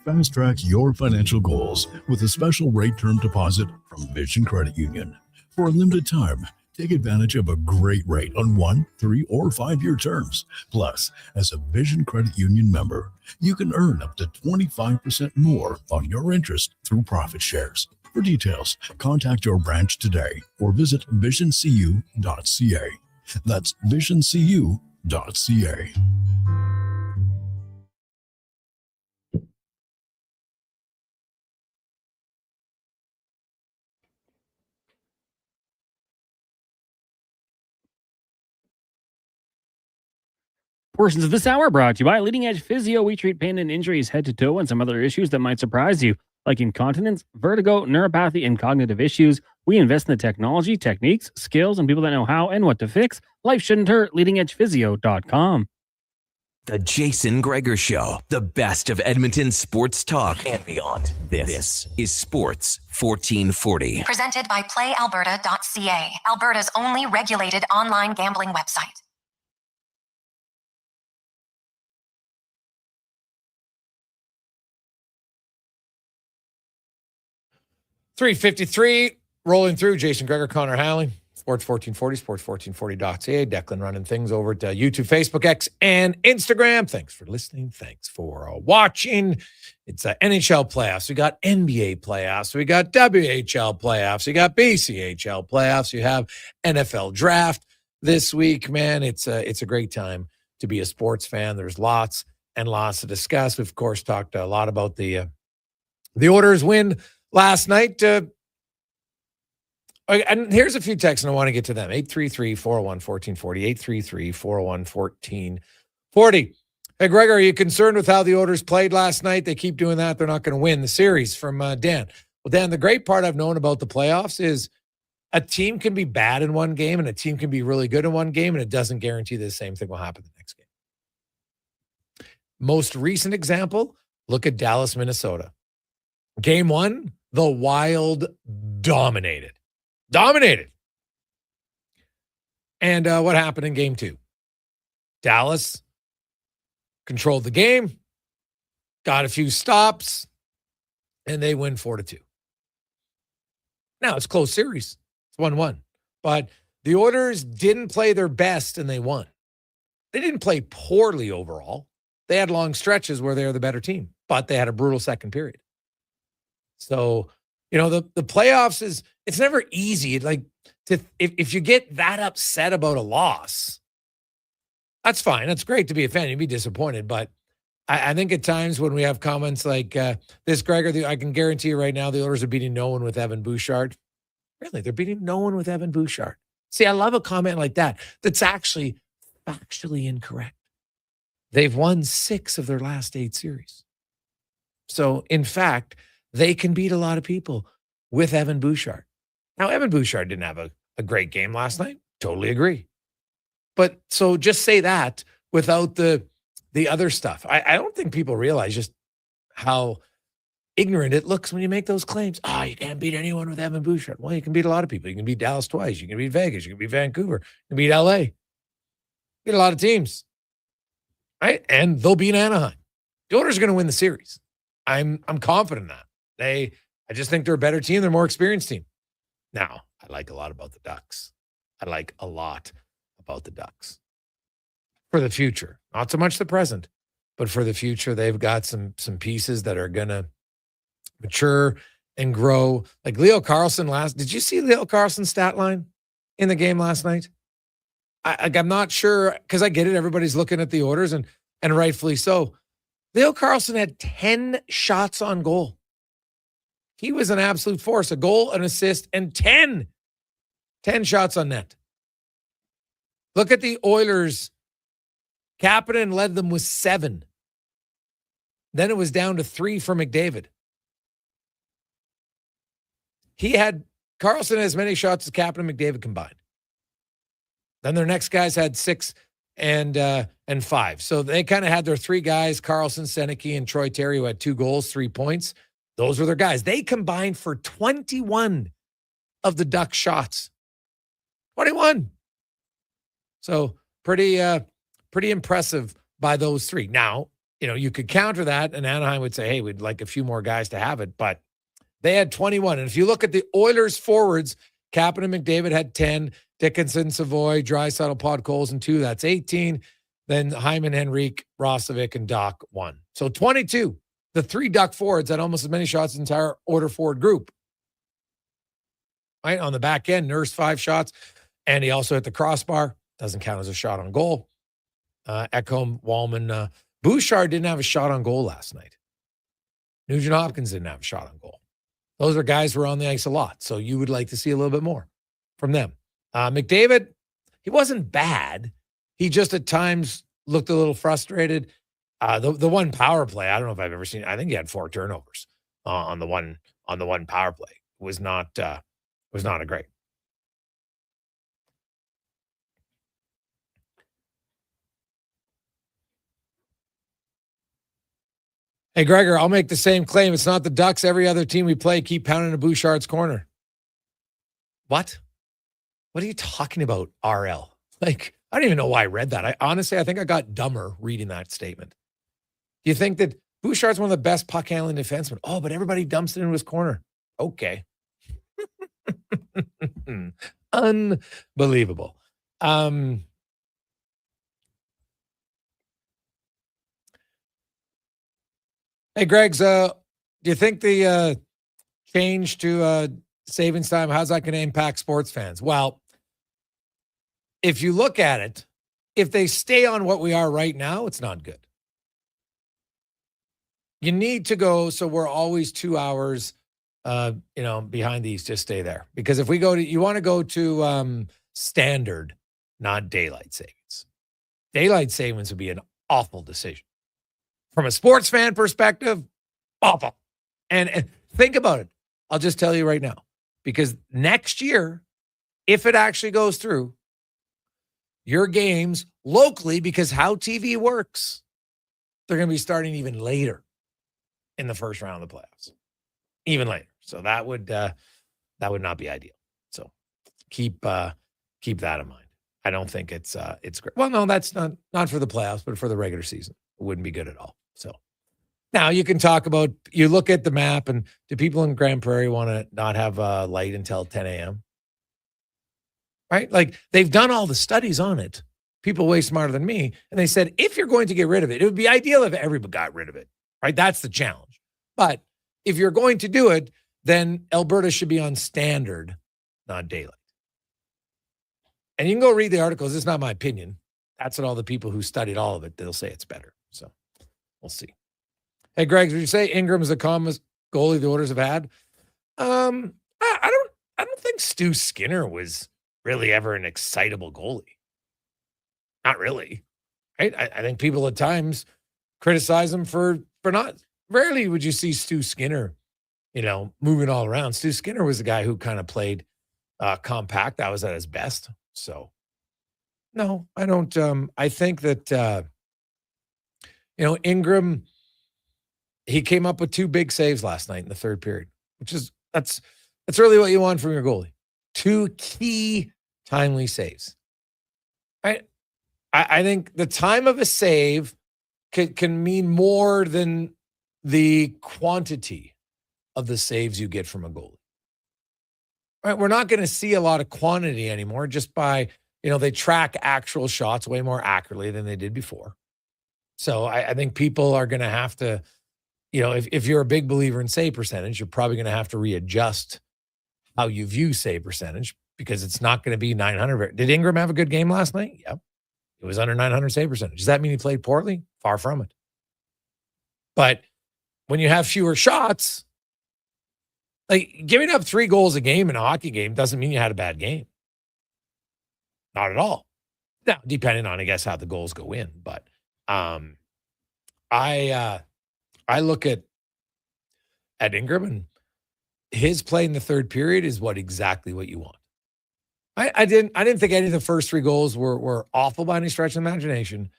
Fast track your financial goals with a special rate term deposit from Vision Credit Union. For a limited time, take advantage of a great rate on 1, 3, or 5-year terms. Plus, as a Vision Credit Union member, you can earn up to 25% more on your interest through profit shares. For details, contact your branch today or visit visioncu.ca. That's visioncu.ca. Portions of this hour brought to you by Leading Edge Physio. We treat pain and injuries head to toe and some other issues that might surprise you, like incontinence, vertigo, neuropathy, and cognitive issues. We invest in the technology, techniques, skills, and people that know how and what to fix. Life shouldn't hurt. LeadingEdgePhysio.com. The Jason Gregor Show, the best of Edmonton sports talk and beyond. This is Sports 1440. Presented by PlayAlberta.ca, Alberta's only regulated online gambling website. .353 rolling through. Jason Gregor, Connor Halley, Sports 1440, sports1440.ca. Declan running things over to YouTube, Facebook, X, and Instagram. Thanks for listening. Thanks for watching. It's NHL playoffs. We got NBA playoffs. We got WHL playoffs. You got BCHL playoffs. You have NFL draft this week, man. It's a great time to be a sports fan. There's lots and lots to discuss. We've, of course, talked a lot about the Oilers win last night. And here's a few texts, and I want to get to them. 833-401-1440, 833-401-1440. Hey, Gregor, are you concerned with how the Oilers played last night? They keep doing that. They're not going to win the series, from Dan. Well, Dan, the great part I've known about the playoffs is a team can be bad in one game and a team can be really good in one game, and it doesn't guarantee the same thing will happen the next game. Most recent example, look at Dallas, Minnesota. Game 1, the Wild dominated. And what happened in game 2? Dallas controlled the game, got a few stops, and they win 4-2. Now, it's a close series. It's 1-1. But the Oilers didn't play their best, and they won. They didn't play poorly overall. They had long stretches where they were the better team, but they had a brutal second period. So, the playoffs it's never easy. Like, if you get that upset about a loss, that's fine. That's great to be a fan. You'd be disappointed. But I think at times when we have comments like this, Gregor, I can guarantee you right now the Oilers are beating no one with Evan Bouchard. Really, they're beating no one with Evan Bouchard. See, I love a comment like that that's actually factually incorrect. They've won 6 of their last 8 series. So, in fact, they can beat a lot of people with Evan Bouchard. Now, Evan Bouchard didn't have a great game last night. Totally agree. But so just say that without the other stuff. I don't think people realize just how ignorant it looks when you make those claims. You can't beat anyone with Evan Bouchard. Well, you can beat a lot of people. You can beat Dallas twice. You can beat Vegas. You can beat Vancouver. You can beat LA. Beat a lot of teams. Right? And they'll beat Anaheim. The Oilers are going to win the series. I'm confident in that. I just think they're a better team. They're a more experienced team. Now, I like a lot about the Ducks. For the future. Not so much the present, but for the future, they've got some pieces that are going to mature and grow. Like Leo Carlsson did you see Leo Carlsson's stat line in the game last night? I'm not sure, because I get it. Everybody's looking at the Oilers, and rightfully so. Leo Carlsson had 10 shots on goal. He was an absolute force, a goal, an assist, and 10 shots on net. Look at the Oilers. Kapanen led them with 7. Then it was down to 3 for McDavid. Carlsson had as many shots as Kapanen and McDavid combined. Then their next guys had 6 and 5. So they kind of had their 3 guys, Carlsson, Seneke, and Troy Terry, who had 2 goals, 3 points. Those were their guys. They combined for 21 of the Ducks shots. 21. So pretty impressive by those 3. Now, you could counter that, and Anaheim would say, hey, we'd like a few more guys to have it, but they had 21. And if you look at the Oilers forwards, Kapanen and McDavid had 10, Dickinson, Savoy, Draisaitl, Podkolzin, and 2. That's 18. Then Hyman, Henrique, Rosovic, and Doc 1. So 22. The 3 Duck forwards had almost as many shots as the entire Oilers forward group. Right? On the back end, Nurse 5 shots. And he also hit the crossbar. Doesn't count as a shot on goal. Ekholm, Wallman. Bouchard didn't have a shot on goal last night. Nugent Hopkins didn't have a shot on goal. Those are guys who were on the ice a lot. So you would like to see a little bit more from them. McDavid, he wasn't bad. He just at times looked a little frustrated. The one power play, I don't know if I've ever seen. I think he had 4 turnovers on the one power play. Was not a great. Hey, Gregor, I'll make the same claim. It's not the Ducks. Every other team we play keep pounding to Bouchard's corner. What? What are you talking about, RL? Like, I don't even know why I read that. I think I got dumber reading that statement. Do you think that Bouchard's one of the best puck-handling defensemen? Oh, but everybody dumps it into his corner. Okay. Unbelievable. Hey, Greg's, do you think the change to savings time, how's that going to impact sports fans? Well, if you look at it, if they stay on what we are right now, it's not good. You need to go so we're always 2 hours, behind these. Just stay there. Because if we go to, you want to go to standard, not daylight savings. Daylight savings would be an awful decision. From a sports fan perspective, awful. And think about it. I'll just tell you right now. Because next year, if it actually goes through, your games locally, because how TV works, they're going to be starting even later in the first round of the playoffs. Even later. So that would not be ideal. So keep that in mind. I don't think it's great. Well, no, that's not for the playoffs, but for the regular season. It wouldn't be good at all. So now you can talk about, you look at the map, and do people in Grand Prairie want to not have light until 10 a.m.? Right? Like, they've done all the studies on it. People way smarter than me. And they said, if you're going to get rid of it, it would be ideal if everybody got rid of it. Right? That's the challenge. But if you're going to do it, then Alberta should be on standard, not daylight. And you can go read the articles. It's not my opinion. That's what all the people who studied all of it, they'll say it's better. So we'll see. Hey, Greg, would you say Ingram's the calmest goalie the Oilers have had? I don't think Stu Skinner was really ever an excitable goalie. Not really. Right? I think people at times criticize him for not. Rarely would you see Stu Skinner, moving all around. Stu Skinner was the guy who kind of played compact. That was at his best. So, no, I don't. I think that, Ingram, he came up with 2 big saves last night in the third period, which is, that's really what you want from your goalie. 2 key timely saves. Right? I think the time of a save can mean more than the quantity of the saves you get from a goalie. Right? We're not going to see a lot of quantity anymore just by, they track actual shots way more accurately than they did before. So I think people are going to have to, if you're a big believer in save percentage, you're probably going to have to readjust how you view save percentage, because it's not going to be 900. Did Ingram have a good game last night? Yep. It was under 900 save percentage. Does that mean he played poorly? Far from it. But when you have fewer shots, like, giving up 3 goals a game in a hockey game doesn't mean you had a bad game. Not at all. Now, depending on, I guess, how the goals go in. But I look at Ingram, and his play in the third period is exactly what you want. I didn't think any of the first 3 goals were awful by any stretch of the imagination,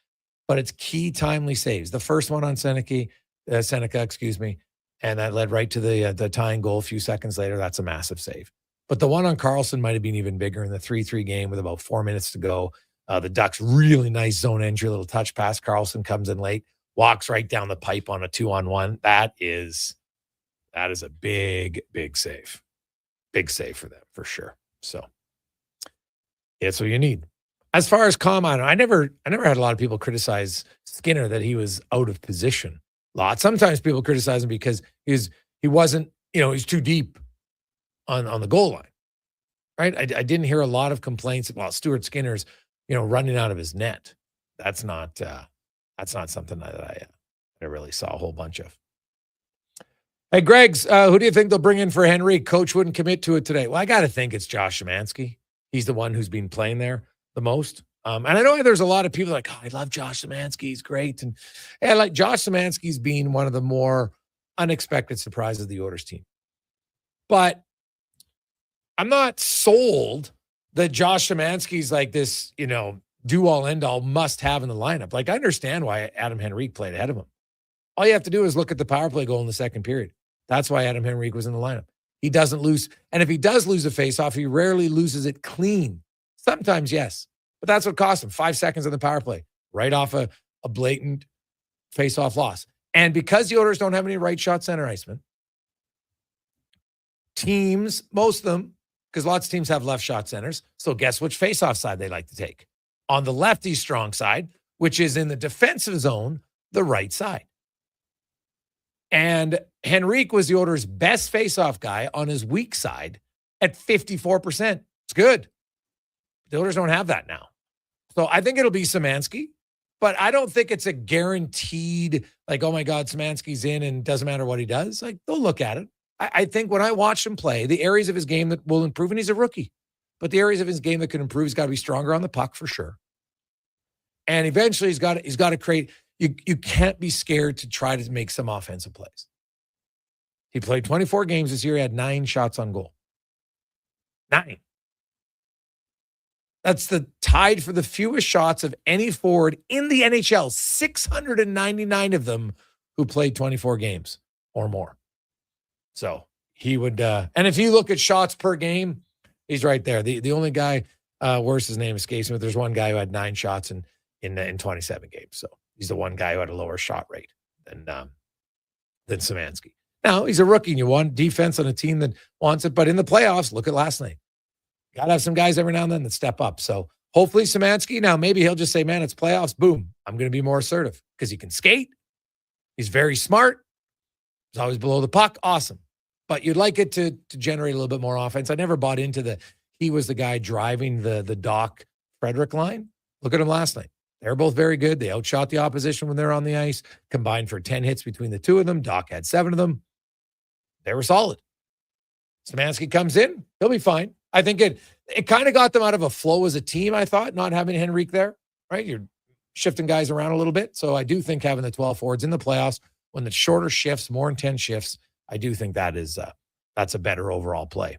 but it's key timely saves. The first one on Seneca, and that led right to the tying goal a few seconds later. That's a massive save. But the one on Carlson might have been even bigger in the 3-3 game with about 4 minutes to go. The Ducks, really nice zone entry, little touch pass. Carlson comes in late, walks right down the pipe on a 2-on-1. That is a big, big save. Big save for them, for sure. So it's what you need. As far as calm, I never had a lot of people criticize Skinner that he was out of position a lot. Sometimes people criticize him because he wasn't, he's too deep on the goal line. Right? I didn't hear a lot of complaints about Stuart Skinner's, running out of his net. That's not something that I really saw a whole bunch of. Hey, Greg's, who do you think they'll bring in for Henry? Coach wouldn't commit to it today. Well, I got to think it's Josh Szymanski. He's the one who's been playing there the most. And I know there's a lot of people like, oh, I love Josh Szymanski. He's great. And like Josh Szymanski's been one of the more unexpected surprises of the Oilers team. But I'm not sold that Josh Szymanski's like this, do-all, end-all must-have in the lineup. Like, I understand why Adam Henrique played ahead of him. All you have to do is look at the power play goal in the second period. That's why Adam Henrique was in the lineup. He doesn't lose. And if he does lose a faceoff, he rarely loses it clean. Sometimes, yes. But that's what cost him 5 seconds on the power play, right off a blatant faceoff loss. And because the Oilers don't have any right shot center icemen, teams, most of them, because lots of teams have left shot centers, so guess which faceoff side they like to take? On the lefty strong side, which is in the defensive zone, the right side. And Henrique was the Oilers' best faceoff guy on his weak side at 54%. It's good. The Oilers don't have that now. So I think it'll be Szymanski, but I don't think it's a guaranteed, like, oh my God, Szymanski's in and doesn't matter what he does. Like, they'll look at it. I think when I watch him play, the areas of his game that will improve, and he's a rookie, but the areas of his game that can improve, he's got to be stronger on the puck for sure. And eventually he's got to create, you can't be scared to try to make some offensive plays. He played 24 games this year. He had 9 shots on goal. 9. That's the tied for the fewest shots of any forward in the NHL. 699 of them who played 24 games or more. So he would, and if you look at shots per game, he's right there. The only guy, worse, his name escapes me, but there's one guy who had 9 shots in 27 games. So he's the one guy who had a lower shot rate than Szymanski. Now, he's a rookie, and you want defense on a team that wants it. But in the playoffs, look at last night. Got to have some guys every now and then that step up. So hopefully Szymanski, now maybe he'll just say, man, it's playoffs. Boom. I'm going to be more assertive because he can skate. He's very smart. He's always below the puck. Awesome. But you'd like it to generate a little bit more offense. I never bought into he was the guy driving the Doc Frederick line. Look at him last night. They're both very good. They outshot the opposition when they're on the ice, combined for 10 hits between the two of them. Doc had 7 of them. They were solid. Szymanski comes in. He'll be fine. I think it kind of got them out of a flow as a team, I thought, not having Henrique there, right? You're shifting guys around a little bit. So I do think having the 12 forwards in the playoffs, when the shorter shifts, more intense shifts, I do think that's a better overall play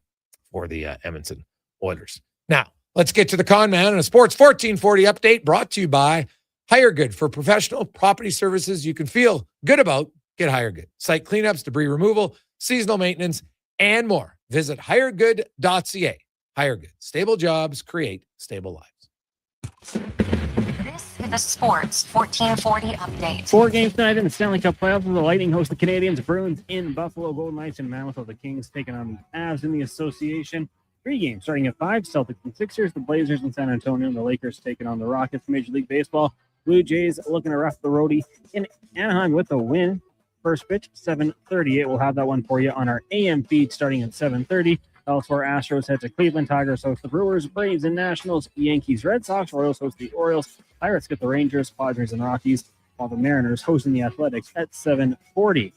for the Edmonton Oilers. Now, let's get to the con man and a Sports 1440 update brought to you by Hire Good. For professional property services you can feel good about, get Hire Good. Site cleanups, debris removal, seasonal maintenance, and more. Visit hiregood.ca. Hire Good. Stable jobs create stable lives. This is the Sports 1440 update. 4 games tonight in the Stanley Cup playoffs. The Lightning host the Canadiens, Bruins in Buffalo, Golden Knights in Mammoth, the Kings taking on the Avs in the Association. 3 games starting at 5, Celtics and Sixers, the Blazers in San Antonio, and the Lakers taking on the Rockets. Major League Baseball, Blue Jays looking to rough the roadie in Anaheim with a win. First pitch, 7:38. We'll have that one for you on our AM feed starting at 7:30. Elsewhere, Astros head to Cleveland. Tigers host the Brewers. Braves and Nationals. Yankees, Red Sox. Royals host the Orioles. Pirates get the Rangers. Padres and Rockies. While the Mariners hosting the Athletics at 7:40.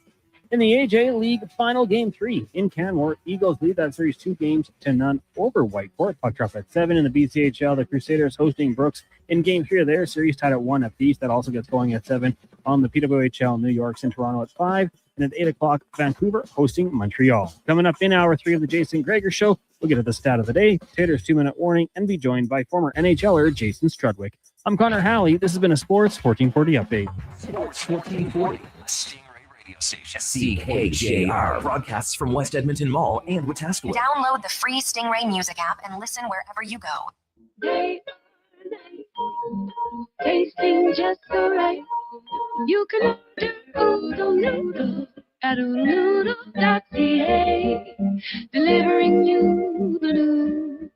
In the AJ League Final Game 3 in Canmore, Eagles lead that series 2-0 over Whitecourt. Puck drop at 7 in the BCHL. The Crusaders hosting Brooks in Game 3 of their series, tied at 1 apiece. That also gets going at 7 on the PWHL. New York's in Toronto at 5. And at 8 o'clock, Vancouver hosting Montreal. Coming up in Hour 3 of the Jason Gregor Show, we'll get to the stat of the day, Tater's 2-minute warning, and be joined by former NHLer Jason Strudwick. I'm Connor Halley. This has been a Sports 1440 update. Sports 1440. Radio station. CKJR broadcasts from West Edmonton Mall and Wetaskiwin. Download the free Stingray music app and listen wherever you go. Tasting just so right. You can order noodles at noodle.ca. Delivering you the news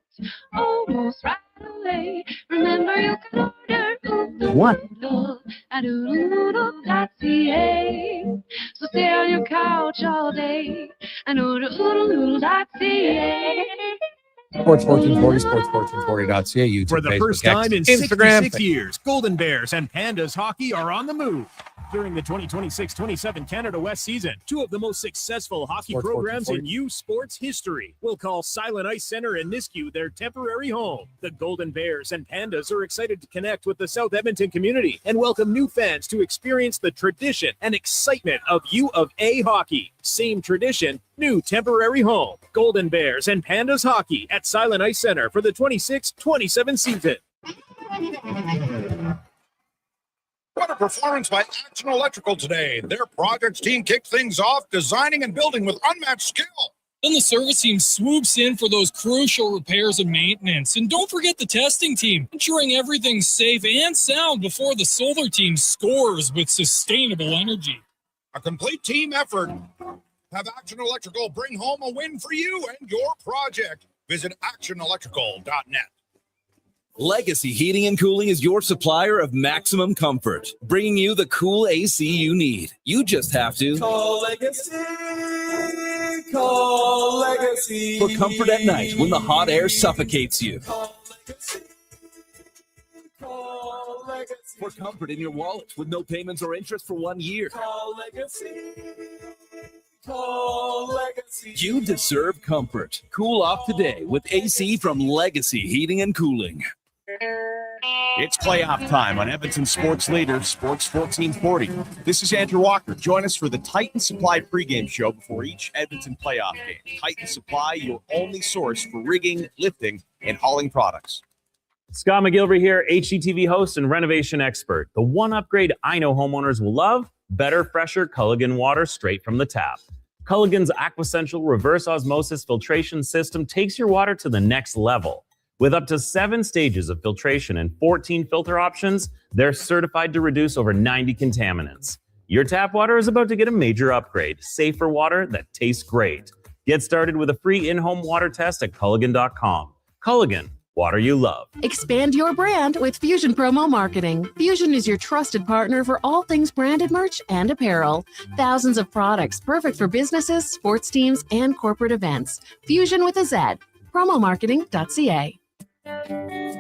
almost right away. Remember, you can order What? noodles at noodle.ca. So stay on your couch all day and order noodle.ca. Sports 1440, sports1440.ca, YouTube, For the Facebook, first X, time in Instagram, 66 years, Golden Bears and Pandas hockey are on the move. During the 2026-27 Canada West season, two of the most successful hockey Sports programs 1440. in U Sports history will call Silent Ice Center in Nisku their temporary home. The Golden Bears and Pandas are excited to connect with the South Edmonton community and welcome new fans to experience the tradition and excitement of U of A hockey. Same tradition, new temporary home. Golden Bears and Pandas hockey at Silent Ice Center for the 26-27 season. What a performance by Action Electrical today. Their projects team kicked things off, designing and building with unmatched skill. Then the service team swoops in for those crucial repairs and maintenance. And don't forget the testing team, ensuring everything's safe and sound before the solar team scores with sustainable energy. A complete team effort. Have Action Electrical bring home a win for you and your project. Visit actionelectrical.net. Legacy Heating and Cooling is your supplier of maximum comfort, bringing you the cool AC you need. You just have to Call Legacy. Call Legacy. for comfort at night when the hot air suffocates you. Call Legacy. Call Legacy. For comfort in your wallet with no payments or interest for 1 year. Call Legacy. Call Legacy. You deserve comfort. Cool off today with AC from Legacy Heating and Cooling. It's playoff time on Edmonton Sports Leader, Sports 1440. This is Andrew Walker. Join us for the Titan Supply pregame show before each Edmonton playoff game. Titan Supply, your only source for rigging, lifting, and hauling products. Scott McGilvery here, HGTV host and renovation expert. The one upgrade I know homeowners will love, better, fresher Culligan water straight from the tap. Culligan's Aquasential reverse osmosis filtration system takes your water to the next level. With up to 7 stages of filtration and 14 filter options, they're certified to reduce over 90 contaminants. Your tap water is about to get a major upgrade. Safer water that tastes great. Get started with a free in-home water test at Culligan.com. Culligan, water you love. Expand your brand with Fusion Promo Marketing. Fusion is your trusted partner for all things branded merch and apparel. Thousands of products perfect for businesses, sports teams, and corporate events. Fusion with a Z. Promomarketing.ca.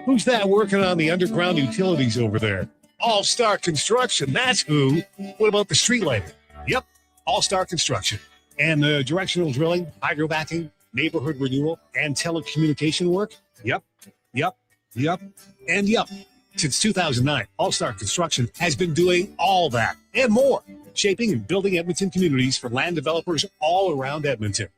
Who's that working on the underground utilities over there? All Star Construction, that's who. What about the street lighting? Yep, All Star Construction. And the directional drilling, hydrovacking, neighborhood renewal, and telecommunication work? Yep, and yep. Since 2009, All Star Construction has been doing all that and more, shaping and building Edmonton communities for land developers all around Edmonton.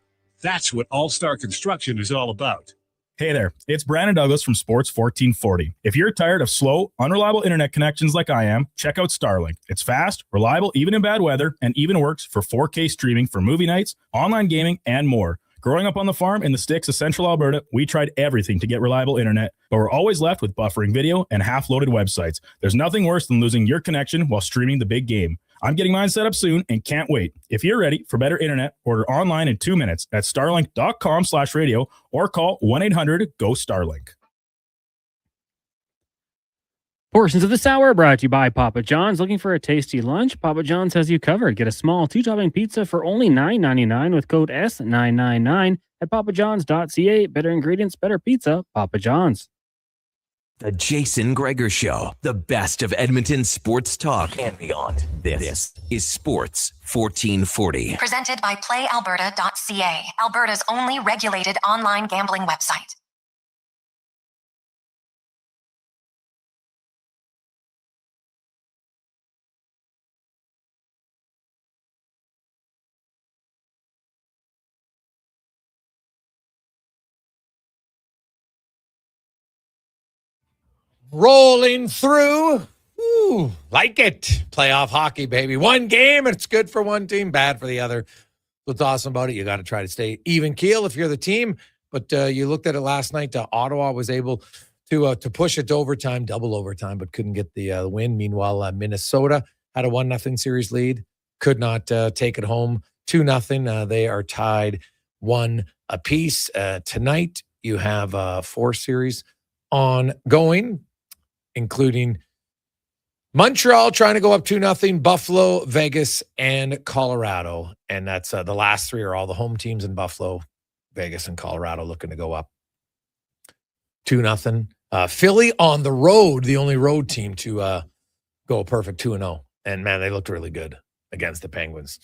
That's what All Star Construction is all about. Hey there, it's Brandon Douglas from Sports 1440. If you're tired of slow, unreliable internet connections like I am, check out Starlink. It's fast, reliable, even in bad weather, and even works for 4K streaming for movie nights, online gaming, and more. Growing up on the farm in the sticks of central Alberta, we tried everything to get reliable internet, but we're always left with buffering video and half-loaded websites. There's nothing worse than losing your connection while streaming the big game. I'm getting mine set up soon and can't wait. If you're ready for better internet, order online in 2 minutes at starlink.com/radio or call 1-800-GO-STARLINK. Portions of this hour brought to you by Papa John's. Looking for a tasty lunch? Papa John's has you covered. Get a small 2-topping pizza for only $9.99 with code S999 at papajohns.ca. Better ingredients, better pizza. Papa John's. The Jason Gregor Show, the best of Edmonton sports talk and beyond. This is Sports 1440. Presented by PlayAlberta.ca, Alberta's only regulated online gambling website. Rolling through. Ooh, like it. Playoff hockey, baby. One game, and it's good for one team, bad for the other. What's awesome about it, you got to try to stay even keel if you're the team. But you looked at it last night. Ottawa was able to push it to overtime, double overtime, but couldn't get the win. Meanwhile, Minnesota had a 1-0 series lead. Could not take it home 2-0. They are tied 1 apiece. Tonight, you have 4 series ongoing, including Montreal trying to go up 2-0, Buffalo, Vegas, and Colorado. And that's the last 3 are all the home teams in Buffalo, Vegas, and Colorado looking to go up 2-0. Philly on the road, the only road team to go a perfect 2-0. And man, they looked really good against the Penguins.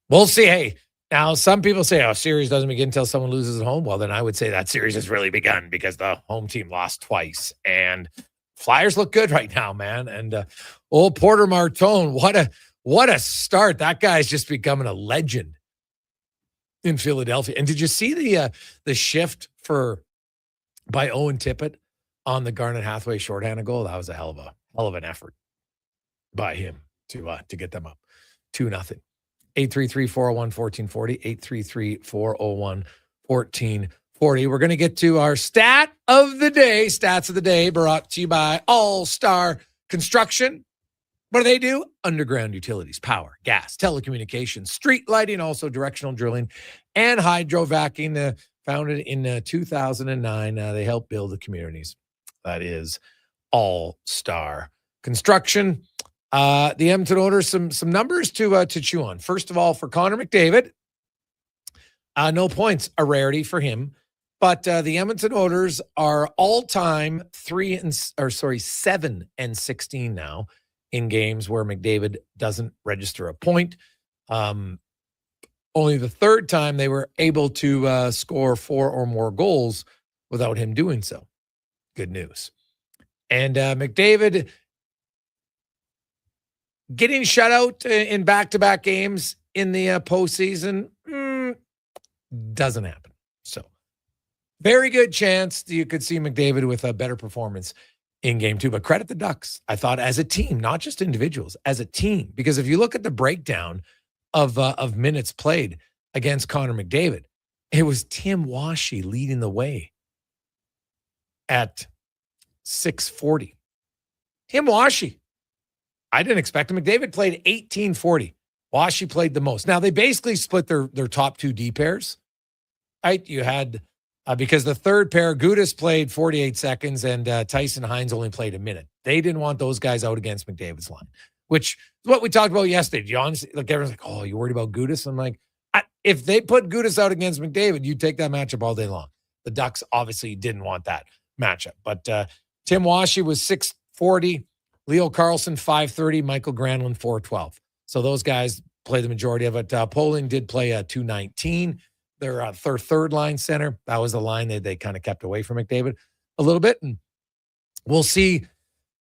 We'll see. Hey, now some people say, series doesn't begin until someone loses at home. Well, then I would say that series has really begun because the home team lost twice. And Flyers look good right now, man. And old Porter Martone, what a start. That guy's just becoming a legend in Philadelphia. And did you see the shift by Owen Tippett on the Garnet Hathaway shorthanded goal? That was a hell of an effort by him to get them up 2-0. 833-401-1440, 833-401-1440. We're going to get to our stats of the day brought to you by All-Star Construction. What do they do? Underground utilities, power, gas, telecommunications, street lighting, also directional drilling, and hydrovacing. Founded in 2009. They help build the communities. That is All-Star Construction. The Edmonton Oilers, some numbers to chew on. First of all, for Connor McDavid, no points, a rarity for him. But the Edmonton Oilers are all-time 7-16 now in games where McDavid doesn't register a point. Only the third time they were able to score 4 or more goals without him doing so. Good news. And McDavid getting shut out in back-to-back games in the postseason doesn't happen. So very good chance that you could see McDavid with a better performance in game 2. But credit the Ducks, I thought, as a team, not just individuals, as a team. Because if you look at the breakdown of minutes played against Connor McDavid, it was Tim Washy leading the way at 640. Tim Washy. I didn't expect him. McDavid played 1840. Washy played the most. Now, they basically split their top 2 D pairs, right? You had, because the third pair, Gudas played 48 seconds and Tyson Hines only played a minute. They didn't want those guys out against McDavid's line, which is what we talked about yesterday. You honestly, everyone's like, oh, you worried about Gudas? I'm like, if they put Gudas out against McDavid, you'd take that matchup all day long. The Ducks obviously didn't want that matchup. But Tim Washy was 640, Leo Carlson 530, Michael Granlund 412. So those guys play the majority of it. Poling did play 219. Their third line center. That was the line that they kind of kept away from McDavid a little bit. And we'll see.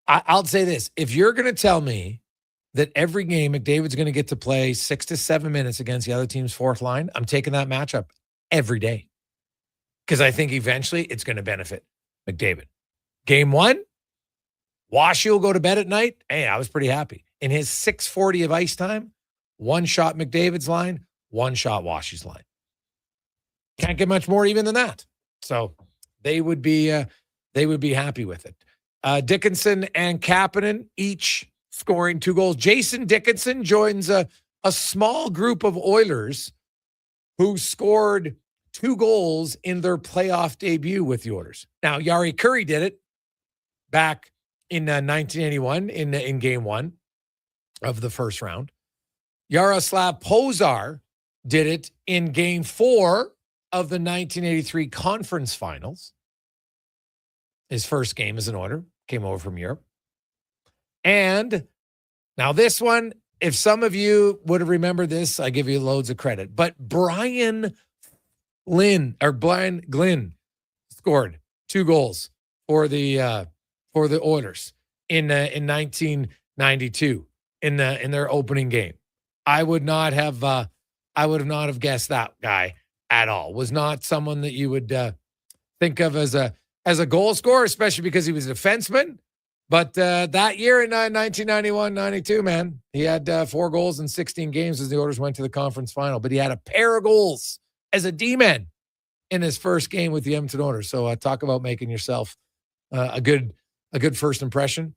I'll say this. If you're going to tell me that every game McDavid's going to get to play 6 to 7 minutes against the other team's fourth line, I'm taking that matchup every day. Because I think eventually it's going to benefit McDavid. Game 1, Washy will go to bed at night. Hey, I was pretty happy. In his 640 of ice time, 1 shot McDavid's line, 1 shot Washy's line. Can't get much more even than that. So they would be happy with it. Dickinson and Kapanen each scoring 2 goals. Jason Dickinson joins a small group of Oilers who scored 2 goals in their playoff debut with the Oilers. Now, Yari Curry did it back in 1981 in game 1 of the first round. Yaroslav Pozar did it in game 4 of the 1983 conference finals. His first game as an Oiler, came over from Europe. And now this one, if some of you would have remembered this, I give you loads of credit. But Brian Glynn scored 2 goals for the Oilers in 1992 in their opening game. I would not have guessed that guy at all. Was not someone that you would think of as a goal scorer, especially because he was a defenseman. But that year in 1991-92, man, he had 4 goals in 16 games as the Oilers went to the conference final. But he had a pair of goals as a D-man in his first game with the Edmonton Oilers. So talk about making yourself a good first impression.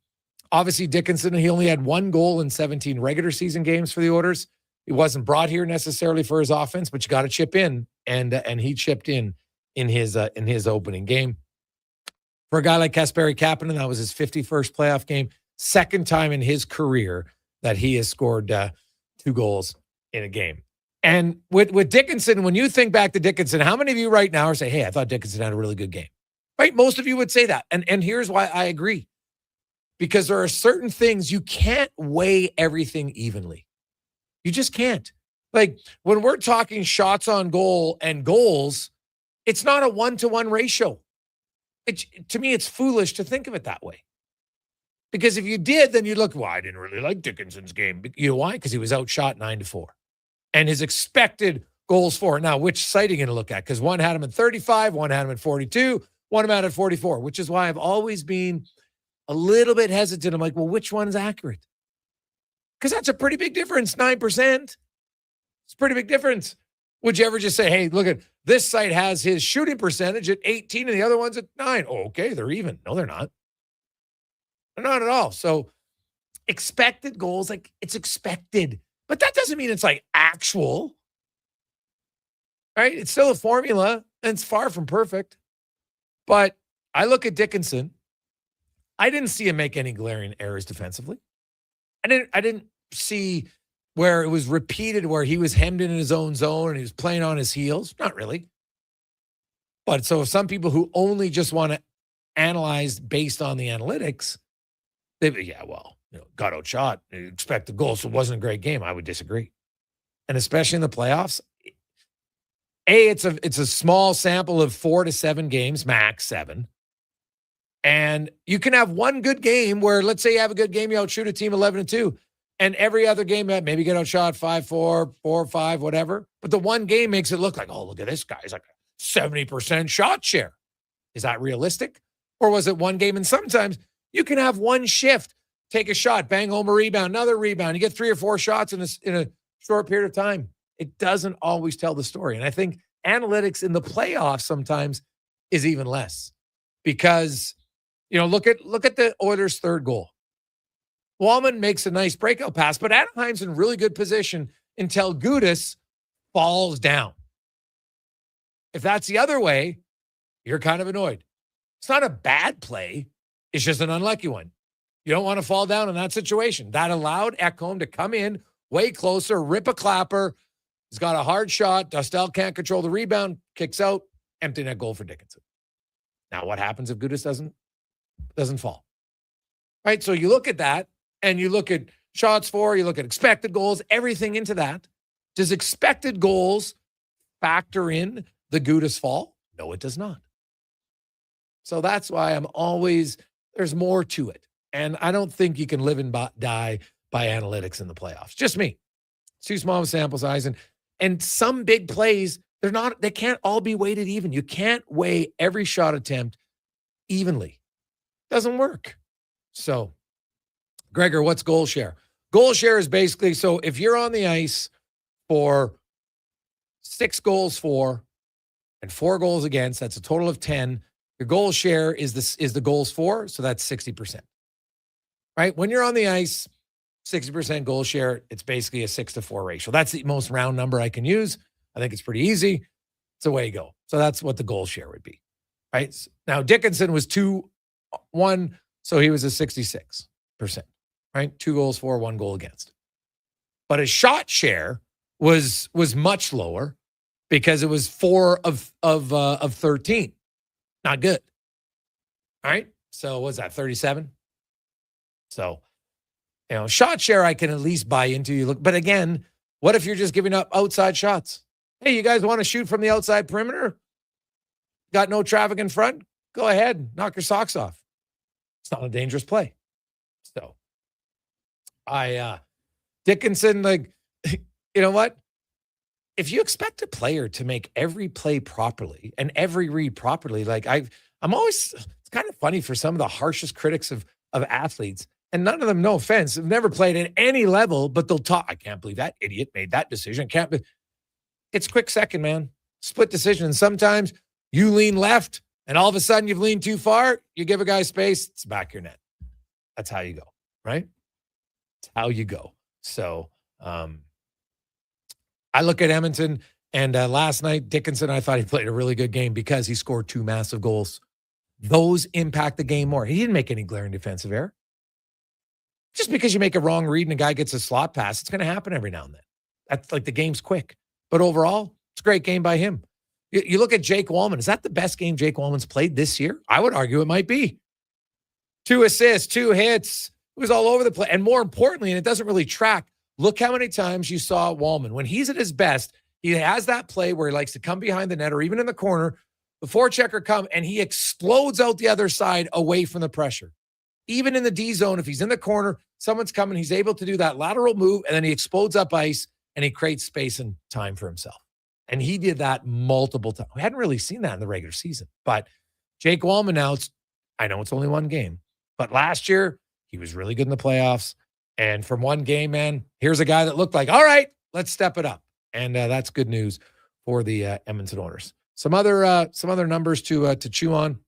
Obviously, Dickinson, he only had 1 goal in 17 regular season games for the Oilers. He wasn't brought here necessarily for his offense, but you got to chip in, and he chipped in his opening game. For a guy like Kasperi Kapanen, that was his 51st playoff game. Second time in his career that he has scored 2 goals in a game. And with Dickinson, when you think back to Dickinson, how many of you right now are saying, hey, I thought Dickinson had a really good game? Right? Most of you would say that. And here's why I agree. Because there are certain things you can't weigh everything evenly. You just can't. Like when we're talking shots on goal and goals, it's not a 1-to-1 ratio. To me, it's foolish to think of it that way. Because if you did, then you'd look, well, I didn't really like Dickinson's game. You know why? Because he was outshot 9-4. And his expected goals for. Now, which site are you going to look at? Because one had him at 35, one had him at 42, one had him at 44, which is why I've always been a little bit hesitant. I'm like, well, which one's accurate? Because that's a pretty big difference, 9%. It's a pretty big difference. Would you ever just say, hey, look at this site has his shooting percentage at 18 and the other one's at 9. Oh, okay, they're even. No, they're not. They're not at all. So expected goals, like it's expected. But that doesn't mean it's like actual. Right? It's still a formula and it's far from perfect. But I look at Dickinson. I didn't see him make any glaring errors defensively. I didn't see where it was repeated, where he was hemmed in his own zone and he was playing on his heels. Not really. But so some people who only just want to analyze based on the analytics, got outshot, expect the goal, so it wasn't a great game. I would disagree. And especially in the playoffs, it's a small sample of 4 to 7 games, max 7. And you can have one good game where, let's say you have a good game, you outshoot a team 11-2, and every other game, maybe get outshot 5-4, 4-5, whatever. But the one game makes it look like, oh, look at this guy. He's like a 70% shot share. Is that realistic? Or was it one game? And sometimes you can have one shift, take a shot, bang home a rebound, another rebound. You get 3 or 4 shots in a short period of time. It doesn't always tell the story. And I think analytics in the playoffs sometimes is even less because, look at the Oilers' third goal. Wallman makes a nice breakout pass, but Anaheim's in really good position until Gudas falls down. If that's the other way, you're kind of annoyed. It's not a bad play. It's just an unlucky one. You don't want to fall down in that situation. That allowed Ekholm to come in way closer, rip a clapper. He's got a hard shot. Dostal can't control the rebound, kicks out, empty net goal for Dickinson. Now, what happens if Gudas doesn't fall? Right? So you look at that, and you look at shots for, you look at expected goals, everything into that. Does expected goals factor in the Gudas fall? No, it does not. So that's why there's more to it. And I don't think you can live and die by analytics in the playoffs. Just me. It's too small of a sample size. And some big plays, they can't all be weighted even. You can't weigh every shot attempt evenly. Doesn't work. So, Gregor, what's goal share? Goal share is basically, so if you're on the ice for 6 goals for and 4 goals against, that's a total of 10. Your goal share is the goals for, so that's 60%. Right? When you're on the ice, 60% goal share, it's basically a 6-to-4 ratio. That's the most round number I can use. I think it's pretty easy. It's the way you go. So that's what the goal share would be. Right? Now, Dickinson was 2-1, so he was a 66%. Right? 2 goals for, 1 goal against. But his shot share was much lower because it was 4 of 13. Not good. All right? So what's that, 37? So, shot share I can at least buy into. But again, what if you're just giving up outside shots? Hey, you guys want to shoot from the outside perimeter? Got no traffic in front? Go ahead. Knock your socks off. It's not a dangerous play. So, Dickinson, you know what? If you expect a player to make every play properly and every read properly, I'm always, it's kind of funny for some of the harshest critics of athletes, and none of them, no offense, have never played at any level, but they'll talk, I can't believe that idiot made that decision. It's quick second, man. Split decision. And sometimes you lean left and all of a sudden you've leaned too far. You give a guy space, it's back your net. That's how you go, right? That's how you go. So, I look at Edmonton, and last night, Dickinson, I thought he played a really good game because he scored 2 massive goals. Those impact the game more. He didn't make any glaring defensive error. Just because you make a wrong read and a guy gets a slot pass, it's going to happen every now and then. That's the game's quick. But overall, it's a great game by him. You look at Jake Wallman. Is that the best game Jake Wallman's played this year? I would argue it might be. 2 assists, 2 hits. It was all over the place. And more importantly, and it doesn't really track, look how many times you saw Wallman. When he's at his best, he has that play where he likes to come behind the net or even in the corner, the forechecker come, and he explodes out the other side away from the pressure. Even in the D zone, if he's in the corner, someone's coming, he's able to do that lateral move, and then he explodes up ice, and he creates space and time for himself. And he did that multiple times. We hadn't really seen that in the regular season. But Jake Wallman now, I know it's only one game, but last year, he was really good in the playoffs. And from one game, man, here's a guy that looked like, all right, let's step it up. And that's good news for the Edmonton Oilers. Some other numbers to chew on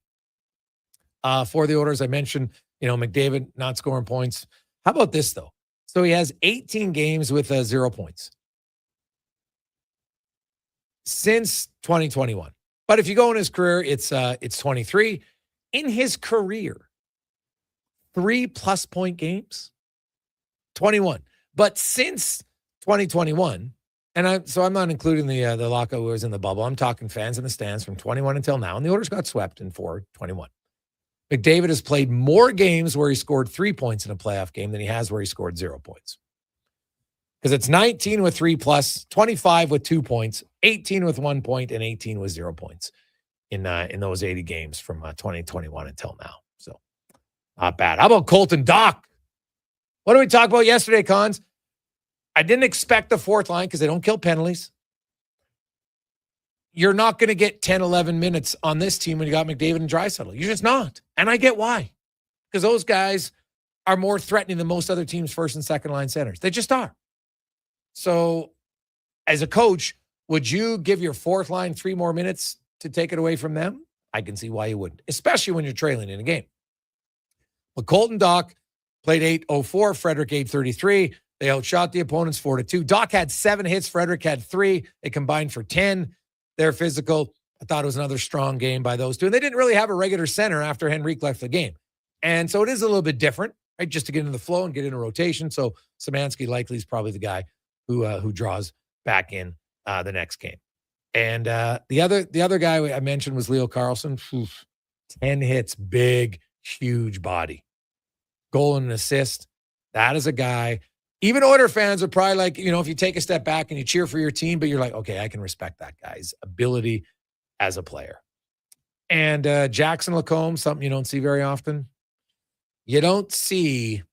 for the Oilers. I mentioned, McDavid not scoring points. How about this, though? So he has 18 games with 0 points since 2021. But if you go in his career, it's 23. In his career, 3+ point games, 21. But since 2021, and I'm not including the lockout who was in the bubble. I'm talking fans in the stands from 21 until now, and the Oilers got swept in 4-21. McDavid has played more games where he scored 3 points in a playoff game than he has where he scored 0 points. Because it's 19 with 3+, 25 with 2 points, 18 with 1 point, and 18 with 0 points in those 80 games from 2021 until now. So not bad. How about Colton Dach? What did we talk about yesterday, Cons? I didn't expect the fourth line because they don't kill penalties. You're not going to get 10, 11 minutes on this team when you got McDavid and Draisaitl. You're just not. And I get why. Because those guys are more threatening than most other teams' first and second line centers. They just are. So as a coach, would you give your fourth line 3 more minutes to take it away from them? I can see why you wouldn't, especially when you're trailing in a game. But Colton Dach played 8:04, Frederick 8:33. They outshot the opponents 4-2. Dach had 7 hits. Frederick had 3. They combined for 10. They're physical. I thought it was another strong game by those two. And they didn't really have a regular center after Henrique left the game. And so it is a little bit different, right? Just to get into the flow and get into rotation. So Szymanski likely is probably the guy who draws back in the next game. And the other guy I mentioned was Leo Carlsson. 10 hits, big, huge body. Goal and an assist. That is a guy. Even Oilers fans are probably like, if you take a step back and you cheer for your team, but you're like, okay, I can respect that guy's ability as a player. And Jackson Lacombe, something you don't see very often. You don't see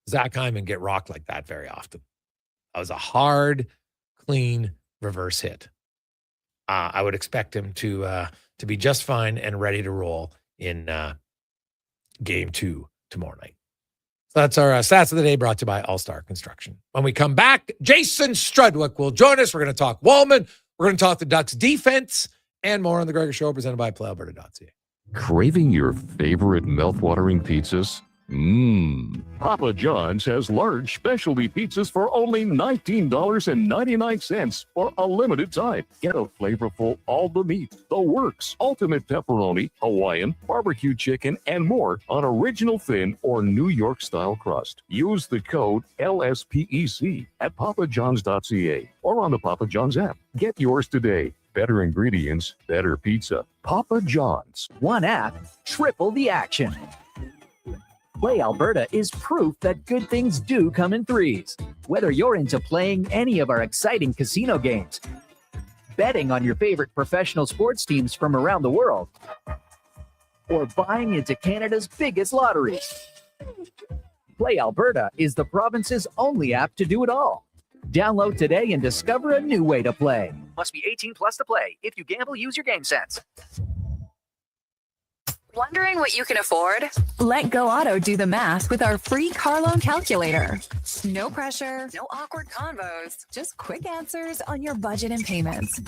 Zach Hyman get rocked like that very often. That was a hard, clean reverse hit. I would expect him to be just fine and ready to roll in game 2 tomorrow night. So that's our stats of the day, brought to you by All-Star Construction. When we come back, Jason Strudwick will join us. We're going to talk Wallman. We're going to talk the Ducks defense and more on the Gregor Show, presented by PlayAlberta.ca. Craving your favorite mouth-watering pizzas? Papa John's has large specialty pizzas for only $19.99 for a limited time. Get a flavorful all the meat, the works, ultimate pepperoni, Hawaiian, barbecue chicken, and more on original thin or New York style crust. Use the code LSPEC at papajohns.ca or on the Papa John's app. Get yours today. Better ingredients, better pizza. Papa John's. One app, triple the action. Play Alberta is proof that good things do come in threes. Whether you're into playing any of our exciting casino games, betting on your favorite professional sports teams from around the world, or buying into Canada's biggest lotteries, Play Alberta is the province's only app to do it all. Download today and discover a new way to play. Must be 18 plus to play. If you gamble, use your game sense. Wondering what you can afford? Let Go Auto do the math with our free car loan calculator. No pressure, no awkward convos, just quick answers on your budget and payments.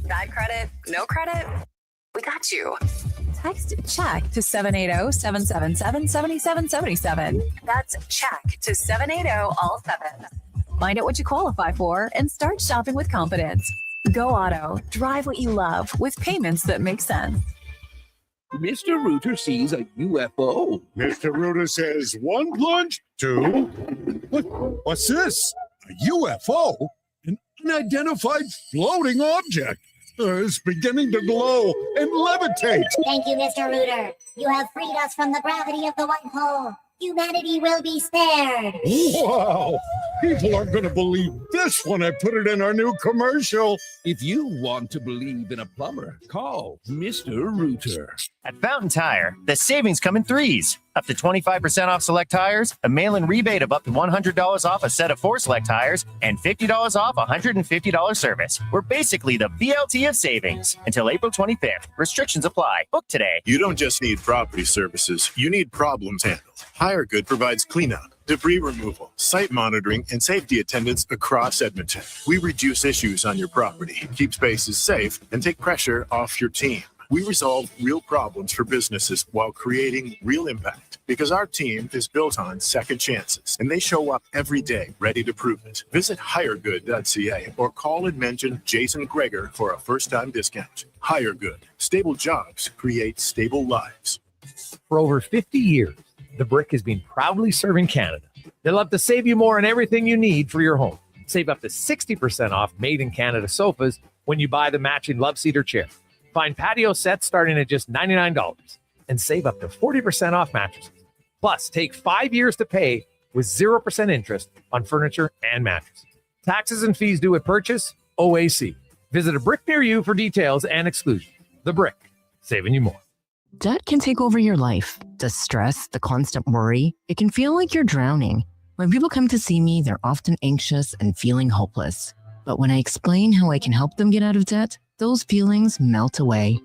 Bad credit? No credit? We got you. Text CHECK to 780-777-7777. That's CHECK to 780-all-7. Find out what you qualify for and start shopping with confidence. Go Auto. Drive what you love with payments that make sense. Mr. Rooter sees a UFO. Mr. Rooter says 1 plunge, 2. What's this? A UFO? An unidentified floating object is beginning to glow and levitate. Thank you, Mr. Rooter. You have freed us from the gravity of the white hole. Humanity will be spared. Wow. People aren't going to believe this when I put it in our new commercial. If you want to believe in a plumber, call Mr. Rooter. At Fountain Tire, the savings come in threes. Up to 25% off select tires, a mail-in rebate of up to $100 off a set of 4 select tires, and $50 off $150 service. We're basically the BLT of savings. Until April 25th. Restrictions apply. Book today. You don't just need property services. You need problems handled. HireGood provides cleanup, debris removal, site monitoring, and safety attendance across Edmonton. We reduce issues on your property, keep spaces safe, and take pressure off your team. We resolve real problems for businesses while creating real impact because our team is built on second chances and they show up every day ready to prove it. Visit hiregood.ca or call and mention Jason Gregor for a first-time discount. HireGood. Stable jobs create stable lives. For over 50 years, The Brick has been proudly serving Canada. They love to save you more on everything you need for your home. Save up to 60% off made-in-Canada sofas when you buy the matching love seat or chair. Find patio sets starting at just $99 and save up to 40% off mattresses. Plus, take 5 years to pay with 0% interest on furniture and mattresses. Taxes and fees due at purchase, OAC. Visit a Brick near you for details and exclusions. The Brick, saving you more. Debt can take over your life. The stress, the constant worry, it can feel like you're drowning. When people come to see me, they're often anxious and feeling hopeless. But when I explain how I can help them get out of debt, those feelings melt away.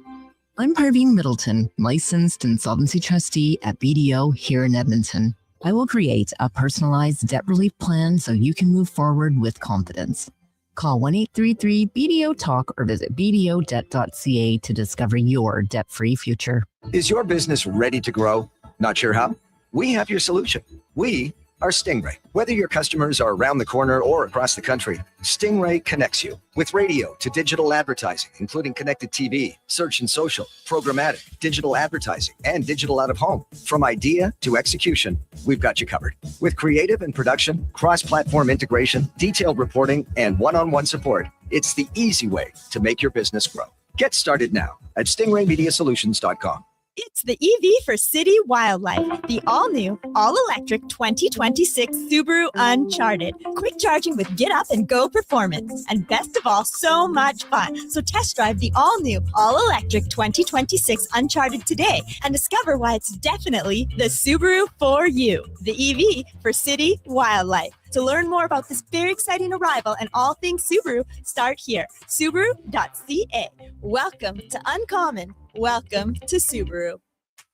I'm Parveen Middleton, licensed insolvency trustee at BDO here in Edmonton. I will create a personalized debt relief plan so you can move forward with confidence. Call 1-833-BDO-TALK or visit bdodebt.ca to discover your debt-free future. Is your business ready to grow? Not sure how? We have your solution. We are Stingray. Whether your customers are around the corner or across the country, Stingray connects you with radio to digital advertising, including connected TV, search and social, programmatic, digital advertising, and digital out of home. From idea to execution, we've got you covered. With creative and production, cross-platform integration, detailed reporting, and one-on-one support, it's the easy way to make your business grow. Get started now at stingraymediasolutions.com. It's the EV for City Wildlife, the all-new, all-electric 2026 Subaru Uncharted. Quick charging with get-up and go performance. And best of all, so much fun. So test drive the all-new, all-electric 2026 Uncharted today and discover why it's definitely the Subaru for you. The EV for City Wildlife. To learn more about this very exciting arrival and all things Subaru, start here. Subaru.ca. Welcome to Uncommon. Welcome to Subaru.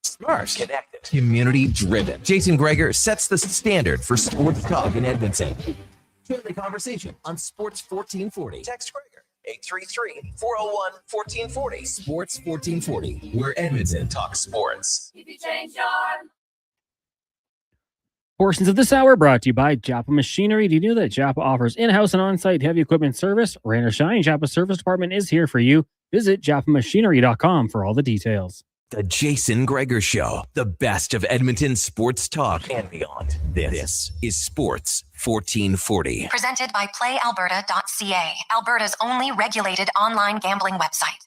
Smart, connected, community-driven. Jason Gregor sets the standard for sports talk in Edmonton. Join the conversation on Sports 1440. Text Gregor, 833-401-1440. Sports 1440, where Edmonton talks sports. Portions of this hour brought to you by Japa Machinery. Do you know that Japa offers in-house and on-site heavy equipment service? Rain or shine, Japa's service department is here for you. Visit japamachinery.com for all the details. The Jason Gregor Show, the best of Edmonton sports talk and beyond. This is Sports 1440. Presented by PlayAlberta.ca, Alberta's only regulated online gambling website.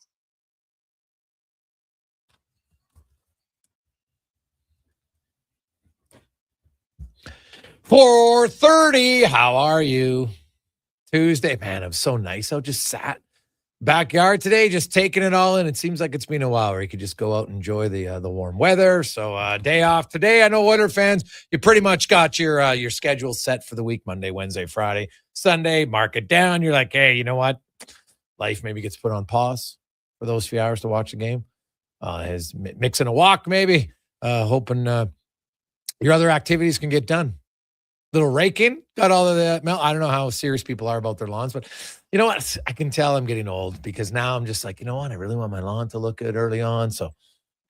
$4:30. How are you? Tuesday. Man, it was so nice. I just sat backyard today, just taking it all in. It seems like it's been a while where you could just go out and enjoy the warm weather. So day off today. I know Oiler fans, you pretty much got your schedule set for the week: Monday, Wednesday, Friday, Sunday. Mark it down. You're like, hey, you know what? Life maybe gets put on pause for those few hours to watch the game. Mixing a walk, maybe. Hoping your other activities can get done. Little raking, got all of that. I don't know how serious people are about their lawns, but you know what? I can tell I'm getting old because now I'm just like, you know what? I really want my lawn to look good early on. So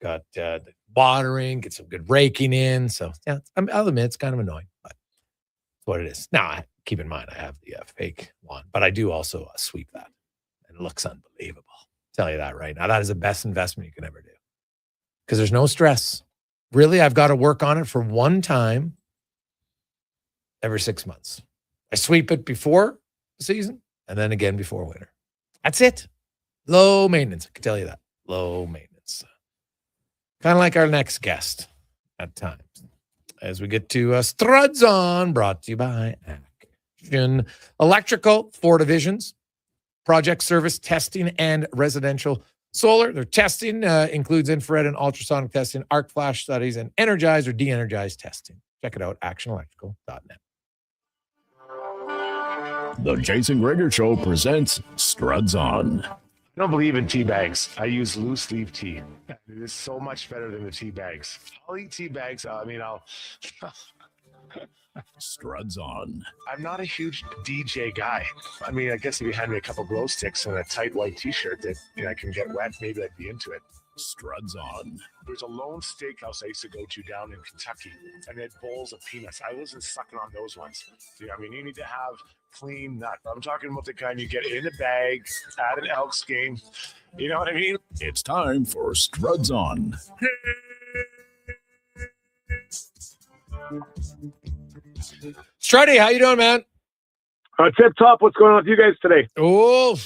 got the watering, get some good raking in. So yeah, I'll admit it's kind of annoying, but it's what it is. Now, keep in mind, I have the fake lawn, but I do also sweep that and it looks unbelievable. I'll tell you that right now. That is the best investment you can ever do because there's no stress. Really, I've got to work on it for one time every 6 months. I sweep it before the season and then again before winter. That's it. Low maintenance. I can tell you that. Low maintenance. Kind of like our next guest at times. As we get to Struds On, brought to you by Action Electrical, 4 divisions, project service, testing, and residential solar. Their testing includes infrared and ultrasonic testing, arc flash studies, and energized or de-energized testing. Check it out, actionelectrical.net. The Jason Gregor Show presents Struds On. I don't believe in tea bags. I use loose leaf tea. It is so much better than the tea bags. I'll eat tea bags. I'll Struds On. I'm not a huge DJ guy. I mean, I guess if you hand me a couple glow sticks and a tight white t-shirt that I can get wet, maybe I'd be into it. Struds On. There's a lone steakhouse I used to go to down in Kentucky, and they had bowls of peanuts. I wasn't sucking on those ones. You need to have clean nut. I'm talking about the kind you get in a bag at an Elks game. You know what I mean? It's time for Struds On. Struddy, how you doing, man? Tip top. What's going on with you guys today? Oh,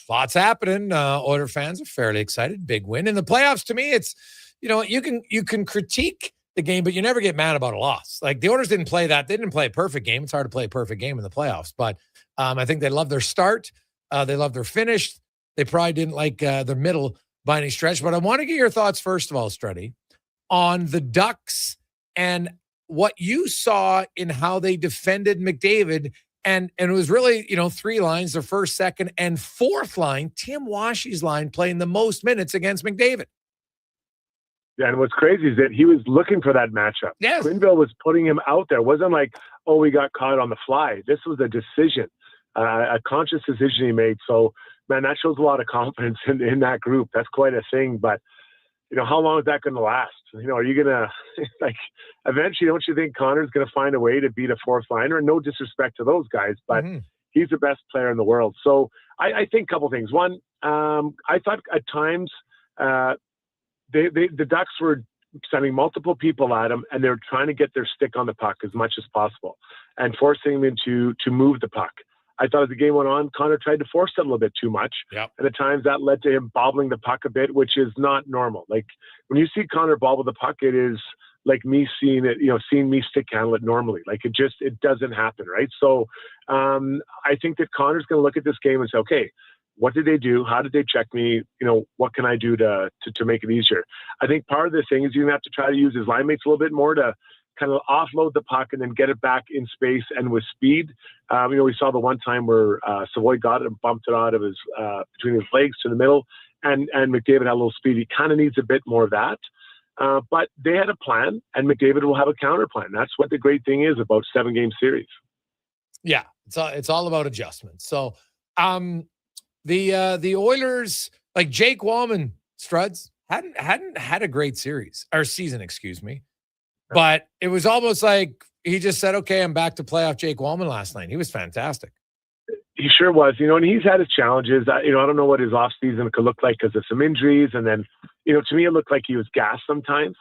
lots happening. Oiler fans are fairly excited. Big win in the playoffs. To me, it's you can critique the game, but you never get mad about a loss. Like the Oilers didn't play that. They didn't play a perfect game. It's hard to play a perfect game in the playoffs, but I think they love their start. They love their finish. They probably didn't like their middle by any stretch. But I want to get your thoughts first of all, Struddy, on the Ducks and what you saw in how they defended McDavid. And it was really, 3 lines, their first, second, and fourth line, Tim Washy's line, playing the most minutes against McDavid. Yeah, and what's crazy is that he was looking for that matchup. Yes. Quenneville was putting him out there. It wasn't like, oh, we got caught on the fly. This was a decision, a conscious decision he made. So, man, that shows a lot of confidence in that group. That's quite a thing. But, how long is that going to last? Are you going to, eventually, don't you think Connor's going to find a way to beat a fourth liner? No disrespect to those guys, but he's the best player in the world. So I think a couple things. One, I thought at times the Ducks were sending multiple people at him, and they were trying to get their stick on the puck as much as possible and forcing them to move the puck. I thought as the game went on, Connor tried to force it a little bit too much. Yep. And at times that led to him bobbling the puck a bit, which is not normal. Like when you see Connor bobble the puck, it is like me seeing it, seeing me stick handle it normally. Like it doesn't happen, right? So I think that Connor's going to look at this game and say, okay, what did they do? How did they check me? What can I do to make it easier? I think part of the thing is you're going to have to try to use his line mates a little bit more to kind of offload the puck and then get it back in space and with speed. We saw the one time where Savoy got it and bumped it out of his between his legs to the middle, and McDavid had a little speed. He kind of needs a bit more of that. But they had a plan, and McDavid will have a counter plan. That's what the great thing is about 7-game series. Yeah, it's all about adjustments. So the Oilers, like Jake Wallman, Struds, hadn't had a great season, excuse me. But it was almost like he just said, okay, I'm back to playoff Jake Wallman last night. He was fantastic. He sure was, and he's had his challenges. I don't know what his offseason could look like because of some injuries. And then, to me, it looked like he was gassed sometimes.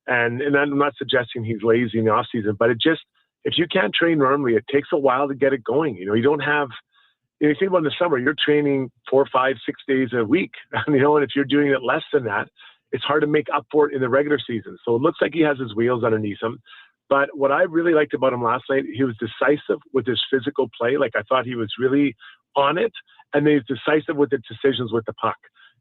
And I'm not suggesting he's lazy in the offseason, but if you can't train normally, it takes a while to get it going. You don't have, you think about in the summer, you're training 4, 5, 6 days a week, and if you're doing it less than that, it's hard to make up for it in the regular season. So it looks like he has his wheels underneath him. But what I really liked about him last night, he was decisive with his physical play. Like I thought he was really on it, and then he's decisive with the decisions with the puck.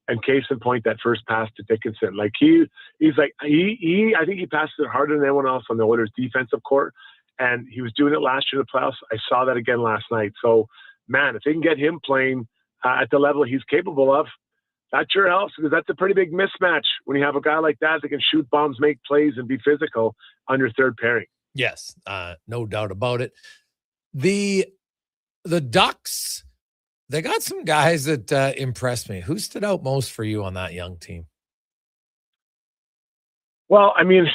And case in point, that first pass to Dickinson. Like I think he passed it harder than anyone else on the Oilers' defensive court, and he was doing it last year in the playoffs. I saw that again last night. So, man, if they can get him playing at the level he's capable of, that sure helps, because that's a pretty big mismatch when you have a guy like that that can shoot bombs, make plays, and be physical on your third pairing. Yes, no doubt about it. The Ducks, they got some guys that impressed me. Who stood out most for you on that young team? Well, I mean,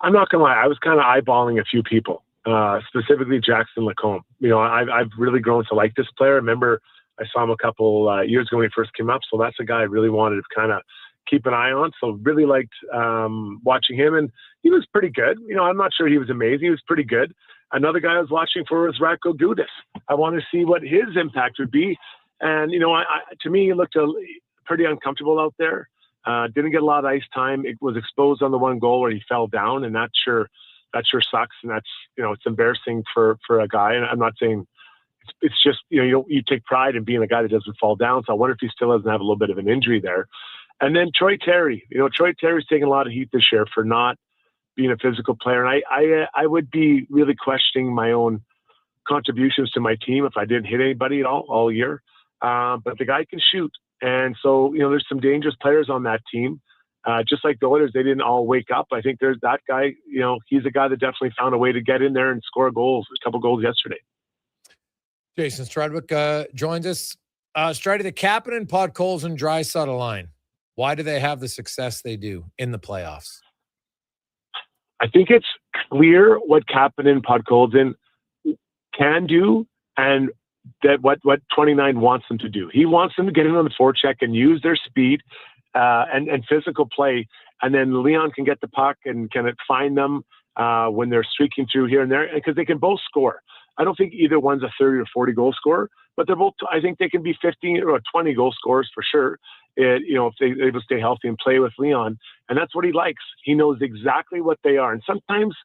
I'm not going to lie. I was kind of eyeballing a few people, specifically Jackson Lacombe. I've really grown to like this player. Remember, I saw him a couple years ago when he first came up. So that's a guy I really wanted to kind of keep an eye on. So really liked watching him. And he was pretty good. I'm not sure he was amazing. He was pretty good. another guy I was watching for was Ratko Gudas. I want to see what his impact would be. And, to me, he looked pretty uncomfortable out there. Didn't get a lot of ice time. It was exposed on the one goal where he fell down, and that sure sucks. And that's, it's embarrassing for a guy. And I'm not saying it's just, you take pride in being a guy that doesn't fall down. So I wonder if he still doesn't have a little bit of an injury there. And then Troy Terry, Troy Terry's taking a lot of heat this year for not being a physical player. And I would be really questioning my own contributions to my team if I didn't hit anybody at all year. But the guy can shoot. And so, there's some dangerous players on that team. Just like the Oilers, they didn't all wake up. I think there's that guy, he's a guy that definitely found a way to get in there and score a couple goals yesterday. Jason Strudwick joins us. Struddy, the Kapanen, Podkolzin, and Draisaitl line. Why do they have the success they do in the playoffs? I think it's clear what Kapanen, Podkolzin can do and that what 29 wants them to do. He wants them to get in on the forecheck and use their speed and physical play. And then Leon can get the puck and can find them when they're streaking through here and there, because they can both score. I don't think either one's a 30 or 40 goal scorer, but they're both, I think they can be 15 or 20 goal scorers for sure. If they're able to stay healthy and play with Leon. And that's what he likes. He knows exactly what they are. And sometimes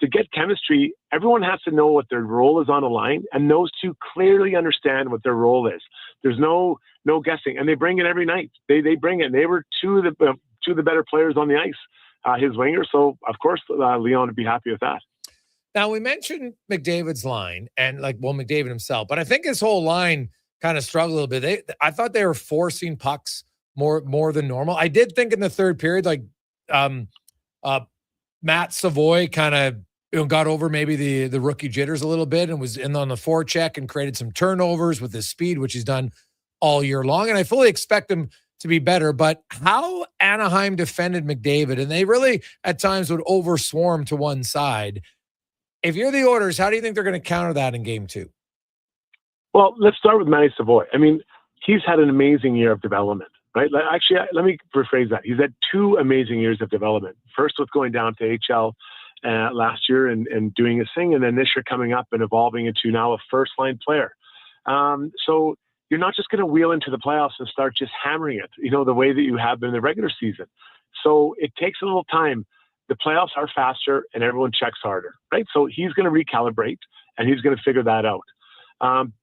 to get chemistry, everyone has to know what their role is on a line, and those two clearly understand what their role is. There's no guessing, and they bring it every night. They bring it. And they were two of the better players on the ice, his winger. So of course, Leon would be happy with that. Now, we mentioned McDavid's line and McDavid himself, but I think his whole line kind of struggled a little bit. I thought they were forcing pucks more than normal. I did think in the third period, Matt Savoy kind of got over maybe the rookie jitters a little bit and was in on the forecheck and created some turnovers with his speed, which he's done all year long. And I fully expect him to be better. But how Anaheim defended McDavid, and they really at times would overswarm to one side. If you're the Oilers, how do you think they're going to counter that in game 2? Well, let's start with Matty Savoy. I mean, he's had an amazing year of development, right? Actually, let me rephrase that. He's had 2 amazing years of development. First with going down to HL last year and doing his thing, and then this year coming up and evolving into now a first-line player. So you're not just going to wheel into the playoffs and start just hammering it, the way that you have been in the regular season. So it takes a little time. The playoffs are faster and everyone checks harder, right? So he's going to recalibrate and he's going to figure that out.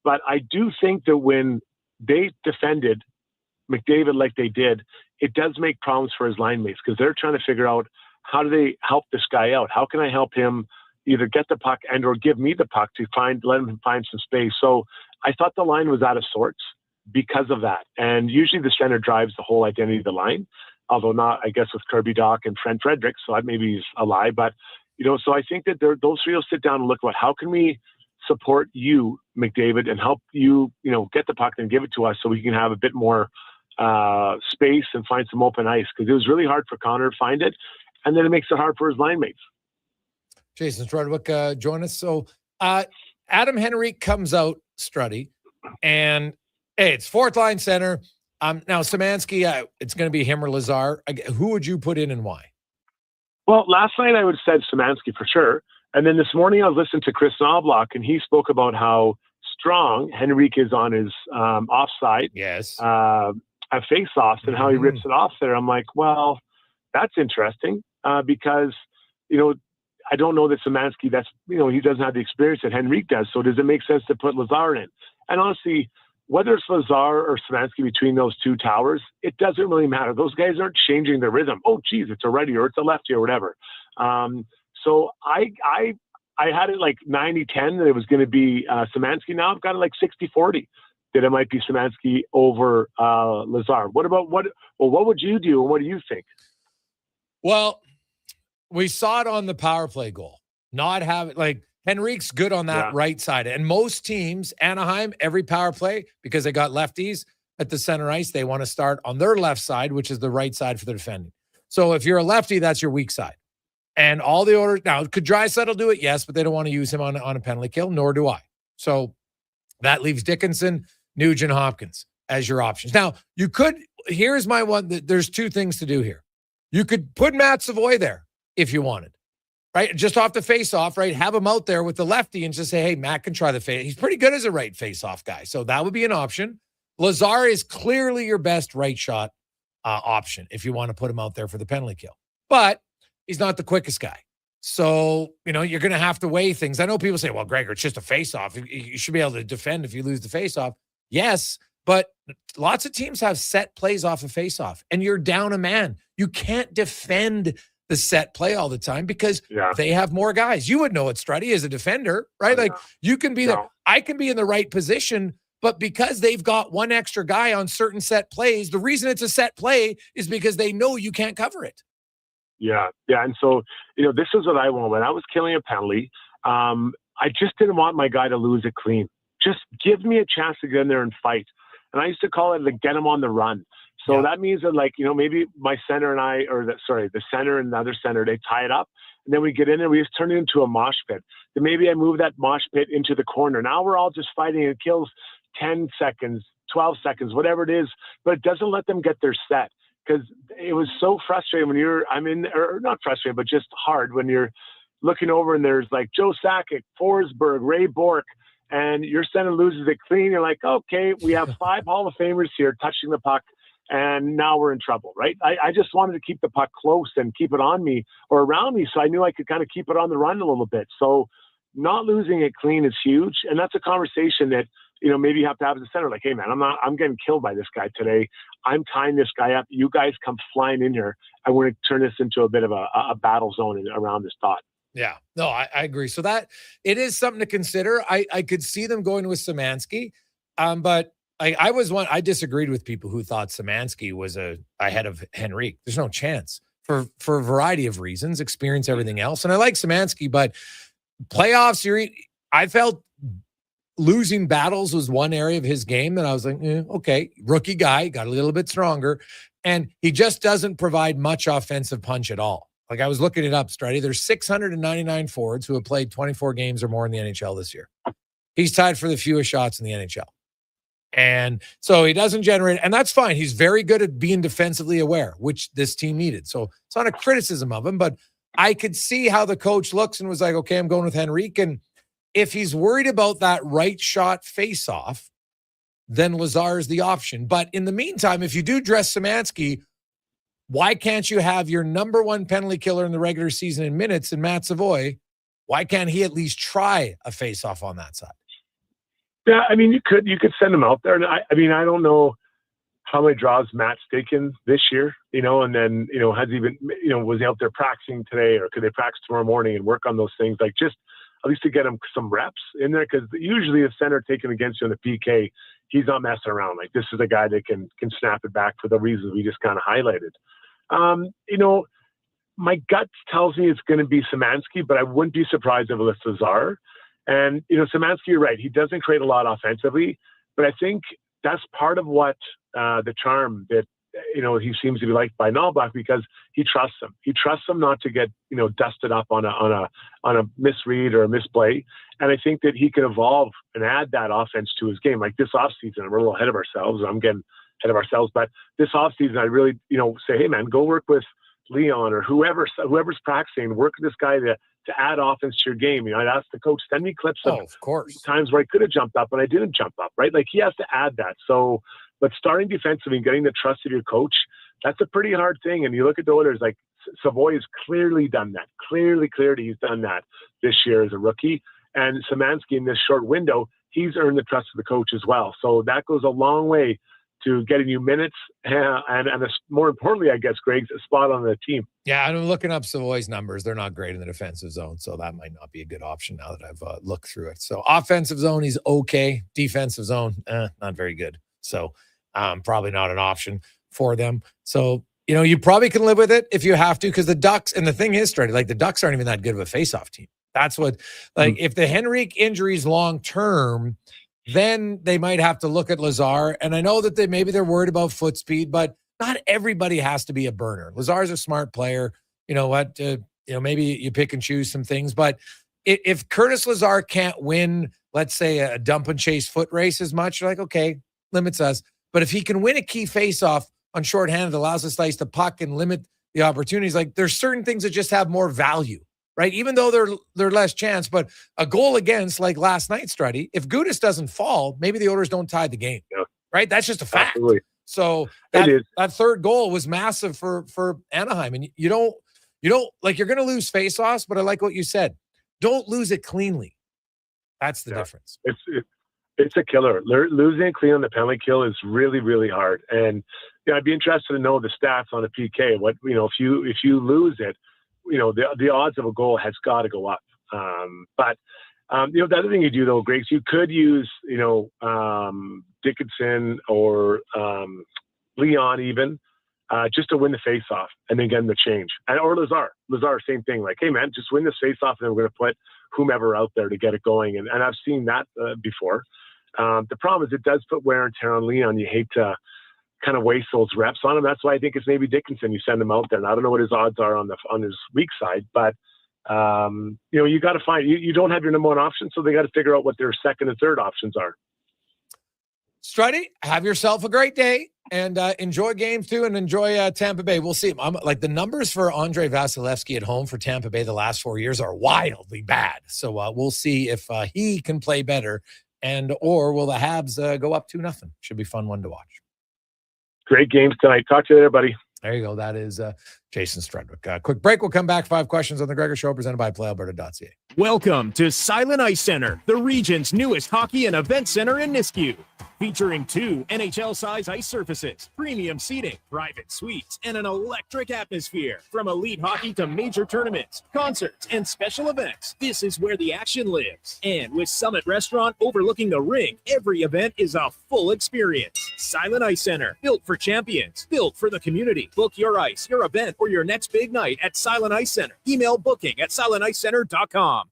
But I do think that when they defended McDavid like they did, it does make problems for his line mates because they're trying to figure out how do they help this guy out? How can I help him either get the puck and or give me the puck to let him find some space? So I thought the line was out of sorts because of that. And usually the center drives the whole identity of the line, although not, I guess, with Kirby Dach and Trent Frederick. So that maybe is a lie. But, so I think that those three will sit down and look at how can we support you, McDavid, and help you, get the puck and give it to us so we can have a bit more space and find some open ice. Because it was really hard for Connor to find it. And then it makes it hard for his line mates. Jason Strudwick, join us. So Adam Henrique comes out, Struddy, and hey, it's fourth line center. Now Szymanski, it's going to be him or Lazar. Who would you put in and why? Well, last night I would have said Szymanski for sure. And then this morning I was listening to Chris Knobloch, and he spoke about how strong Henrique is on his offside. Yes. At faceoffs and how he rips it off there. I'm like, well, that's interesting because, I don't know that Szymanski, he doesn't have the experience that Henrique does. So does it make sense to put Lazar in? And honestly, whether it's Lazar or Szymanski between those two towers, it doesn't really matter. Those guys aren't changing their rhythm. Oh, geez, it's a righty or it's a lefty or whatever. So I had it like 90-10 that it was going to be Szymanski. Now I've got it like 60-40 that it might be Szymanski over Lazar. What would you do and what do you think? Well, we saw it on the power play goal. Not having Henrique's good on that right side. And most teams, Anaheim, every power play, because they got lefties at the center ice, they want to start on their left side, which is the right side for the defending. So if you're a lefty, that's your weak side. And all the orders now, could Draisaitl do it? Yes, but they don't want to use him on a penalty kill, nor do I. So that leaves Dickinson, Nugent, Hopkins as your options. Now, here's my one. There's 2 things to do here. You could put Matt Savoy there if you wanted. right? Just off the face-off, right? Have him out there with the lefty and just say, hey, Matt can try the face. He's pretty good as a right face-off guy. So that would be an option. Lazar is clearly your best right shot option if you want to put him out there for the penalty kill. But he's not the quickest guy. So, you're going to have to weigh things. I know people say, well, Gregor, it's just a face-off. You should be able to defend if you lose the face-off. Yes, but lots of teams have set plays off a face-off, and you're down a man. You can't defend the set play all the time because they have more guys. You would know it, Struddy, as a defender, right? Like, you can be there. I can be in the right position, but because they've got one extra guy on certain set plays, the reason it's a set play is because they know you can't cover it. Yeah. And so, this is what I want. When I was killing a penalty, I just didn't want my guy to lose it clean. Just give me a chance to get in there and fight. And I used to call it get him on the run. So that means that maybe my center and I, the center and the other center, they tie it up. And then we get in there, we just turn it into a mosh pit. Then maybe I move that mosh pit into the corner. Now we're all just fighting. It kills 10 seconds, 12 seconds, whatever it is, but it doesn't let them get their set. Because it was so frustrating when not frustrating, but just hard when you're looking over and there's Joe Sakic, Forsberg, Ray Bourque, and your center loses it clean. You're like, okay, we have 5 Hall of Famers here touching the puck, and now we're in trouble, right? I just wanted to keep the puck close and keep it on me or around me, so I knew I could kind of keep it on the run a little bit. So not losing it clean is huge, and that's a conversation that maybe you have to have as a center. Hey man, I'm getting killed by this guy today. I'm tying this guy up. You guys come flying in here. I want to turn this into a bit of a battle zone around this thought. Yeah, no, I agree. So that it is something to consider. I could see them going with Szymanski, but I disagreed with people who thought Szymanski was ahead of Henrique. There's no chance for a variety of reasons, experience, everything else. And I like Szymanski, but playoffs, I felt losing battles was one area of his game that I was like, okay, rookie guy, got a little bit stronger. And he just doesn't provide much offensive punch at all. I was looking it up, Struddy. There's 699 forwards who have played 24 games or more in the NHL this year. He's tied for the fewest shots in the NHL. And so he doesn't generate, and that's fine. He's very good at being defensively aware, which this team needed. So it's not a criticism of him, but I could see how the coach looks and was like, okay, I'm going with Henrique. And if he's worried about that right shot face-off, then Lazar is the option. But in the meantime, if you do dress Szymanski, why can't you have your number one penalty killer in the regular season in minutes in Matt Savoy? Why can't he at least try a face-off on that side? Yeah, you could send him out there. And I don't know how many draws Matt's taken this year, and then, has he been, was he out there practicing today, or could they practice tomorrow morning and work on those things? Just at least to get him some reps in there, because usually a center taken against you in the PK, he's not messing around. This is a guy that can snap it back for the reasons we just kind of highlighted. My gut tells me it's going to be Szymanski, but I wouldn't be surprised if it was Lazar. And, Szymanski, you're right. He doesn't create a lot offensively, but I think that's part of what the charm that, he seems to be liked by Knoblauch, because he trusts him. He trusts him not to get, dusted up on a misread or a misplay. And I think that he can evolve and add that offense to his game. Like this offseason, we're a little ahead of ourselves. I'm getting ahead of ourselves, but this offseason, I really, say, hey man, go work with Leon or whoever's practicing, work with this guy to add offense to your game. I'd ask the coach, send me clips of course, times where I could have jumped up, but I didn't jump up, right? He has to add that. So, but starting defensively and getting the trust of your coach, that's a pretty hard thing. And you look at the Oilers, Savoy has clearly done that. Clearly, he's done that this year as a rookie. And Szymanski, in this short window, he's earned the trust of the coach as well. So that goes a long way to getting you minutes and more importantly, I guess, Greg's, a spot on the team. Yeah, I'm looking up Savoy's numbers. They're not great in the defensive zone, so that might not be a good option now that I've looked through it. So offensive zone, he's okay. Defensive zone, not very good. So probably not an option for them. So, you probably can live with it if you have to, because the Ducks, and the thing is, Struddy, the Ducks aren't even that good of a face-off team. That's what, if the Henrique injury is long-term, then they might have to look at Lazar. And I know that they're worried about foot speed, but not everybody has to be a burner. Lazar's a smart player. You know what? Maybe you pick and choose some things. But if Curtis Lazar can't win, let's say, a dump and chase foot race as much, you're like, okay, limits us. But if he can win a key faceoff on shorthanded, allows us to ice the puck and limit the opportunities, there's certain things that just have more value, right? Even though they're less chance, but a goal against like last night, Struddy, if Gudas doesn't fall, maybe the Oilers don't tie the game, right? That's just a fact. Absolutely. So that third goal was massive for Anaheim. And you don't like, you're going to lose faceoffs, but I like what you said. Don't lose it cleanly. That's the difference. It's a killer. Losing it clean on the penalty kill is really, really hard. And I'd be interested to know the stats on a PK. What, if you lose it, the odds of a goal has got to go up. But the other thing you do though, Greg, you could use, Dickinson or Leon even, just to win the face-off and then get him the change. Or Lazar, same thing. Like, hey man, just win this face-off and then we're going to put whomever out there to get it going. And I've seen that before. The problem is it does put wear and tear on Leon. You hate to kind of waste those reps on him. That's why I think it's maybe Dickinson. You send him out there. And I don't know what his odds are on his weak side, but you got to find, you don't have your number one option. So they got to figure out what their second and third options are. Struddy, have yourself a great day and enjoy games too, and enjoy Tampa Bay. We'll see. I'm like, the numbers for Andrei Vasilevsky at home for Tampa Bay the last 4 years are wildly bad. So we'll see if he can play better, or will the Habs go up 2-0? Should be fun one to watch. Great games tonight. Talk to you later, buddy. There you go. That is Jason Strudwick. Quick break. We'll come back. 5 questions on the Gregor Show, presented by PlayAlberta.ca. Welcome to Silent Ice Center, the region's newest hockey and event center in Nisku. Featuring 2 NHL-size ice surfaces, premium seating, private suites, and an electric atmosphere. From elite hockey to major tournaments, concerts, and special events, this is where the action lives. And with Summit Restaurant overlooking the rink, every event is a full experience. Silent Ice Center, built for champions, built for the community. Book your ice, your event, or your next big night at Silent Ice Center. Email booking@silenticecenter.com.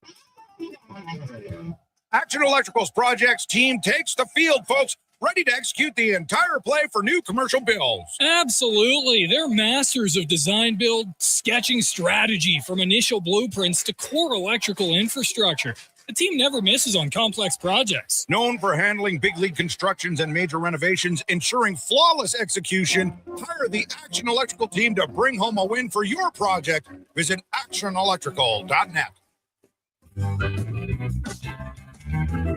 Action Electrical's projects team takes the field, folks, ready to execute the entire play for new commercial builds. Absolutely. They're masters of design build, sketching strategy from initial blueprints to core electrical infrastructure. The team never misses on complex projects. Known for handling big league constructions and major renovations, ensuring flawless execution, hire the Action Electrical team to bring home a win for your project. Visit actionelectrical.net.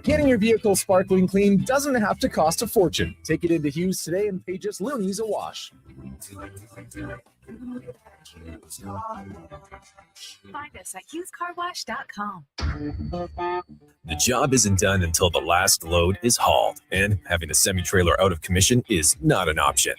Getting your vehicle sparkling clean doesn't have to cost a fortune. Take it into Hughes today and pay just loonies a wash. Find us at hughescarwash.com. The job isn't done until the last load is hauled, and having a semi-trailer out of commission is not an option.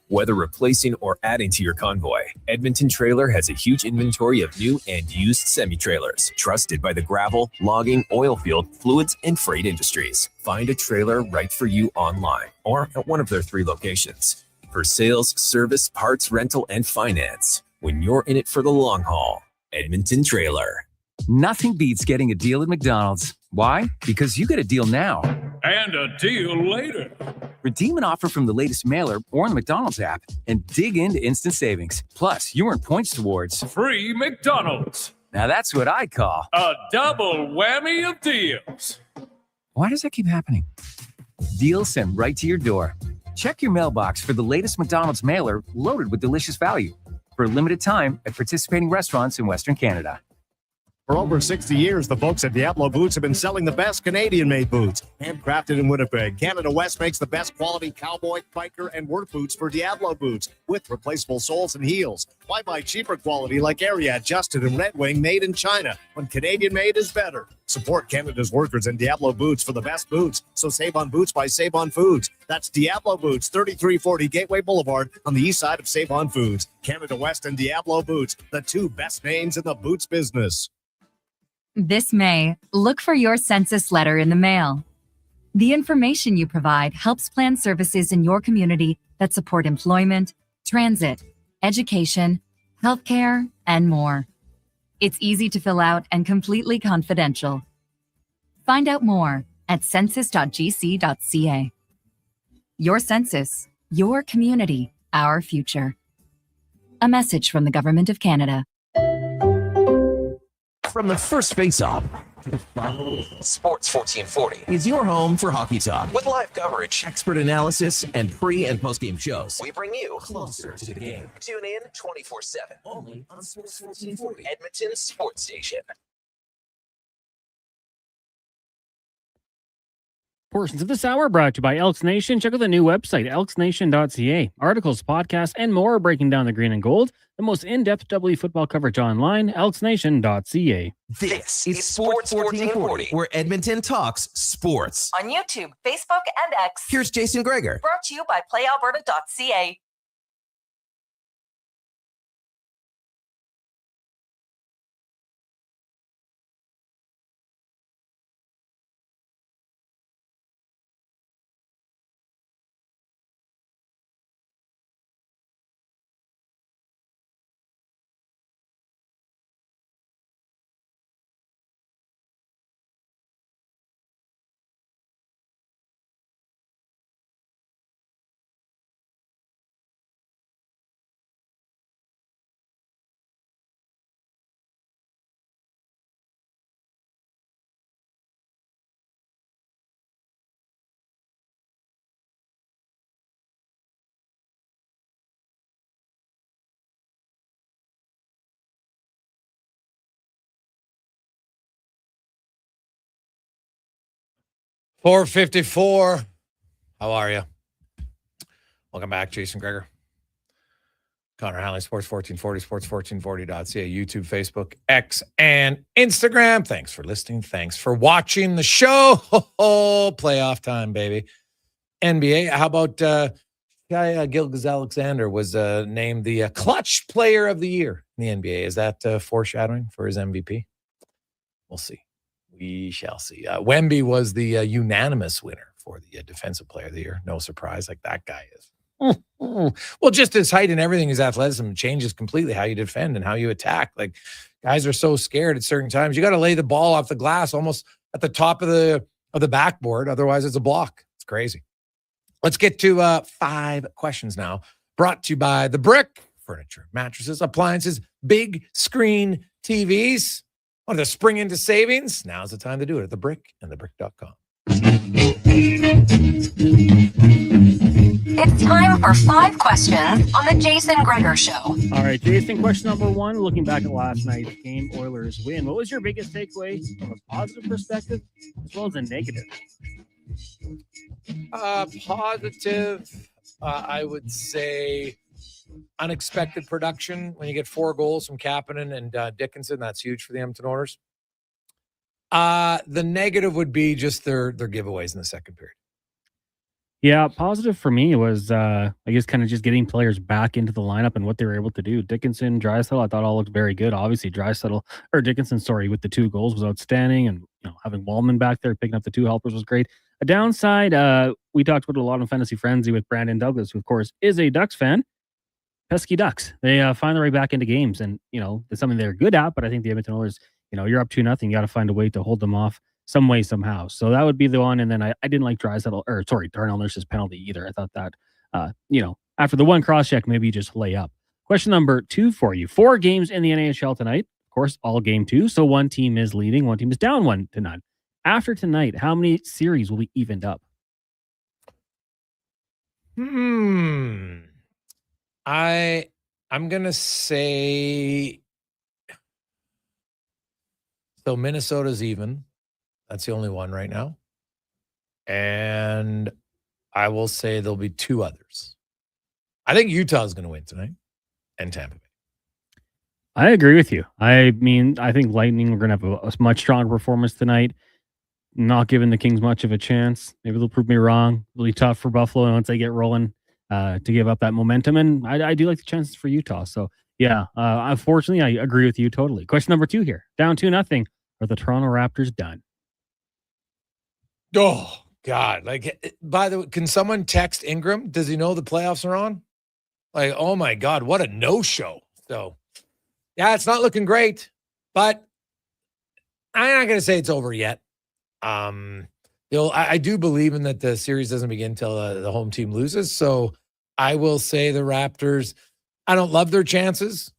Whether replacing or adding to your convoy, Edmonton Trailer has a huge inventory of new and used semi-trailers, trusted by the gravel, logging, oil field, fluids, and freight industries. Find a trailer right for you online or at one of their 3 locations. For sales, service, parts, rental, and finance, when you're in it for the long haul, Edmonton Trailer. Nothing beats getting a deal at McDonald's. Why? Because you get a deal now. And a deal later. Redeem an offer from the latest mailer or the McDonald's app and dig into instant savings. Plus, you earn points towards Free McDonald's. Now that's what I call a double whammy of deals. Why does that keep happening? Deals sent right to your door. Check your mailbox for the latest McDonald's mailer loaded with delicious value. For a limited time at participating restaurants in Western Canada. For over 60 years, the folks at Diablo Boots have been selling the best Canadian-made boots. Handcrafted in Winnipeg, Canada West makes the best quality cowboy, biker, and work boots for Diablo Boots with replaceable soles and heels. Why buy cheaper quality like Ariat, Justin, and Red Wing made in China when Canadian-made is better? Support Canada's workers and Diablo Boots for the best boots. So save on boots by Save On Foods. That's Diablo Boots, 3340 Gateway Boulevard on the east side of Save On Foods. Canada West and Diablo Boots, the 2 best names in the boots business. This May, look for your census letter in the mail. The information you provide helps plan services in your community that support employment, transit, education, healthcare, and more. It's easy to fill out and completely confidential. Find out more at census.gc.ca. Your census, your community, our future. A message from the Government of Canada. From the first face-off, Sports 1440 is your home for hockey talk. With live coverage, expert analysis, and pre- and post-game shows, we bring you closer to the game. Tune in 24/7, only on Sports 1440, Edmonton's sports station. Portions of this hour brought to you by Elks Nation. Check out the new website, elksnation.ca. Articles, podcasts, and more breaking down the green and gold. The most in-depth W football coverage online, elksnation.ca. This is Sports 1440, where Edmonton talks sports. On YouTube, Facebook, and X. Here's Jason Gregor. Brought to you by playalberta.ca. $4.54. How are you? Welcome back, Jason Gregor. Connor Halley, Sports 1440, sports1440.ca, YouTube, Facebook, X, and Instagram. Thanks for listening. Thanks for watching the show. Playoff time, baby. NBA. How about Gilgeous-Alexander was named the clutch player of the year in the NBA. Is that foreshadowing for his MVP? We'll see. We shall see. Wemby was the unanimous winner for the defensive player of the year. No surprise, like that guy is. Well, just his height and everything, his athleticism changes completely how you defend and how you attack. Like, guys are so scared at certain times. You got to lay the ball off the glass almost at the top of the backboard. Otherwise, it's a block. It's crazy. Let's get to 5 questions now. Brought to you by The Brick. Furniture, mattresses, appliances, big screen TVs. Want to spring into savings? Now's the time to do it at The Brick and thebrick.com. It's time for 5 questions on the Jason Gregor Show. All right, Jason, question number 1, looking back at last night's game, Oilers win. What was your biggest takeaway from a positive perspective as well as a negative? Positive, I would say unexpected production. When you get 4 goals from Kapanen and Dickinson, that's huge for the Edmonton Oilers. The negative would be just their giveaways in the second period. Yeah, positive for me was, I guess, kind of just getting players back into the lineup and what they were able to do. Dickinson, Draisaitl, I thought all looked very good. Obviously, Dickinson, with the 2 goals was outstanding. And, having Wallman back there picking up the 2 helpers was great. A downside, we talked about a lot on Fantasy Frenzy with Brandon Douglas, who, of course, is a Ducks fan. Pesky Ducks. They find their way back into games, and, it's something they're good at, but I think the Edmonton Oilers, you're up 2-0, you got to find a way to hold them off some way, somehow. So that would be the one. And then I didn't like Darnell Nurse's penalty either. I thought that, after the one cross check, maybe you just lay up. Question number 2 for you. 4 games in the NHL tonight. Of course, all game 2. So one team is leading, one team is down 1-0. After tonight, how many series will be evened up? I'm going to say, so Minnesota's even. That's the only one right now. And I will say there'll be 2 others. I think Utah's going to win tonight and Tampa Bay. I agree with you. I mean, I think Lightning are going to have a much stronger performance tonight. Not giving the Kings much of a chance. Maybe they'll prove me wrong. Really tough for Buffalo once they get rolling to give up that momentum. And I do like the chances for Utah. So, yeah, unfortunately, I agree with you totally. Question number 2 here. Down 2-0. Are the Toronto Raptors done? Oh, God. Like, by the way, can someone text Ingram? Does he know the playoffs are on? Like, oh, my God, what a no-show. So, yeah, it's not looking great. But I'm not going to say it's over yet. I do believe in that the series doesn't begin until the home team loses. So I will say the Raptors, I don't love their chances.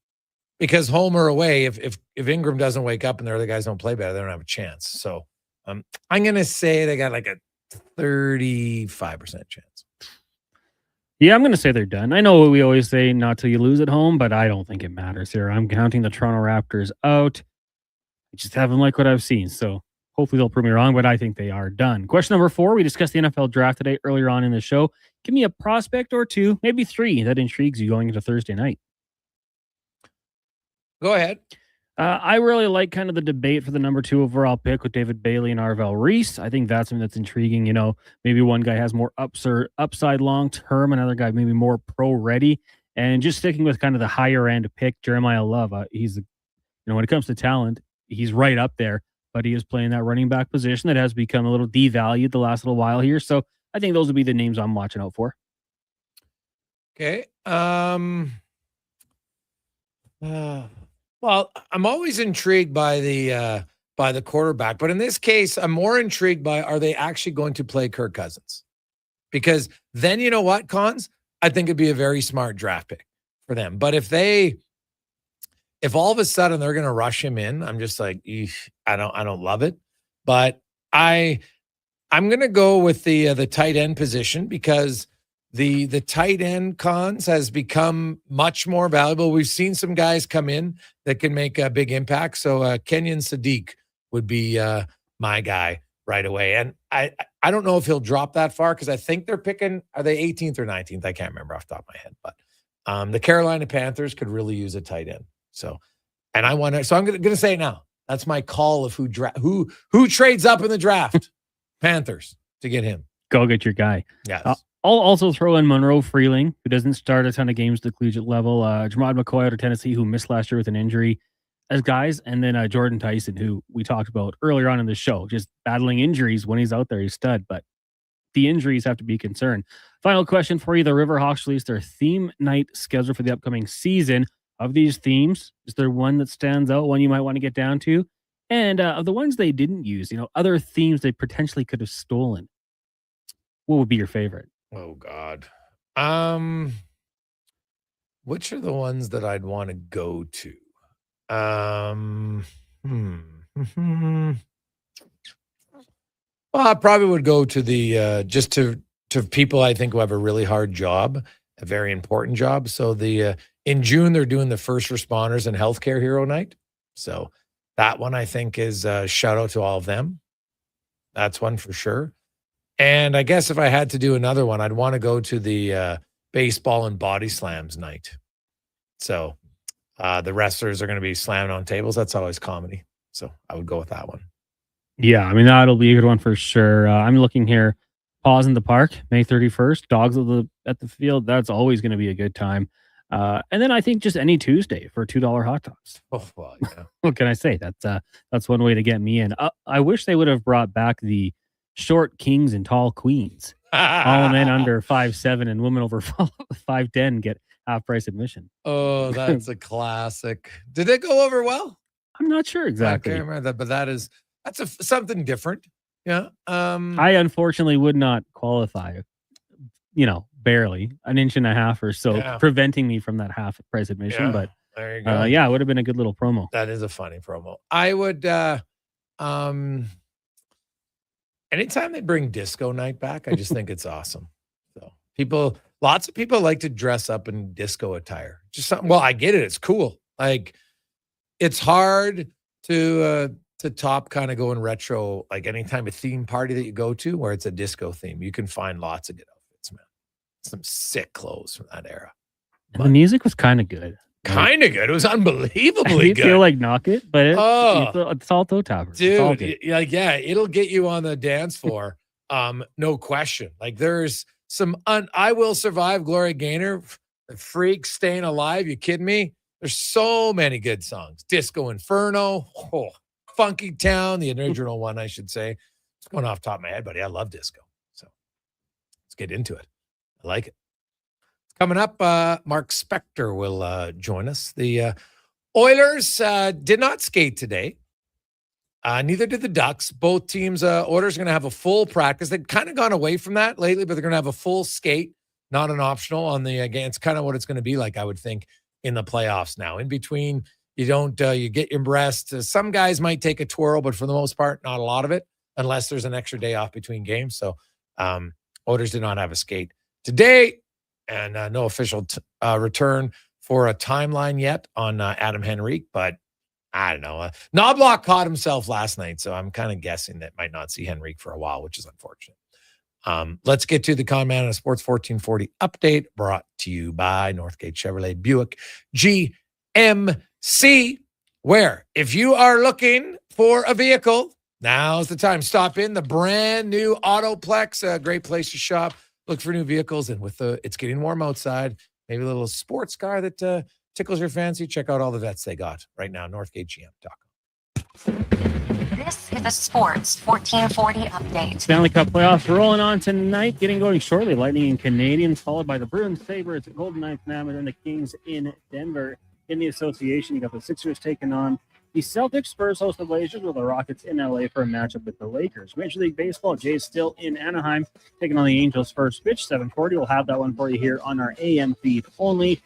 because home or away, if Ingram doesn't wake up and the other guys don't play better, they don't have a chance. So I'm going to say they got like a 35% chance. Yeah, I'm going to say they're done. I know we always say not till you lose at home, but I don't think it matters here. I'm counting the Toronto Raptors out. I just haven't liked what I've seen. So hopefully they'll prove me wrong, but I think they are done. Question number 4. We discussed the NFL draft today earlier on in the show. Give me a prospect or 2, maybe 3 that intrigues you going into Thursday night. Go ahead. I really like kind of the debate for the number 2 overall pick with David Bailey and Arvel Reese. I think that's something that's intriguing. You know, maybe one guy has more upside long term, another guy maybe more pro ready. And just sticking with kind of the higher end pick, Jeremiah Love. He's, when it comes to talent, he's right up there, but he is playing that running back position that has become a little devalued the last little while here. So I think those would be the names I'm watching out for. Okay. Well, I'm always intrigued by the quarterback, but in this case, I'm more intrigued by, are they actually going to play Kirk Cousins? Because then, you know what, Cons? I think it'd be a very smart draft pick for them. But if all of a sudden they're going to rush him in, I'm just like, I don't love it. But I'm going to go with the tight end position, because the tight end, Cons, has become much more valuable. We've seen some guys come in that can make a big impact. So Kenyon Sadiq would be my guy right away. And I don't know if he'll drop that far, because I think they're picking, are they 18th or 19th? I can't remember off the top of my head. But the Carolina Panthers could really use a tight end. So I'm going to say it now. That's my call of who trades up in the draft. Panthers to get him. Go get your guy. Yes. I'll also throw in Monroe Freeling, who doesn't start a ton of games at the collegiate level. Jamad McCoy out of Tennessee, who missed last year with an injury, as guys. And then Jordan Tyson, who we talked about earlier on in the show, just battling injuries. When he's out there, he's stud. But the injuries have to be a concern. Final question for you. The Riverhawks released their theme night schedule for the upcoming season. Of these themes, is there one that stands out, one you might want to get down to? And of the ones they didn't use, other themes they potentially could have stolen, what would be your favorite? Oh, God. Which are the ones that I'd want to go to? Well, I probably would go to the just to people I think who have a really hard job, a very important job. So in June, they're doing the First Responders and Healthcare Hero Night. So that one I think is a shout out to all of them. That's one for sure. And I guess if I had to do another one, I'd want to go to the Baseball and Body Slams night. So the wrestlers are going to be slamming on tables. That's always comedy. So I would go with that one. Yeah, I mean, that'll be a good one for sure. I'm looking here. Paws in the Park, May 31st. Dogs at the Field. That's always going to be a good time. And then I think just any Tuesday for $2 hot dogs. Oh, well, yeah. What can I say? That's one way to get me in. I wish they would have brought back the short kings and tall queens. All men under 5'7" and women over 5'10" get half price admission. Oh, that's a classic. Did it go over well? I'm not sure exactly. I can't remember that, but that's something different. Yeah. I unfortunately would not qualify. Barely an inch and a half or so, preventing me from that half price admission. Yeah, but there you go. It would have been a good little promo. That is a funny promo. I would. Anytime they bring disco night back, I just think it's awesome. So lots of people like to dress up in disco attire. Just something. Well, I get it. It's cool. Like, it's hard to top kind of going retro. Like, anytime a theme party that you go to where it's a disco theme, you can find lots of good outfits, man. Some sick clothes from that era. And the music was kind of good. Kind of good. It was unbelievably good. I feel like knock it, but it's all toe tapper. Dude, it'll get you on the dance floor. No question. Like, there's some I Will Survive, Gloria Gaynor, The Freak, Staying Alive. You kidding me? There's so many good songs. Disco Inferno, Funky Town, the original one, I should say. It's going off the top of my head, buddy. I love disco. So let's get into it. I like it. Coming up, Mark Spector will join us. The Oilers did not skate today. Neither did the Ducks. Both teams, Oilers are going to have a full practice. They've kind of gone away from that lately, but they're going to have a full skate, not an optional on the game. It's kind of what it's going to be like, I would think, in the playoffs now. In between, you don't you get your rest. Some guys might take a twirl, but for the most part, not a lot of it, unless there's an extra day off between games. So Oilers did not have a skate today, and no official return for a timeline yet on Adam Henrique, but I don't know. Knobloch caught himself last night, so I'm kind of guessing that might not see Henrique for a while, which is unfortunate. Let's get to the Con Man on Sports 1440 update, brought to you by Northgate Chevrolet Buick GMC, where if you are looking for a vehicle, now's the time. Stop in the brand new Autoplex, a great place to shop. Look for new vehicles, and with it's getting warm outside, maybe a little sports car that tickles your fancy. Check out all the vets they got right now. NorthgateGM.com. This is a Sports 1440 update. Stanley Cup playoffs rolling on tonight, getting going shortly. Lightning and Canadians, followed by the Bruins, Sabres, Golden Knights, and then the Kings in Denver. In the association, you got the Sixers taking on the Celtics. Spurs host the Blazers, with the Rockets in LA for a matchup with the Lakers. Major League Baseball, Jay's still in Anaheim, taking on the Angels. First pitch, 7:40. We'll have that one for you here on our AM feed only.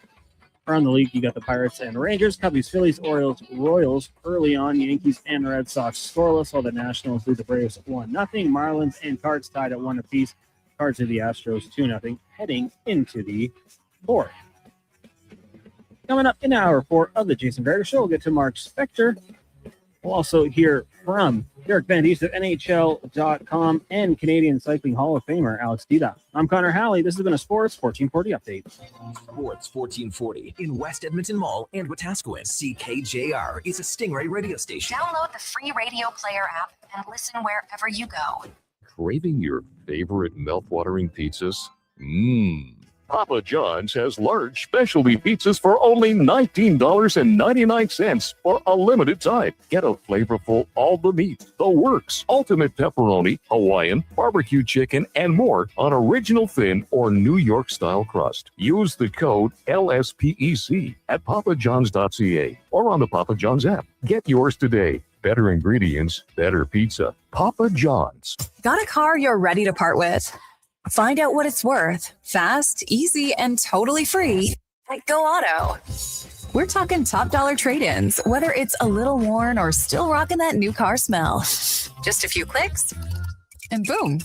Around the league, you got the Pirates and Rangers, Cubbies, Phillies, Orioles, Royals. Early on, Yankees and Red Sox scoreless, while the Nationals lead the Braves 1-0. Marlins and Cards tied at 1 apiece. Cards to the Astros 2-0, heading into the fourth. Coming up in hour 4 of the Jason Gregor Show, we'll get to Mark Spector. We'll also hear from Derek Van Diest of NHL.com and Canadian Cycling Hall of Famer Alex Dida. I'm Connor Halley. This has been a Sports 1440 update. Sports 1440 in West Edmonton Mall and Wetaskiwin. CKJR is a Stingray radio station. Download the free radio player app and listen wherever you go. Craving your favorite mouth-watering pizzas? Papa John's has large specialty pizzas for only $19.99 for a limited time. Get a flavorful all the meat, the works, ultimate pepperoni, Hawaiian, barbecue chicken, and more on original thin or New York style crust. Use the code LSPEC at papajohns.ca or on the Papa John's app. Get yours today. Better ingredients, better pizza. Papa John's. Got a car you're ready to part with? Find out what it's worth. Fast, easy, and totally free at Go Auto. We're talking top dollar trade-ins, whether it's a little worn or still rocking that new car smell. Just a few clicks, and boom,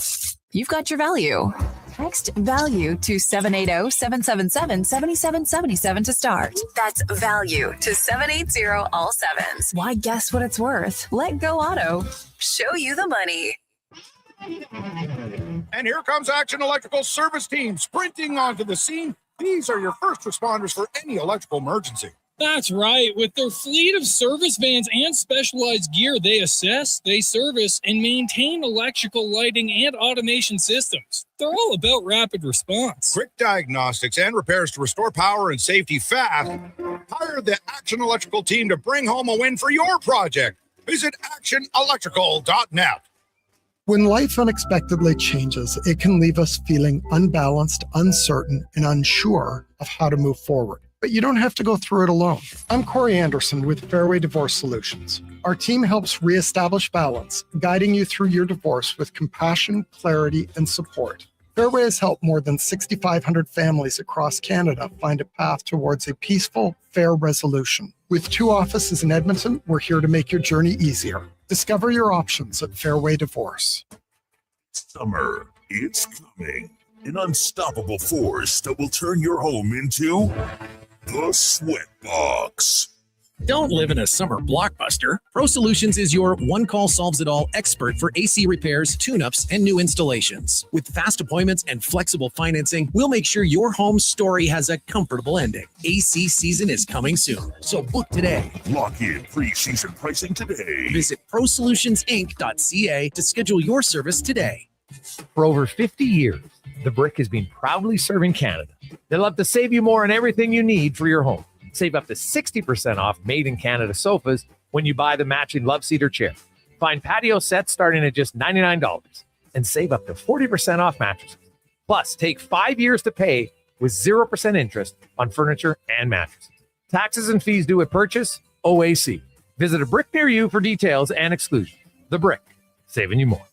you've got your value. Text value to 780-777-7777 to start. That's value to 780 all sevens. Why guess what it's worth? Let Go Auto show you the money. And here comes Action Electrical Service Team sprinting onto the scene. These are your first responders for any electrical emergency. That's right. With their fleet of service vans and specialized gear, they assess, they service, and maintain electrical lighting and automation systems. They're all about rapid response. Quick diagnostics and repairs to restore power and safety fast. Hire the Action Electrical team to bring home a win for your project. Visit actionelectrical.net. When life unexpectedly changes, it can leave us feeling unbalanced, uncertain, and unsure of how to move forward. But you don't have to go through it alone. I'm Corey Anderson with Fairway Divorce Solutions. Our team helps reestablish balance, guiding you through your divorce with compassion, clarity, and support. Fairway has helped more than 6,500 families across Canada find a path towards a peaceful, fair resolution. With 2 offices in Edmonton, we're here to make your journey easier. Discover your options at Fairway Divorce. Summer, it's coming. An unstoppable force that will turn your home into the Sweatbox. Don't live in a summer blockbuster. Pro Solutions is your one-call-solves-it-all expert for AC repairs, tune-ups, and new installations. With fast appointments and flexible financing, we'll make sure your home story has a comfortable ending. AC season is coming soon, so book today. Lock in pre-season pricing today. Visit prosolutionsinc.ca to schedule your service today. For over 50 years, The Brick has been proudly serving Canada. They love to save you more on everything you need for your home. Save up to 60% off made-in-Canada sofas when you buy the matching love seat or chair. Find patio sets starting at just $99 and save up to 40% off mattresses. Plus, take 5 years to pay with 0% interest on furniture and mattresses. Taxes and fees due at purchase, OAC. Visit a Brick near you for details and exclusions. The Brick, saving you more.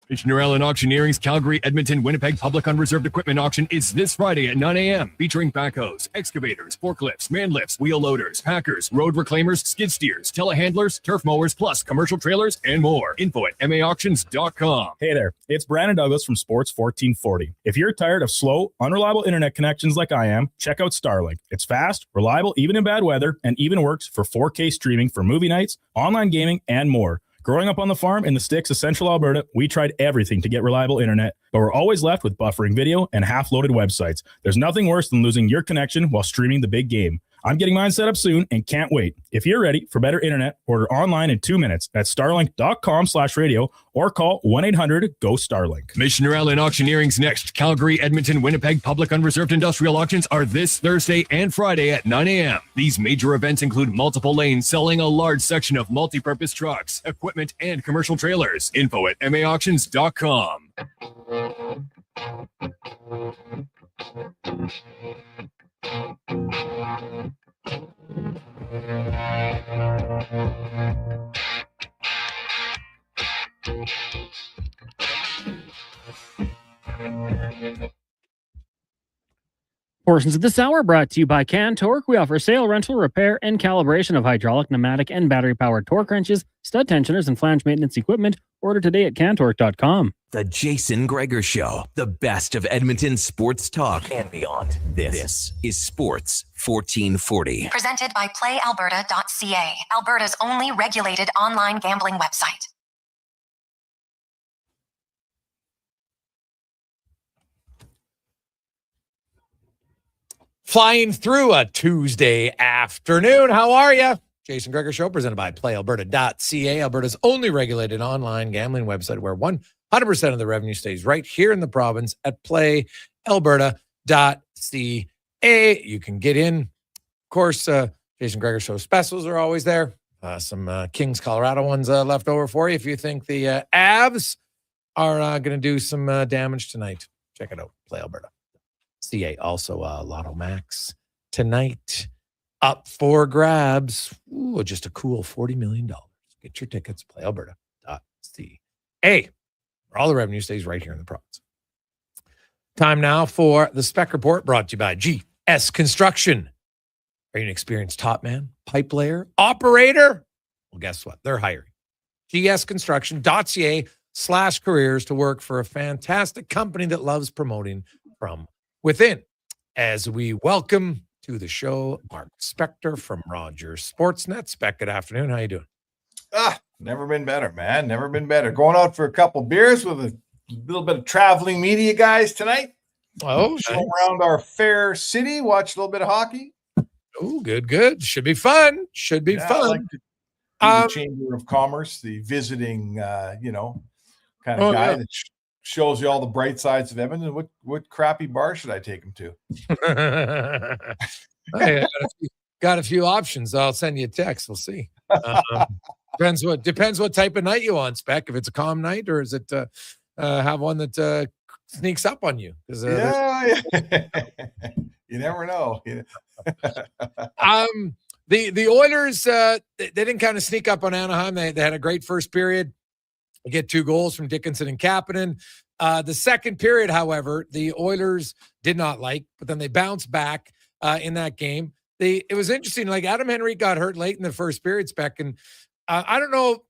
McDavid and Auctioneering's Calgary, Edmonton, Winnipeg Public Unreserved Equipment Auction is this Friday at 9 a.m. featuring backhoes, excavators, forklifts, man lifts, wheel loaders, packers, road reclaimers, skid steers, telehandlers, turf mowers, plus commercial trailers and more. Info at maauctions.com. Hey there, it's Brandon Douglas from Sports 1440. If you're tired of slow, unreliable internet connections like I am, check out Starlink. It's fast, reliable, even in bad weather, and even works for 4K streaming for movie nights, online gaming, and more. Growing up on the farm in the sticks of central Alberta, we tried everything to get reliable internet, but we're always left with buffering video and half-loaded websites. There's nothing worse than losing your connection while streaming the big game. I'm getting mine set up soon and can't wait. If you're ready for better internet, order online in 2 minutes at starlink.com/radio or call 1-800-GO-STARLINK. McDavid and Auctioneering's next Calgary, Edmonton, Winnipeg Public Unreserved Industrial Auctions are this Thursday and Friday at 9 a.m. These major events include multiple lanes selling a large section of multi-purpose trucks, equipment, and commercial trailers. Info at maauctions.com. Portions of this hour brought to you by Can Torque. We offer sale, rental, repair, and calibration of hydraulic, pneumatic, and battery-powered torque wrenches, stud tensioners, and flange maintenance equipment. Order today at cantorque.com. The Jason Gregor Show, the best of Edmonton sports talk and beyond. This is Sports 1440. Presented by PlayAlberta.ca, Alberta's only regulated online gambling website. Flying through a Tuesday afternoon. How are you? Jason Gregor Show, presented by PlayAlberta.ca, Alberta's only regulated online gambling website where 100% of the revenue stays right here in the province at PlayAlberta.ca. You can get in. Of course, Jason Gregor Show specials are always there. Some Kings, Colorado ones left over for you if you think the Avs are going to do some damage tonight. Check it out, PlayAlberta.ca. Also, Lotto Max tonight up for grabs. Ooh, just a cool $40 million. Get your tickets, PlayAlberta.ca. Where all the revenue stays right here in the province. Time now for the Spec Report, brought to you by GS Construction. Are you an experienced top man, pipe layer, operator? Well, guess what? They're hiring. gsconstruction.ca/careers to work for a fantastic company that loves promoting from within. As we welcome to the show Mark Spector from Rogers Sportsnet. Spec, good afternoon. How you doing? Never been better, man. Never been better. Going out for a couple beers with a little bit of traveling media guys tonight. Oh, show around our fair city, watch a little bit of hockey. Oh, good. Should be fun. Should be fun. I like to be the Chamber of Commerce, the visiting, kind of guy that shows you all the bright sides of Edmonton. What crappy bar should I take him to? I got a few options. I'll send you a text. We'll see. Depends what type of night you want, Spec. If it's a calm night, or is it have one that sneaks up on you? Yeah. You never know. The Oilers they didn't kind of sneak up on Anaheim. They had a great first period. They get 2 goals from Dickinson and Kapanen. The second period, however, the Oilers did not like, but then they bounced back in that game. It was interesting. Like, Adam Henrique got hurt late in the first period, Spec, and I don't know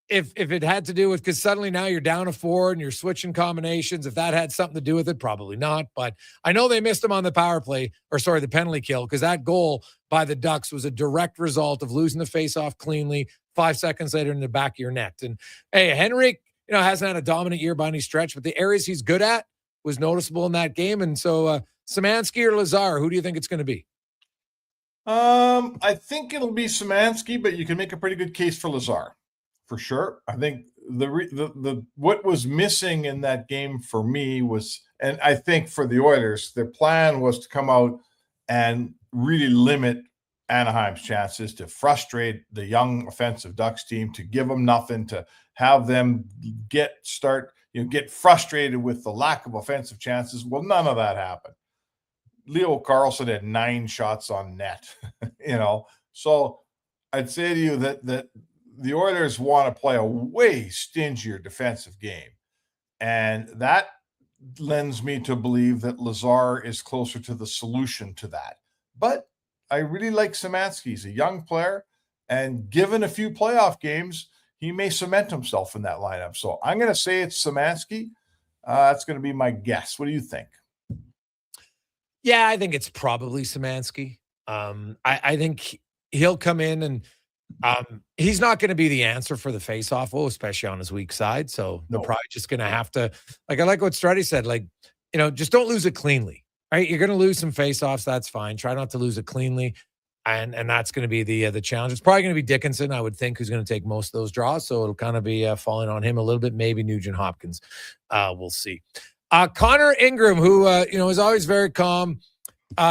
if it had to do with, because suddenly now you're down a 4 and you're switching combinations. If that had something to do with it, probably not. But I know they missed him on the the penalty kill, because that goal by the Ducks was a direct result of losing the faceoff cleanly 5 seconds later in the back of your net. And hey, Henrique, hasn't had a dominant year by any stretch, but the areas he's good at was noticeable in that game. And so Szymanski or Lazar, who do you think it's going to be? I think it'll be Szymanski, but you can make a pretty good case for Lazar, for sure. I think the what was missing in that game for me was, and I think for the Oilers, their plan was to come out and really limit Anaheim's chances, to frustrate the young offensive Ducks team, to give them nothing, to have them get frustrated with the lack of offensive chances. Well, none of that happened. Leo Carlson had 9 shots on net, So I'd say to you that the Oilers want to play a way stingier defensive game. And that lends me to believe that Lazar is closer to the solution to that. But I really like Szymanski. He's a young player, and given a few playoff games, he may cement himself in that lineup. So I'm going to say it's Szymanski. That's going to be my guess. What do you think? Yeah, I think it's probably Szymanski. I think he'll come in and he's not going to be the answer for the faceoff, especially on his weak side. So they're probably just going to have to, I like what Struddy said, just don't lose it cleanly, right? You're going to lose some faceoffs. That's fine. Try not to lose it cleanly. And that's going to be the challenge. It's probably going to be Dickinson, I would think, who's going to take most of those draws. So it'll kind of be falling on him a little bit. Maybe Nugent Hopkins. We'll see. Connor Ingram, who, is always very calm.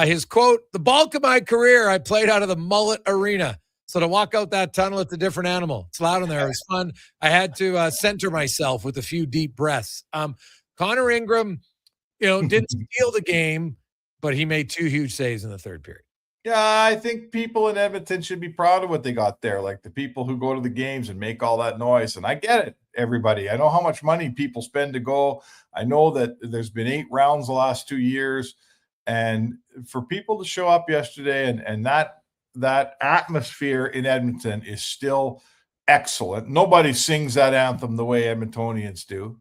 His quote, "The bulk of my career, I played out of the Mullet Arena. So to walk out that tunnel, it's a different animal. It's loud in there. It was fun. I had to center myself with a few deep breaths." Connor Ingram, didn't steal the game, but he made 2 huge saves in the third period. Yeah, I think people in Edmonton should be proud of what they got there, like the people who go to the games and make all that noise. And I get it, everybody. I know how much money people spend to go. I know that there's been 8 rounds the last 2 years. And for people to show up yesterday and that atmosphere in Edmonton is still excellent. Nobody sings that anthem the way Edmontonians do.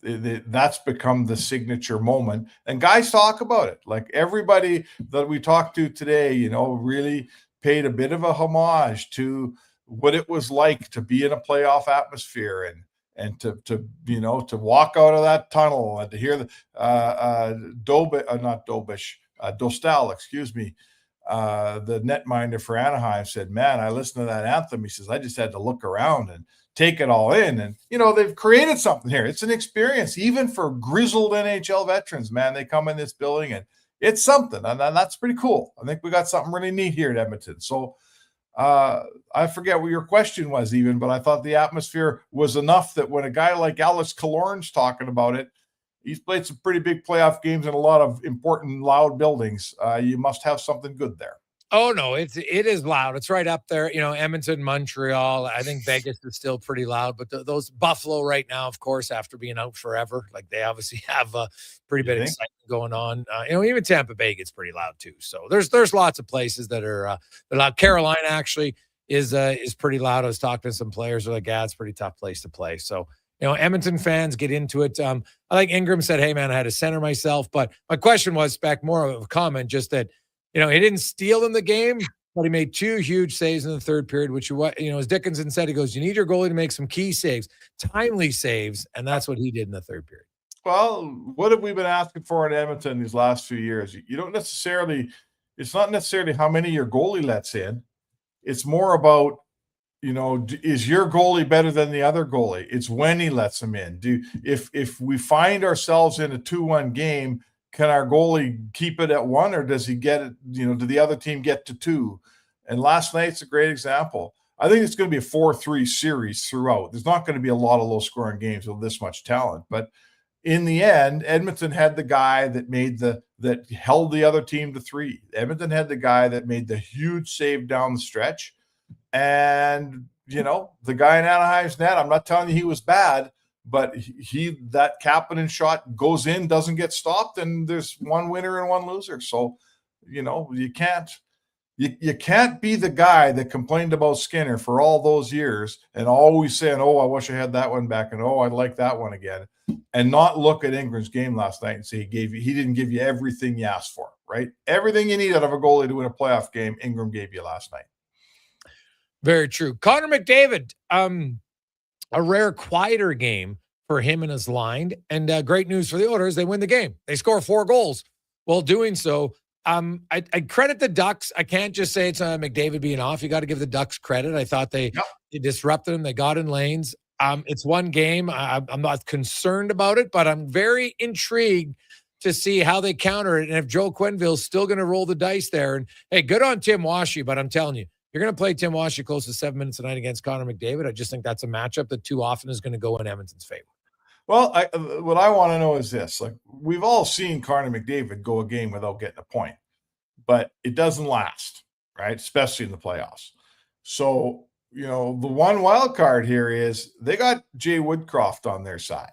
That's become the signature moment, and guys talk about it. Like everybody that we talked to today, really paid a bit of a homage to what it was like to be in a playoff atmosphere and to walk out of that tunnel and to hear the Dostal, excuse me, the netminder for Anaheim said, "Man, I listened to that anthem." He says, "I just had to look around and take it all in." And, they've created something here. It's an experience, even for grizzled NHL veterans, man. They come in this building and it's something. And that's pretty cool. I think we got something really neat here at Edmonton. So I forget what your question was even, but I thought the atmosphere was enough that when a guy like Alex Killorn's talking about it, he's played some pretty big playoff games in a lot of important, loud buildings. You must have something good there. Oh, no, it is loud. It's right up there. Edmonton, Montreal. I think Vegas is still pretty loud, but those Buffalo right now, of course, after being out forever, they obviously have a pretty bit of excitement going on. Even Tampa Bay gets pretty loud too. So there's lots of places that are loud. Carolina actually is pretty loud. I was talking to some players who are like, "Yeah, it's a pretty tough place to play." So, Edmonton fans get into it. I like Ingram said, "Hey man, I had to center myself." But my question was back more of a comment, just that, he didn't steal in the game, but he made 2 huge saves in the third period, which, as Dickinson said, he goes, "You need your goalie to make some key saves, timely saves." And that's what he did in the third period. Well, what have we been asking for in Edmonton these last few years? You don't necessarily, it's not necessarily how many your goalie lets in. It's more about, is your goalie better than the other goalie? It's when he lets them in. If we find ourselves in a 2-1 game, can our goalie keep it at 1, or does he get it? Do the other team get to 2? And last night's a great example. I think it's going to be a 4-3 series throughout. There's not going to be a lot of low-scoring games with this much talent, but in the end, Edmonton had the guy that held the other team to 3. Edmonton had the guy that made the huge save down the stretch, and the guy in Anaheim's net. I'm not telling you he was bad, but that Kapanen shot goes in, doesn't get stopped, and there's one winner and one loser. So, you can't be the guy that complained about Skinner for all those years and always saying, "Oh, I wish I had that one back," and "Oh, I'd like that one again," and not look at Ingram's game last night and say he didn't give you everything you asked for, right? Everything you need out of a goalie to win a playoff game, Ingram gave you last night. Very true. Connor McDavid, a rare quieter game for him and his line. And great news for the Oilers. They win the game. They score 4 goals while doing so. I credit the Ducks. I can't just say it's McDavid being off. You got to give the Ducks credit. I thought they disrupted them. They got in lanes. It's one game. I'm not concerned about it, but I'm very intrigued to see how they counter it. And if Joe Quenneville's still going to roll the dice there. And hey, good on Tim Washy, but I'm telling you, you're going to play Tim Washy close to 7 minutes a night against Connor McDavid. I just think that's a matchup that too often is going to go in Edmonton's favor. Well, what I want to know is this. We've all seen Connor McDavid go a game without getting a point, but it doesn't last, right? Especially in the playoffs. So the one wild card here is they got Jay Woodcroft on their side.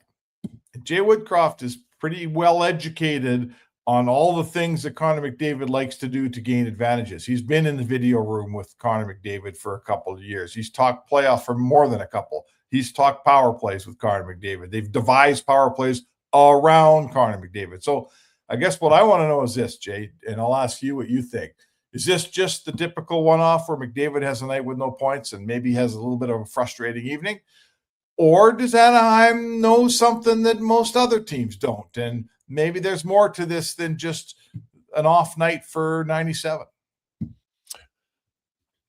Jay Woodcroft is pretty well educated on all the things that Connor McDavid likes to do to gain advantages. He's been in the video room with Connor McDavid for a couple of years. He's talked playoff for more than a couple. He's talked power plays with Connor McDavid. They've devised power plays around Connor McDavid. So I guess what I want to know is this, Jay, and I'll ask you what you think. Is this just the typical one-off where McDavid has a night with no points and maybe has a little bit of a frustrating evening? Or does Anaheim know something that most other teams don't? And maybe there's more to this than just an off night for 97.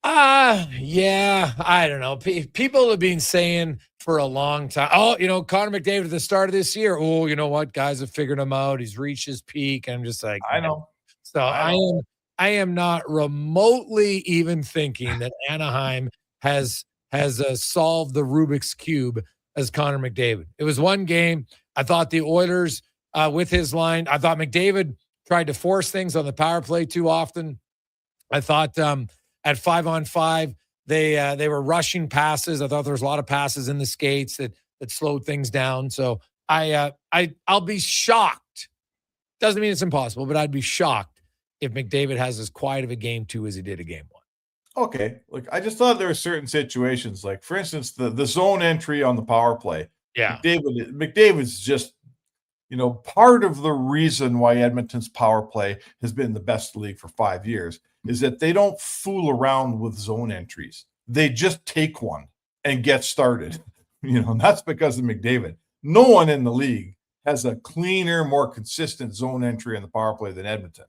Yeah, I don't know. People have been saying for a long time, Connor McDavid at the start of this year, you know what? Guys have figured him out. He's reached his peak. I'm just like, I know. So I am not remotely even thinking that Anaheim has solved the Rubik's Cube as Connor McDavid. It was one game. I thought the Oilers, with his line, I thought McDavid tried to force things on the power play too often. I thought at 5-on-5, they were rushing passes. I thought there was a lot of passes in the skates that slowed things down. So I'll be shocked. Doesn't mean it's impossible, but I'd be shocked if McDavid has as quiet of a game 2 as he did a game 1. Okay. Look, I just thought there were certain situations, like, for instance, the zone entry on the power play. Yeah. McDavid's just, part of the reason why Edmonton's power play has been the best in the league for 5 years is that they don't fool around with zone entries. They just take one and get started. And that's because of McDavid. No one in the league has a cleaner, more consistent zone entry in the power play than Edmonton.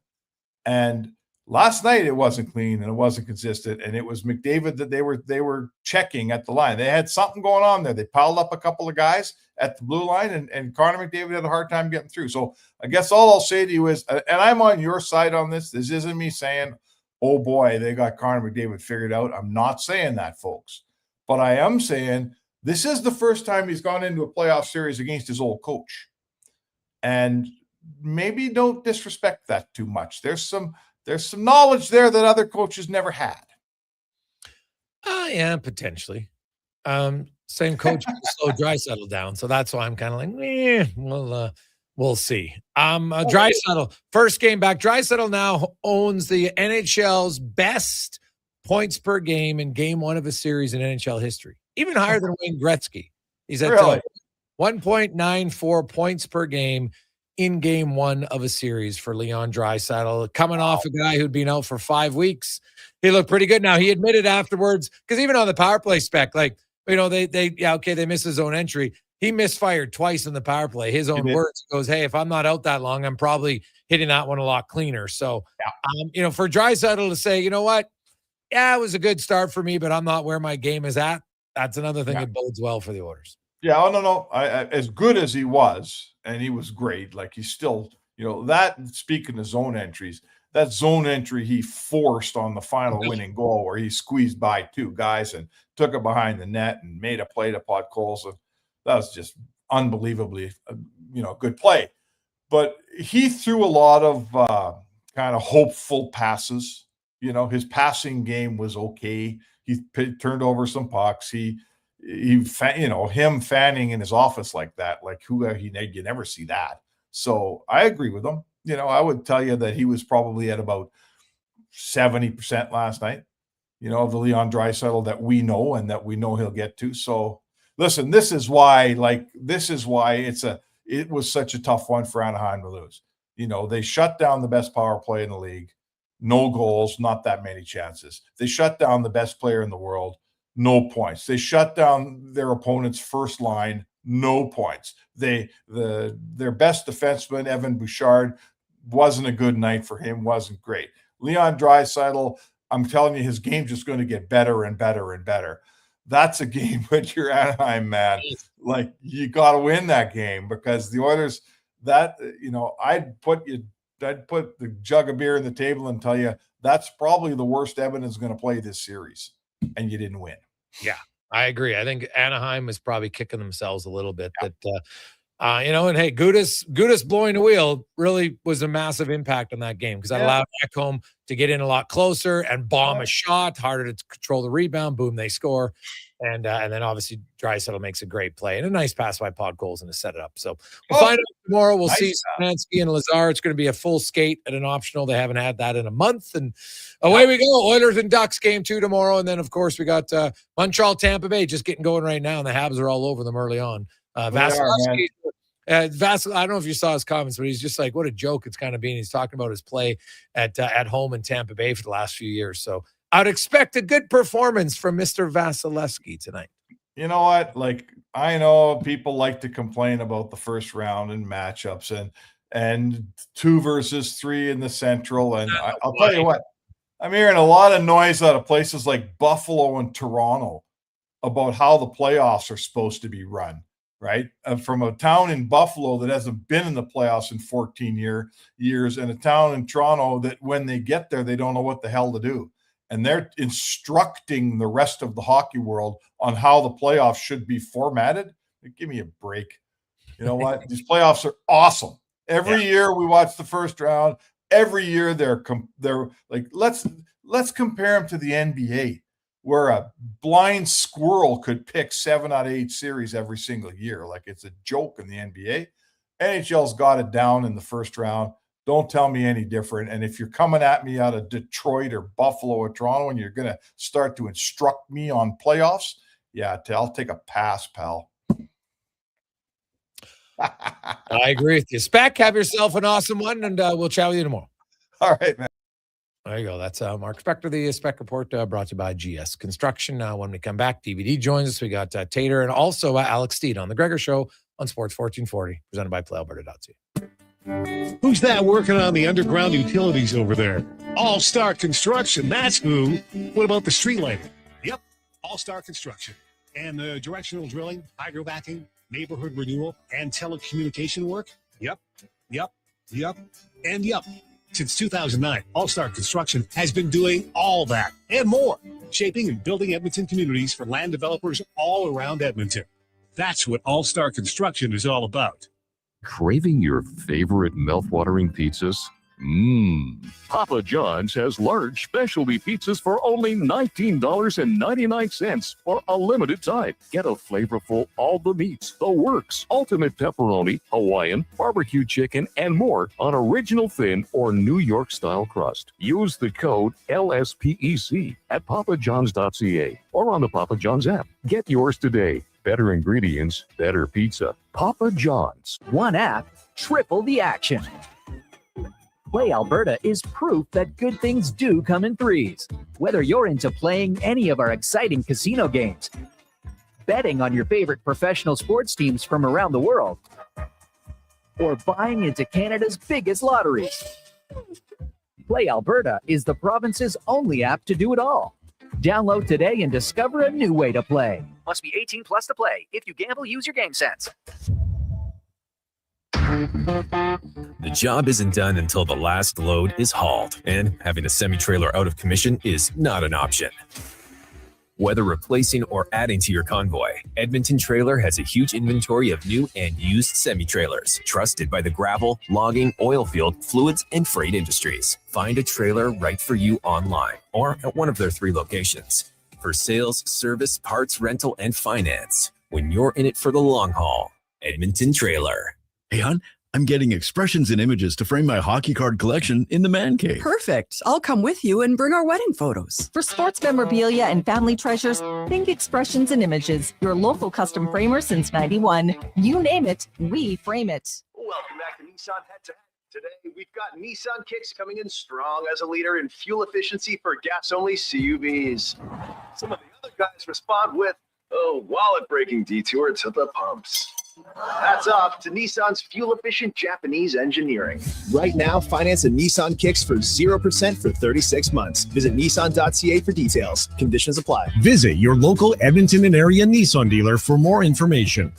And last night it wasn't clean and it wasn't consistent, and it was McDavid that they were checking at the line. They had something going on there. They piled up a couple of guys at the blue line, and Connor McDavid had a hard time getting through. So I guess all I'll say to you is, and I'm on your side on this. This isn't me saying, oh boy, they got Connor McDavid figured out. I'm not saying that, folks. But I am saying this is the first time he's gone into a playoff series against his old coach. And maybe don't disrespect that too much. There's some knowledge there that other coaches never had. Yeah, potentially. Same coach slow Draisaitl down, so that's why I'm kind of like, we'll see. Draisaitl, first game back. Draisaitl now owns the NHL's best points per game in game 1 of a series in NHL history, even higher than Wayne Gretzky. He's at 1.94 points per game in game 1 of a series for Leon Draisaitl, coming off a guy who'd been out for 5 weeks. He looked pretty good. Now, he admitted afterwards, because even on the power play spec, they missed his own entry. He misfired twice in the power play. His own words, he goes, hey, if I'm not out that long, I'm probably hitting that one a lot cleaner. So, for Draisaitl to say, you know what? Yeah, it was a good start for me, but I'm not where my game is at. That's another thing that bodes well for the Oilers. Yeah, no. As good as he was, and he was great, like he's still, speaking of zone entries, that zone entry he forced on the final winning goal where he squeezed by 2 guys and took it behind the net and made a play to Podkolzin. That was just unbelievably, good play. But he threw a lot of kind of hopeful passes. His passing game was okay. He turned over some pucks. Him fanning in his office like that, you never see that. So I agree with him. I would tell you that he was probably at about 70% last night, of the Leon Draisaitl that we know and that we know he'll get to. So listen, this is why it was such a tough one for Anaheim to lose. They shut down the best power play in the league. No goals, not that many chances. They shut down the best player in the world. No points. They shut down their opponent's first line. No points. Their best defenseman, Evan Bouchard, wasn't a good night for him. Wasn't great. Leon Draisaitl, I'm telling you, his game's just going to get better and better and better. That's a game when you're Anaheim, man. Like, you got to win that game, because the Oilers, I'd put the jug of beer on the table and tell you that's probably the worst Edmonton's going to play this series, and you didn't win. Yeah, I agree. I think Anaheim is probably kicking themselves a little bit that And hey, Gudas blowing the wheel really was a massive impact on that game because that allowed Ekholm to get in a lot closer and bomb a shot, harder to control the rebound. Boom, they score. And then obviously Draisaitl makes a great play and a nice pass by Podkolzin to set it up. So we'll find out tomorrow. We'll see Szymanski and Lazar. It's going to be a full skate at an optional. They haven't had that in a month. And away we go. Oilers and Ducks game 2 tomorrow. And then, of course, we got Montreal, Tampa Bay just getting going right now. And the Habs are all over them early on. Vasilevsky. Vasil, I don't know if you saw his comments, but he's just like, what a joke it's kind of being. He's talking about his play at home in Tampa Bay for the last few years. So I'd expect a good performance from Mr. Vasilevsky tonight. You know what? Like, I know people like to complain about the first round and matchups and 2 versus 3 in the Central. And I'll tell you what, I'm hearing a lot of noise out of places like Buffalo and Toronto about how the playoffs are supposed to be run. Right? From a town in Buffalo that hasn't been in the playoffs in 14 years, and a town in Toronto that when they get there, they don't know what the hell to do. And they're instructing the rest of the hockey world on how the playoffs should be formatted. Give me a break. You know what? These playoffs are awesome. Every year we watch the first round. Every year they're like, let's compare them to the NBA, where a blind squirrel could pick 7 out of 8 series every single year. Like, it's a joke in the NBA. NHL's got it down in the first round. Don't tell me any different. And if you're coming at me out of Detroit or Buffalo or Toronto and you're going to start to instruct me on playoffs, I'll take a pass, pal. I agree with you. Spec, have yourself an awesome one, and we'll chat with you tomorrow. All right, man. There you go. That's Mark Spector, the Spec Report, brought to you by GS Construction. When we come back, DVD joins us. We got Tater and also Alex Steed on The Gregor Show on Sports 1440, presented by PlayAlberta.ca. Who's that working on the underground utilities over there? All-Star Construction, that's who. What about the street lighting? Yep, All-Star Construction. And the directional drilling, hydrovacking, neighborhood renewal, and telecommunication work? Yep. Since 2009, All-Star Construction has been doing all that and more, shaping and building Edmonton communities for land developers all around Edmonton. That's what All-Star Construction is all about. Craving your favorite mouth-watering pizzas? Papa John's has large specialty pizzas for only $19.99 for a limited time. Get a flavorful all the meats, the works, ultimate pepperoni, Hawaiian, barbecue chicken, and more on original thin or New York style crust. Use the code LSPEC at papajohns.ca or on the Papa John's app. Get yours today. Better ingredients, better pizza. Papa John's. One app, triple the action. Play Alberta is proof that good things do come in threes. Whether you're into playing any of our exciting casino games, betting on your favorite professional sports teams from around the world, or buying into Canada's biggest lotteries, Play Alberta is the province's only app to do it all. Download today and discover a new way to play. Must be 18 plus to play. If you gamble, use your game sense. The job isn't done until the last load is hauled, and having a semi-trailer out of commission is not an option. Whether replacing or adding to your convoy, Edmonton Trailer has a huge inventory of new and used semi-trailers, trusted by the gravel, logging, oil field, fluids, and freight industries. Find a trailer right for you online or at one of their 3 locations. For sales, service, parts, rental, and finance, when you're in it for the long haul, Edmonton Trailer. Hey, hon, I'm getting expressions and images to frame my hockey card collection in the man cave. Perfect. I'll come with you and bring our wedding photos. For sports memorabilia and family treasures, think Expressions and Images, your local custom framer since 91. You name it, we frame it. Welcome back to Nissan Head to Head. Today, we've got Nissan Kicks coming in strong as a leader in fuel efficiency for gas-only CUVs. Some of the other guys respond with a wallet-breaking detour to the pumps. Hats off to Nissan's fuel-efficient Japanese engineering. Right now, finance a Nissan Kicks for 0% for 36 months. Visit Nissan.ca for details. Conditions apply. Visit your local Edmonton and area Nissan dealer for more information.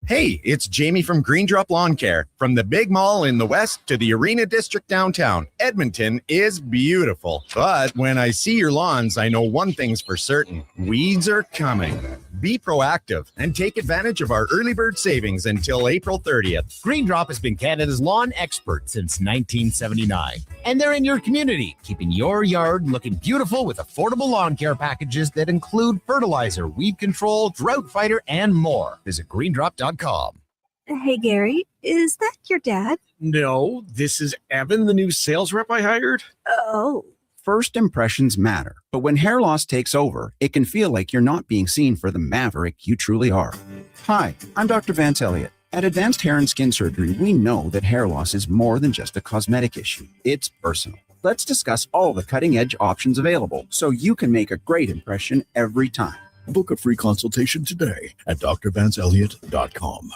Hey, it's Jamie from Green Drop Lawn Care. From the big mall in the west to the Arena District downtown, Edmonton is beautiful. But when I see your lawns, I know one thing's for certain. Weeds are coming. Be proactive and take advantage of our early bird savings until April 30th. Green Drop has been Canada's lawn expert since 1979. And they're in your community, keeping your yard looking beautiful with affordable lawn care packages that include fertilizer, weed control, drought fighter, and more. Visit greendrop.com. Hey, Gary, is that your dad? No, this is Evan, the new sales rep I hired. Oh. First impressions matter, but when hair loss takes over, it can feel like you're not being seen for the maverick you truly are. Hi, I'm Dr. Vance Elliott. At Advanced Hair and Skin Surgery, we know that hair loss is more than just a cosmetic issue. It's personal. Let's discuss all the cutting-edge options available so you can make a great impression every time. Book a free consultation today at drvanceelliott.com.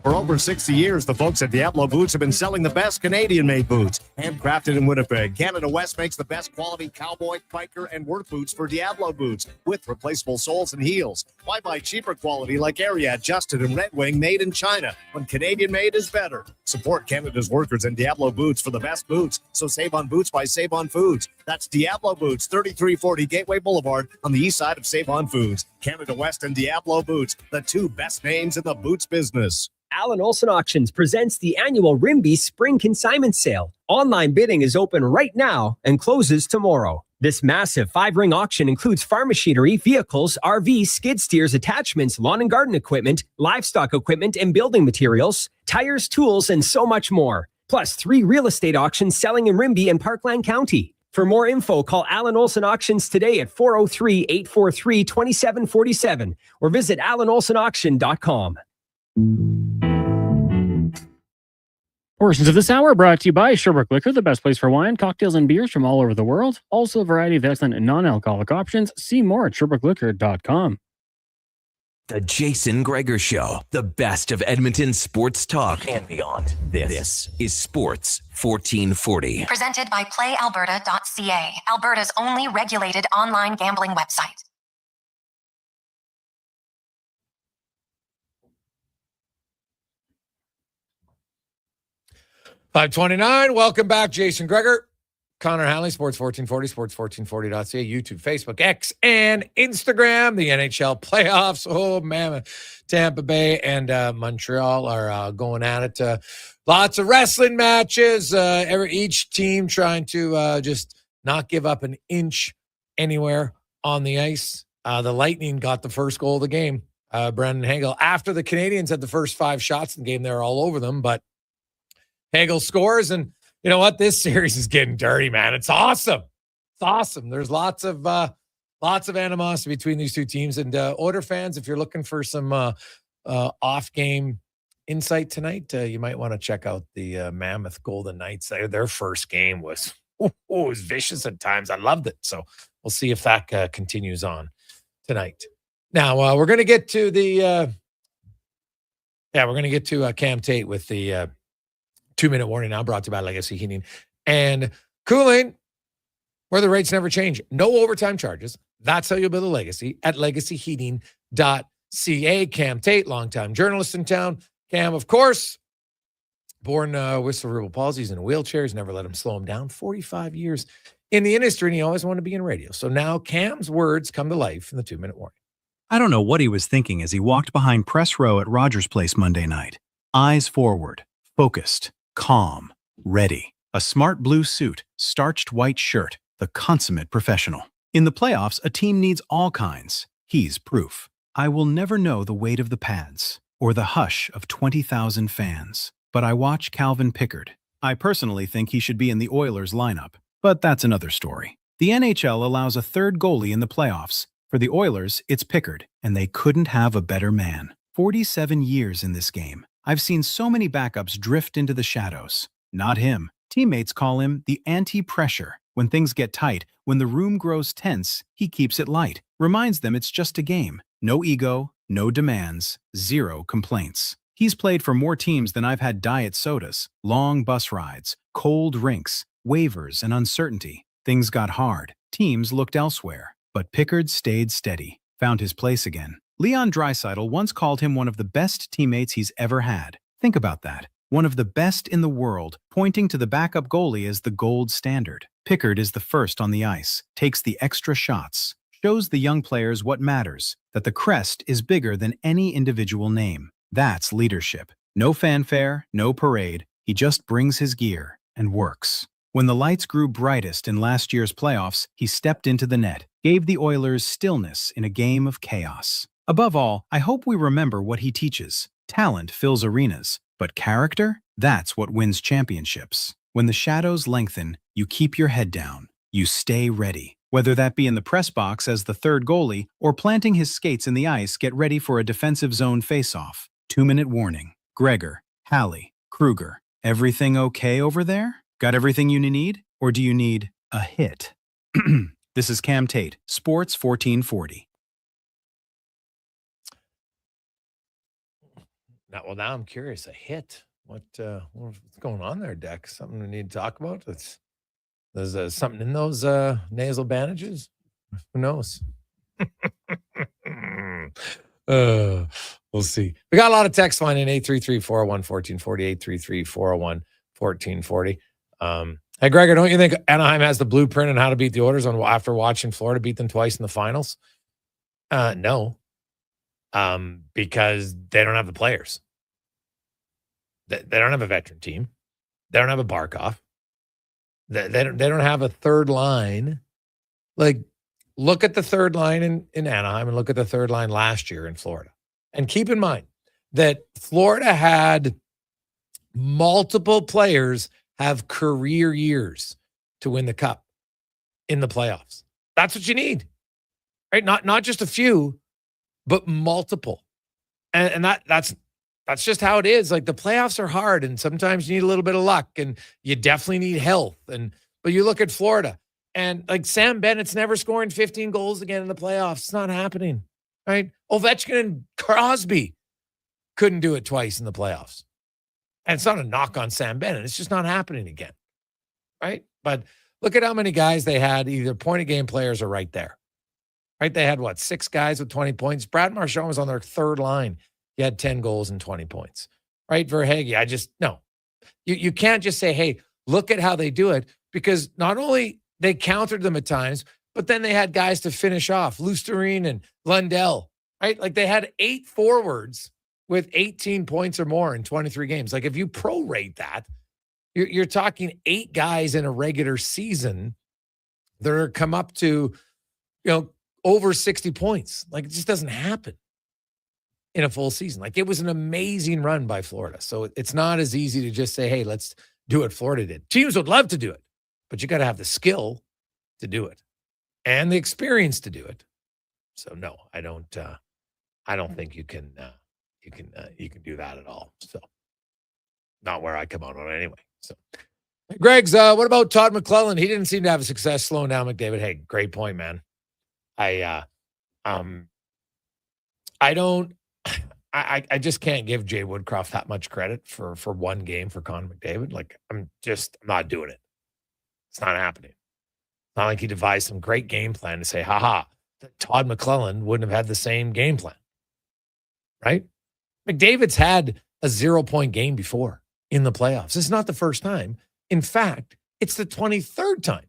For over 60 years, the folks at Diablo Boots have been selling the best Canadian-made boots. Handcrafted in Winnipeg, Canada West makes the best quality cowboy, biker, and work boots for Diablo Boots with replaceable soles and heels. Why buy cheaper quality like Ariat, Justin, and Red Wing made in China when Canadian-made is better? Support Canada's workers and Diablo Boots for the best boots. So save on boots by Save On Foods. That's Diablo Boots, 3340 Gateway Boulevard on the east side of Save On Foods. Canada West and Diablo Boots, the two best names in the boots business. Allen Olson Auctions presents the annual Rimby Spring Consignment Sale. Online bidding is open right now and closes tomorrow. This massive 5-ring auction includes farm machinery, vehicles, RVs, skid steers, attachments, lawn and garden equipment, livestock equipment, and building materials, tires, tools, and so much more. Plus 3 real estate auctions selling in Rimby and Parkland County. For more info, call Allen Olson Auctions today at 403-843-2747 or visit allenolsonauction.com. Portions of this hour brought to you by Strudwick Liquor, the best place for wine, cocktails, and beers from all over the world. Also a variety of excellent non-alcoholic options. See more at strudwickliquor.com. The Jason Gregor Show, the best of Edmonton sports talk and beyond. This is Sports 1440. Presented by PlayAlberta.ca, Alberta's only regulated online gambling website. $5:29. Welcome back, Jason Gregor, Connor Halley, Sports 1440, sports1440.ca, YouTube, Facebook, X, and Instagram. The NHL playoffs. Oh, man. Tampa Bay and Montreal are going at it. Lots of wrestling matches. Each team trying to just not give up an inch anywhere on the ice. The Lightning got the first goal of the game. Brendan Hagel. After the Canadians had the first 5 shots in the game, they were all over them, but Hagel scores, and you know what? This series is getting dirty, man. It's awesome. It's awesome. There's lots of animosity between these two teams. And Oiler fans, if you're looking for some off-game insight tonight, you might want to check out the Mammoth Golden Knights. Their first game was vicious at times. I loved it. So we'll see if that continues on tonight. Now we're going to get to Cam Tate with the 2-minute warning, now brought to you by Legacy Heating and Cooling, where the rates never change. No overtime charges. That's how you build a legacy at legacyheating.ca. Cam Tate, longtime journalist in town. Cam, of course, born with cerebral palsy. He's in a wheelchair. He's never let him slow him down. 45 years in the industry, and he always wanted to be in radio. So now Cam's words come to life in the 2-minute warning. I don't know what he was thinking as he walked behind press row at Rogers Place Monday night. Eyes forward, focused, calm, ready. A smart blue suit, starched white shirt, the consummate professional. In the playoffs, a team needs all kinds. He's proof. I will never know the weight of the pads or the hush of 20,000 fans, but I watch Calvin Pickard. I personally think he should be in the Oilers lineup, but that's another story. The NHL allows a third goalie in the playoffs. For the Oilers, it's Pickard, and they couldn't have a better man. 47 years in this game. I've seen so many backups drift into the shadows. Not him. Teammates call him the anti-pressure. When things get tight, when the room grows tense, he keeps it light. Reminds them it's just a game. No ego, no demands, 0 complaints. He's played for more teams than I've had diet sodas, long bus rides, cold rinks, waivers, and uncertainty. Things got hard. Teams looked elsewhere. But Pickard stayed steady, found his place again. Leon Draisaitl once called him one of the best teammates he's ever had. Think about that. One of the best in the world, pointing to the backup goalie as the gold standard. Pickard is the first on the ice, takes the extra shots, shows the young players what matters, that the crest is bigger than any individual name. That's leadership. No fanfare, no parade. He just brings his gear and works. When the lights grew brightest in last year's playoffs, he stepped into the net, gave the Oilers stillness in a game of chaos. Above all, I hope we remember what he teaches. Talent fills arenas, but character? That's what wins championships. When the shadows lengthen, you keep your head down. You stay ready. Whether that be in the press box as the third goalie or planting his skates in the ice, get ready for a defensive zone faceoff. 2-minute warning. Gregor, Halley, Kruger. Everything okay over there? Got everything you need? Or do you need a hit? This is Cam Tate, Sports 1440. Now I'm curious. A hit? What's going on there, Deck? Something we need to talk about? There's something in those nasal bandages? Who knows? We'll see. We got a lot of text line in 833-401-1440, 833-401-1440. Hey, Gregor, don't you think Anaheim has the blueprint on how to beat the Oilers after watching Florida beat them twice in the finals? No. Because they don't have the players. They don't have a veteran team. They don't have a Barkov. They don't have a third line. Like, look at the third line in Anaheim and look at the third line last year in Florida. And keep in mind that Florida had multiple players have career years to win the cup in the playoffs. That's what you need, right? Not just a few, but multiple. And that's just how it is. Like, the playoffs are hard, and sometimes you need a little bit of luck, and you definitely need health. But you look at Florida, and like Sam Bennett's never scoring 15 goals again in the playoffs. It's not happening, right? Ovechkin and Crosby couldn't do it twice in the playoffs. And it's not a knock on Sam Bennett. It's just not happening again, right? But look at how many guys they had, either point-of-game players or right there, right? They had, 6 guys with 20 points? Brad Marchand was on their third line. He had 10 goals and 20 points, right? Verhaeghe, no. You can't just say, hey, look at how they do it, because not only they countered them at times, but then they had guys to finish off, Lusterine and Lundell, right? Like, they had 8 forwards with 18 points or more in 23 games. Like, if you prorate that, you're talking 8 guys in a regular season that are come up to, over 60 points. Like, it just doesn't happen in a full season. Like, it was an amazing run by Florida. So it's not as easy to just say, hey, let's do what Florida did. Teams would love to do it, but you got to have the skill to do it and the experience to do it. So no, I don't think you can do that at all. So not where I come out on anyway. So Greg's, what about Todd McClellan? He didn't seem to have success slowing down McDavid. Hey, great point, man. I just can't give Jay Woodcroft that much credit for one game for Connor McDavid. Like, I'm not doing it. It's not happening. It's not like he devised some great game plan to say, Todd McClellan wouldn't have had the same game plan, right? McDavid's had a 0-point game before in the playoffs. This is not the first time. In fact, it's the 23rd time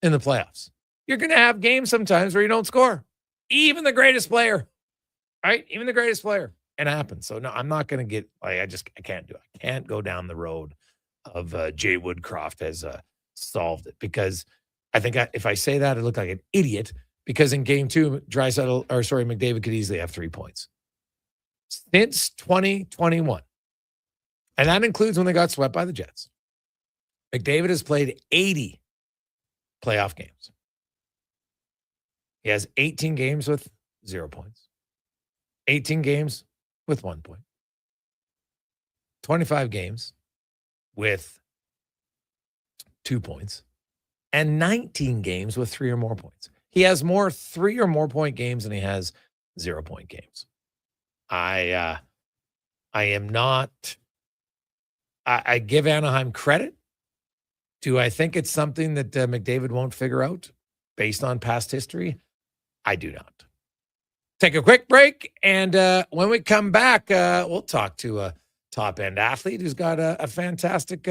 in the playoffs. You're going to have games sometimes where you don't score. Even the greatest player, right? Even the greatest player. It happens. So no, I'm not going to get, I can't do it. I can't go down the road of Jay Woodcroft has solved it, because I think if I say that, I look like an idiot, because in game 2, McDavid could easily have 3 points. Since 2021, and that includes when they got swept by the Jets, McDavid has played 80 playoff games. He has 18 games with 0 points, 18 games with 1 point, 25 games with 2 points, and 19 games with 3 or more points. He has more 3 or more point games than he has 0-point games. I am not. I give Anaheim credit. Do I think it's something that McDavid won't figure out based on past history? I do not. Take a quick break, and when we come back, we'll talk to a top-end athlete who's got a fantastic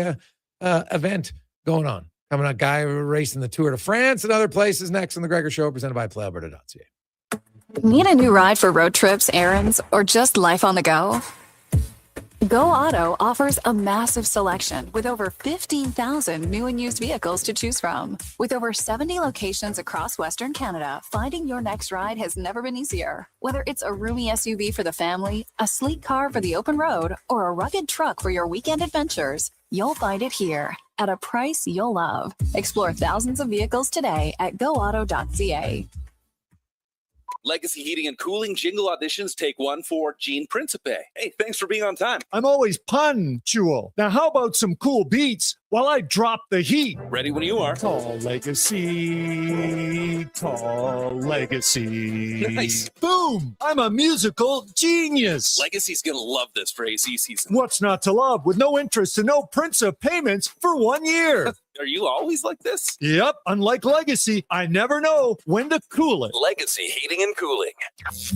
event going on Coming up, guy racing the Tour de France and other places next on the Gregor Show, presented by PlayAlberta.ca. Need a new ride for road trips, errands, or just life on the go? Go Auto offers a massive selection with over 15,000 new and used vehicles to choose from. With over 70 locations across Western Canada, finding your next ride has never been easier. Whether it's a roomy SUV for the family, a sleek car for the open road, or a rugged truck for your weekend adventures, you'll find it here at a price you'll love. Explore thousands of vehicles today at goauto.ca. Legacy Heating and Cooling jingle auditions take one for Gene Principe. Hey, thanks for being on time. I'm always punctual. Now, how about some cool beats while I drop the heat? Ready when you are. Tall legacy, tall legacy. Nice. Boom! I'm a musical genius. Legacy's going to love this for AC season. What's not to love with no interest and no Principe payments for 1 year? Are you always like this? Yep. Unlike Legacy, I never know when to cool it. Legacy Heating and Cooling.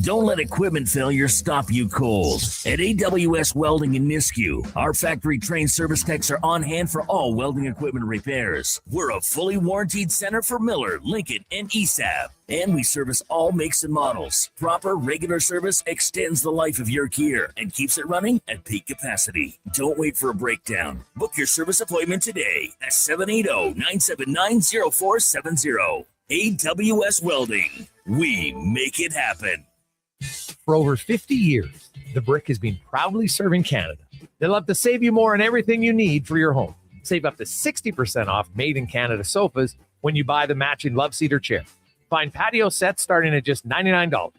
Don't let equipment failure stop you cold. At AWS Welding in Nisku, our factory-trained service techs are on hand for all welding equipment repairs. We're a fully warranted center for Miller, Lincoln, and ESAB. And we service all makes and models. Proper, regular service extends the life of your gear and keeps it running at peak capacity. Don't wait for a breakdown. Book your service appointment today at 780-979-0470. AWS Welding. We make it happen. For over 50 years, The Brick has been proudly serving Canada. They love to save you more on everything you need for your home. Save up to 60% off made in Canada sofas when you buy the matching love seat or chair. Find patio sets starting at just $99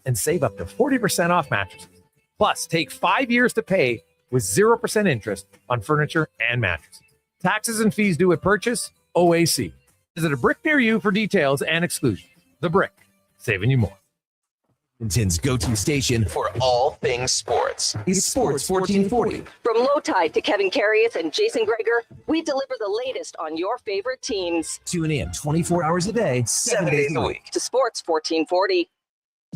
and save up to 40% off mattresses. Plus, take 5 years to pay with 0% interest on furniture and mattresses. Taxes and fees due at purchase, OAC. Visit a Brick near you for details and exclusions. The Brick, saving you more. Edmonton's go-to station for all things sports. It's Sports 1440. From Low Tide to Kevin Carius and Jason Gregor, we deliver the latest on your favorite teams. Tune in 24 hours a day, 7 days a week. To Sports 1440.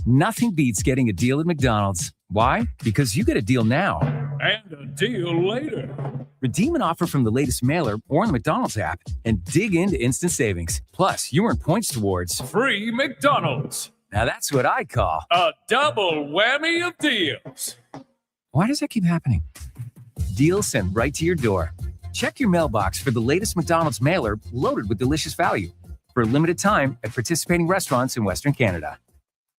Nothing beats getting a deal at McDonald's. Why? Because you get a deal now. And a deal later. Redeem an offer from the latest mailer or the McDonald's app and dig into instant savings. Plus, you earn points towards free McDonald's. Now that's what I call a double whammy of deals. Why does that keep happening? Deals sent right to your door. Check your mailbox for the latest McDonald's mailer loaded with delicious value for a limited time at participating restaurants in Western Canada.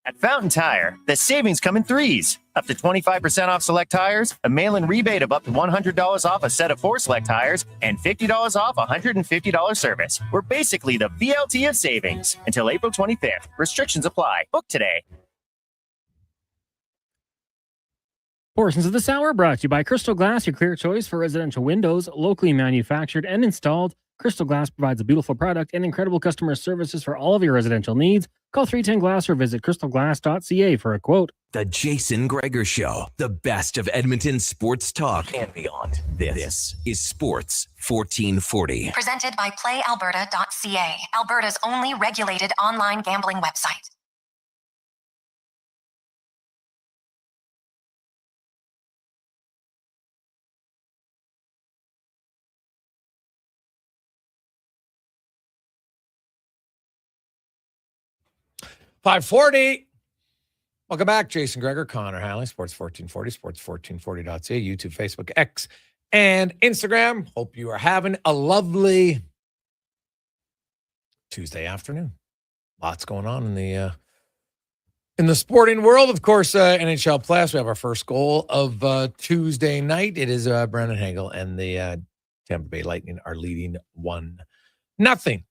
At Fountain Tire, the savings come in threes. Up to 25% off select tires, a mail-in rebate of up to $100 off a set of 4 select tires, and $50 off $150 service. We're basically the BLT of savings. Until April 25th. Restrictions apply. Book today. Portions of this hour brought to you by Crystal Glass, your clear choice for residential windows, locally manufactured and installed. Crystal Glass provides a beautiful product and incredible customer services for all of your residential needs. Call 310 Glass or visit crystalglass.ca for a quote. The Jason Gregor Show, the best of Edmonton sports talk and beyond. This is Sports 1440. Presented by PlayAlberta.ca, Alberta's only regulated online gambling website. .540. Welcome back. Jason Gregor, Connor Halley, Sports 1440, sports1440.ca, YouTube, Facebook, X, and Instagram. Hope you are having a lovely Tuesday afternoon. Lots going on in the sporting world. Of course, NHL playoffs. We have our first goal of Tuesday night. It is Brandon Hagel and the Tampa Bay Lightning are leading 1-0.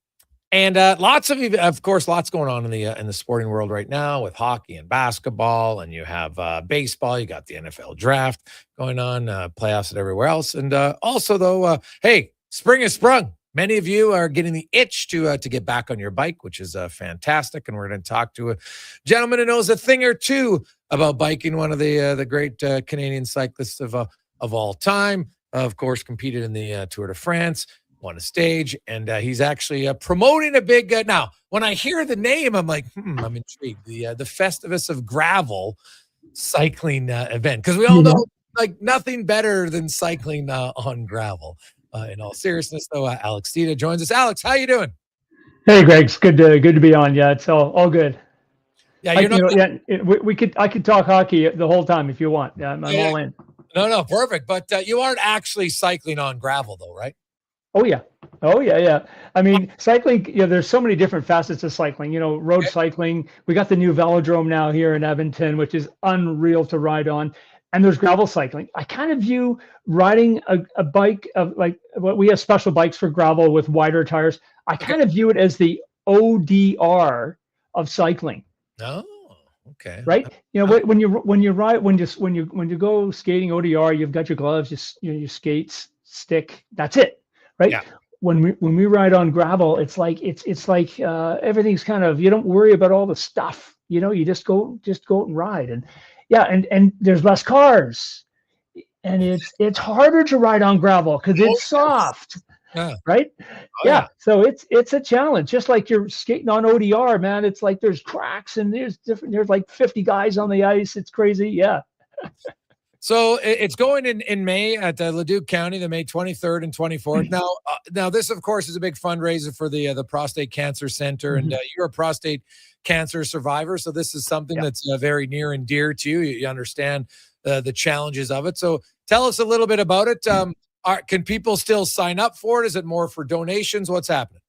And lots going on in the sporting world right now with hockey and basketball, and you have baseball. You got the NFL draft going on, playoffs and everywhere else. And also, though, hey, spring has sprung. Many of you are getting the itch to get back on your bike, which is fantastic. And we're going to talk to a gentleman who knows a thing or two about biking. One of the great Canadian cyclists of all time. Of course, competed in the Tour de France. Won a stage, and he's actually promoting a big now when I hear the name, I'm like, I'm intrigued. The Festivus of Gravel cycling event, because we all know like nothing better than cycling on gravel. In all seriousness, though, Alex Tita joins us. Alex, how you doing? Hey, Greg, it's good to be on. Yeah, it's all good. Yeah, you're not. I could talk hockey the whole time if you want. Yeah, I'm all in. No, perfect. But you aren't actually cycling on gravel, though, right? Oh yeah. I mean, cycling. There's so many different facets of cycling. Road cycling. We got the new velodrome now here in Edmonton, which is unreal to ride on. And there's gravel cycling. I kind of view riding a bike of we have special bikes for gravel with wider tires. I kind of view it as the ODR of cycling. Oh, okay. Right. When you go skating ODR, you've got your gloves, your skates, stick. That's it. Right. Yeah. When we ride on gravel, it's like everything's kind of, you don't worry about all the stuff. You just go and ride. And and there's less cars, and it's harder to ride on gravel because it's soft. Yeah. Right. Yeah. So it's a challenge. Just like you're skating on ODR, man. It's like there's cracks and there's like 50 guys on the ice. It's crazy. Yeah. So it's going in May at Leduc County, the May 23rd and 24th. Now this, of course, is a big fundraiser for the Prostate Cancer Center, and you're a prostate cancer survivor, so this is something that's very near and dear to you. You understand the challenges of it. So tell us a little bit about it. Can people still sign up for it? Is it more for donations? What's happening?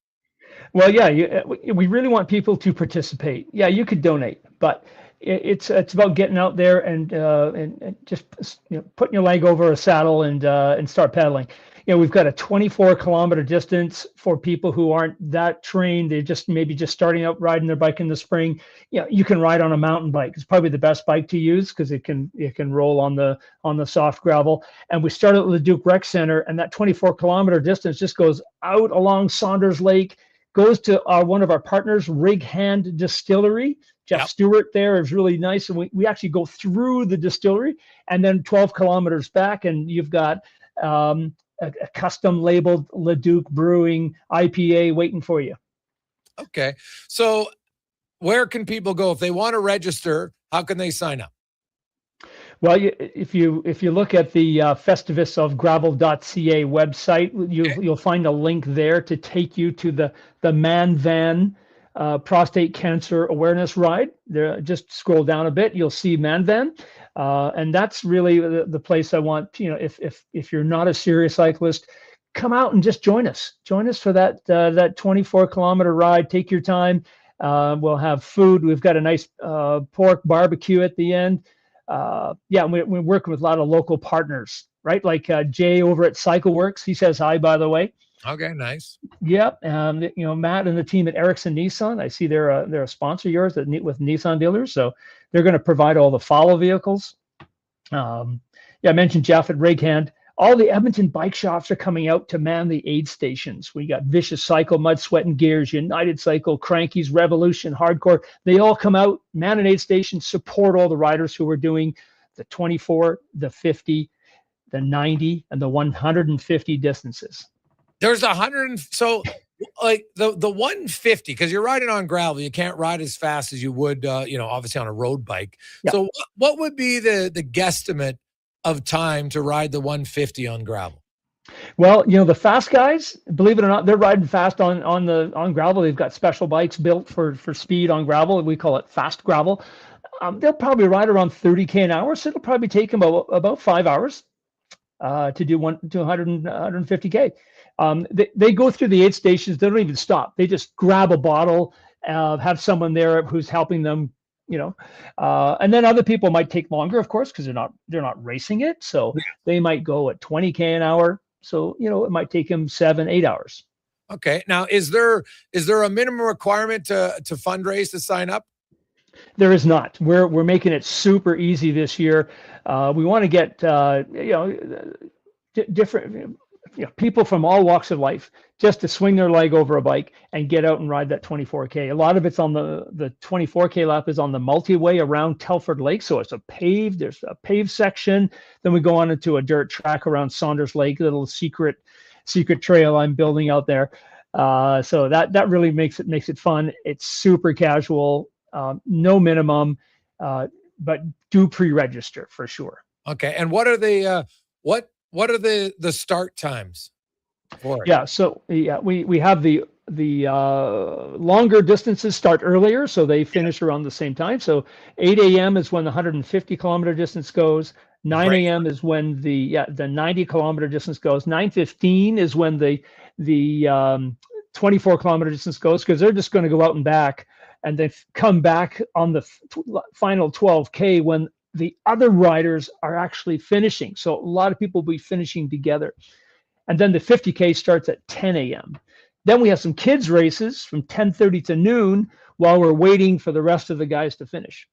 Well, yeah, we really want people to participate. Yeah, you could donate, but it's about getting out there and just putting your leg over a saddle and start pedaling. We've got a 24-kilometer distance for people who aren't that trained. They're just starting out riding their bike in the spring. You can ride on a mountain bike. It's probably the best bike to use because it can roll on the soft gravel. And we start at Leduc Rec Center, and that 24-kilometer distance just goes out along Saunders Lake, goes to one of our partners, Rig Hand Distillery. Jeff Stewart there is really nice. And we actually go through the distillery and then 12 kilometers back, and you've got a custom labeled Leduc Brewing IPA waiting for you. Okay. So where can people go if they want to register? How can they sign up? Well, if you look at the festivusofgravel.ca website, you'll find a link there to take you to the Man Van Prostate Cancer Awareness Ride. There, just scroll down a bit, you'll see Man Van, and that's really the place I want. If you're not a serious cyclist, come out and just join us. Join us for that 24-kilometer ride. Take your time. We'll have food. We've got a nice pork barbecue at the end. We're working with a lot of local partners, right? Like Jay over at CycleWorks. He says hi, by the way. Okay, nice. Yep. Matt and the team at Ericsson Nissan. I see they're a sponsor of yours with Nissan dealers. So they're going to provide all the follow vehicles. I mentioned Jeff at Rig Hand. All the Edmonton bike shops are coming out to man the aid stations. We got Vicious Cycle, Mud, Sweat, and Gears, United Cycle, Crankies, Revolution, Hardcore. They all come out, man an aid station, support all the riders who are doing the 24, the 50, the 90, and the 150 distances. There's 100. So like the 150, because you're riding on gravel, you can't ride as fast as you would, obviously on a road bike. Yeah. So what would be the guesstimate of time to ride the 150 on gravel? Well, the fast guys, believe it or not, they're riding fast on gravel. They've got special bikes built for speed on gravel. We call it fast gravel. They'll probably ride around 30K an hour. So it'll probably take them about 5 hours to do 150K. They go through the aid stations. They don't even stop. They just grab a bottle, have someone there who's helping them, and then other people might take longer, of course, because they're not racing it. So they might go at 20K an hour. So, it might take them 7-8 hours. Okay. Now, is there a minimum requirement to fundraise to sign up? There is not. We're making it super easy this year. We want to get, different, people from all walks of life just to swing their leg over a bike and get out and ride that 24K. A lot of it's on the 24K lap is on the multi-way around Telford Lake. So there's a paved section. Then we go on into a dirt track around Saunders Lake, a little secret trail I'm building out there. So that really makes it fun. It's super casual, no minimum, but do pre-register for sure. Okay. And what are the start times? Yeah. So yeah, we have the longer distances start earlier, so they finish around the same time. So 8 a.m. is when the 150-kilometer distance goes. 9 a.m. is when the 90-kilometer distance goes. 9:15 is when the 24-kilometer distance goes, because they're just going to go out and back, and they come back on the final 12K when the other riders are actually finishing. So a lot of people will be finishing together. And then the 50K starts at 10 a.m. Then we have some kids races from 10:30 to noon while we're waiting for the rest of the guys to finish.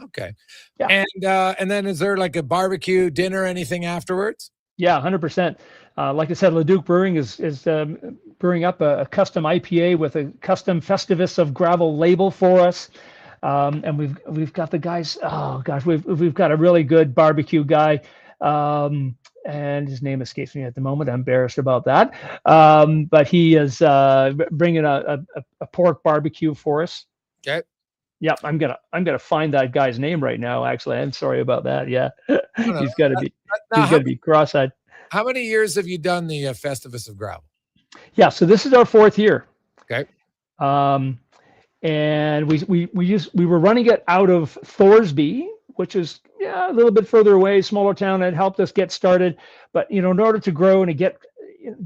Okay. Yeah. And then is there like a barbecue, dinner, anything afterwards? Yeah, 100%. Like I said, Leduc Brewing is brewing up a custom IPA with a custom Festivus of Gravel label for us. And we've got the guys. Oh gosh, we've got a really good barbecue guy. And his name escapes me at the moment. I'm embarrassed about that. But he is bringing a pork barbecue for us. Okay. Yeah, I'm gonna find that guy's name right now. Actually, I'm sorry about that. Yeah, he's got to be cross-eyed. How many years have you done the Festivus of Gravel? Yeah, so this is our 4th year. Okay. And we were running it out of Thorsby, which is a little bit further away, smaller town. It helped us get started, but in order to grow and to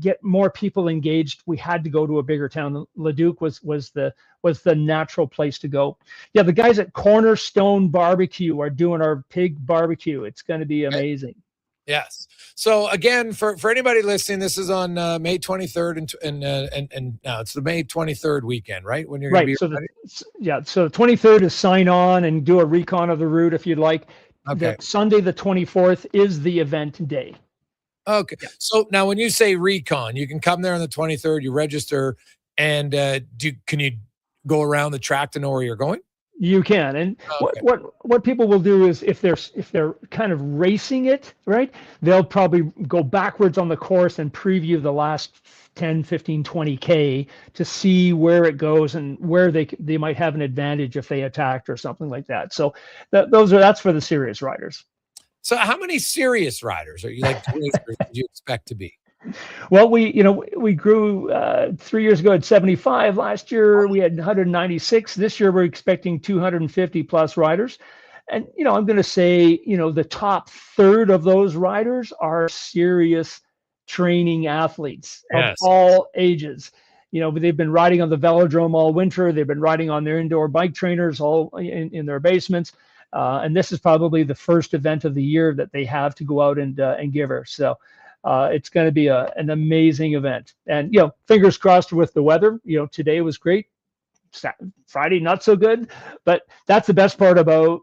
get more people engaged, we had to go to a bigger town. Leduc was the natural place to go. Yeah, the guys at Cornerstone Barbecue are doing our pig barbecue. It's going to be amazing. Yes. So again, for anybody listening, this is on May 23rd, and now it's the May 23rd weekend, right? When you're right. Gonna be So the 23rd is sign on and do a recon of the route if you'd like. Okay. Sunday the 24th is the event day. Okay. Yeah. So now when you say recon, you can come there on the 23rd, you register, and can you go around the track to know where you're going? You can. And what people will do is if they're kind of racing it, right, they'll probably go backwards on the course and preview the last 10, 15, 20K to see where it goes and where they might have an advantage if they attacked or something like that. So that's for the serious riders. So how many serious riders are you would you expect to be? Well, we grew 3 years ago at 75. Last year we had 196. This year we're expecting 250 plus riders. And, I'm going to say, the top third of those riders are serious training athletes of all ages. They've been riding on the velodrome all winter. They've been riding on their indoor bike trainers all in their basements. And this is probably the first event of the year that they have to go out and give her. So it's going to be an amazing event. And, fingers crossed with the weather. Today was great. Friday, not so good. But that's the best part about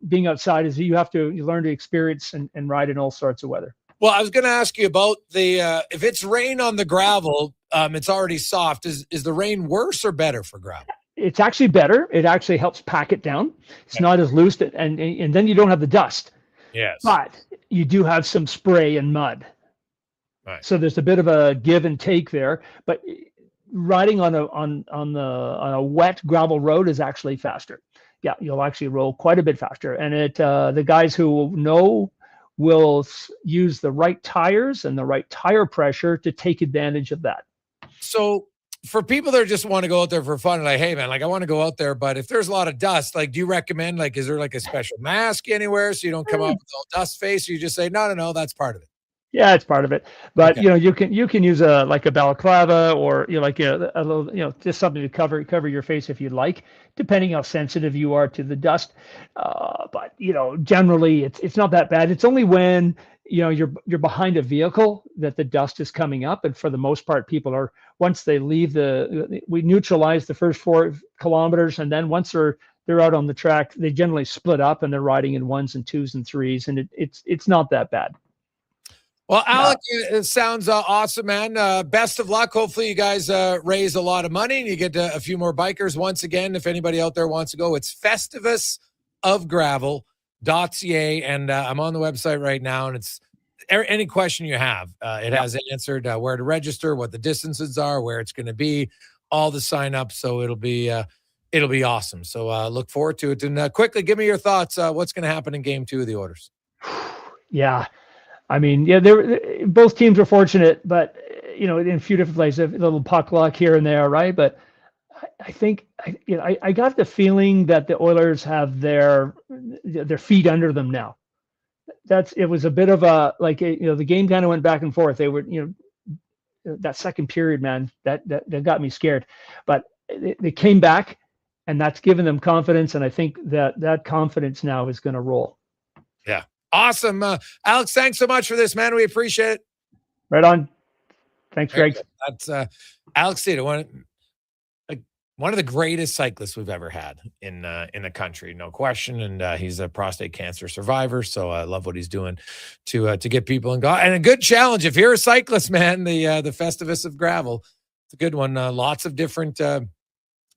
being outside is you learn to experience and ride in all sorts of weather. Well, I was going to ask you about if it's rain on the gravel, it's already soft. Is the rain worse or better for gravel? It's actually better. It actually helps pack it down. It's not as loose, and then you don't have the dust. Yes. But you do have some spray and mud. Right. So there's a bit of a give and take there. But riding on a wet gravel road is actually faster. Yeah, you'll actually roll quite a bit faster. And the guys who know will use the right tires and the right tire pressure to take advantage of that. So for people that just want to go out there for fun, like, hey man, I want to go out there, but if there's a lot of dust, do you recommend, is there a special mask anywhere so you don't come out with all dust face? Or you just say, no, that's part of it. Yeah, it's part of it. But you can use a balaclava or a little just something to cover your face if you'd like, depending how sensitive you are to the dust. But generally it's not that bad. It's only when you're behind a vehicle that the dust is coming up, and for the most part, people are, once they leave we neutralize the first 4 kilometers, and then once they're out on the track, they generally split up and they're riding in 1s and 2s and 3s, and it's not that bad. Well, Alec, it sounds awesome, man. Best of luck. Hopefully you guys raise a lot of money and you get a few more bikers. Once again, if anybody out there wants to go, it's festivusofgravel.ca, and I'm on the website right now, and it's any question you have. It has answered where to register, what the distances are, where it's going to be, all the sign up. So it'll be awesome. So look forward to it. And quickly, give me your thoughts. What's going to happen in Game 2 of the Orders? Yeah. I mean, both teams are fortunate, but in a few different places, a little puck luck here and there, right? But I think I got the feeling that the Oilers have their feet under them now. It was a bit of a the game kind of went back and forth. They were that second period, man, that got me scared, but they came back, and that's given them confidence. And I think that confidence now is going to roll. Yeah, awesome, Alex. Thanks so much for this, man. We appreciate it. Right on. Thanks, Greg. That's Alex Cito, one of the greatest cyclists we've ever had in the country, no question. And he's a prostate cancer survivor, so I love what he's doing to get people in. And a good challenge if you're a cyclist, man. The Festivus of Gravel, it's a good one. Lots of different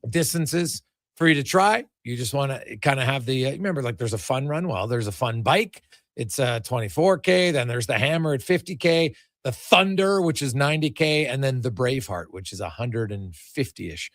distances for you to try. You just want to kind of have remember, like there's a fun run. Well, there's a fun bike. It's 24K. Then there's the Hammer at 50K. The Thunder, which is 90K, and then the Braveheart, which is 150-ish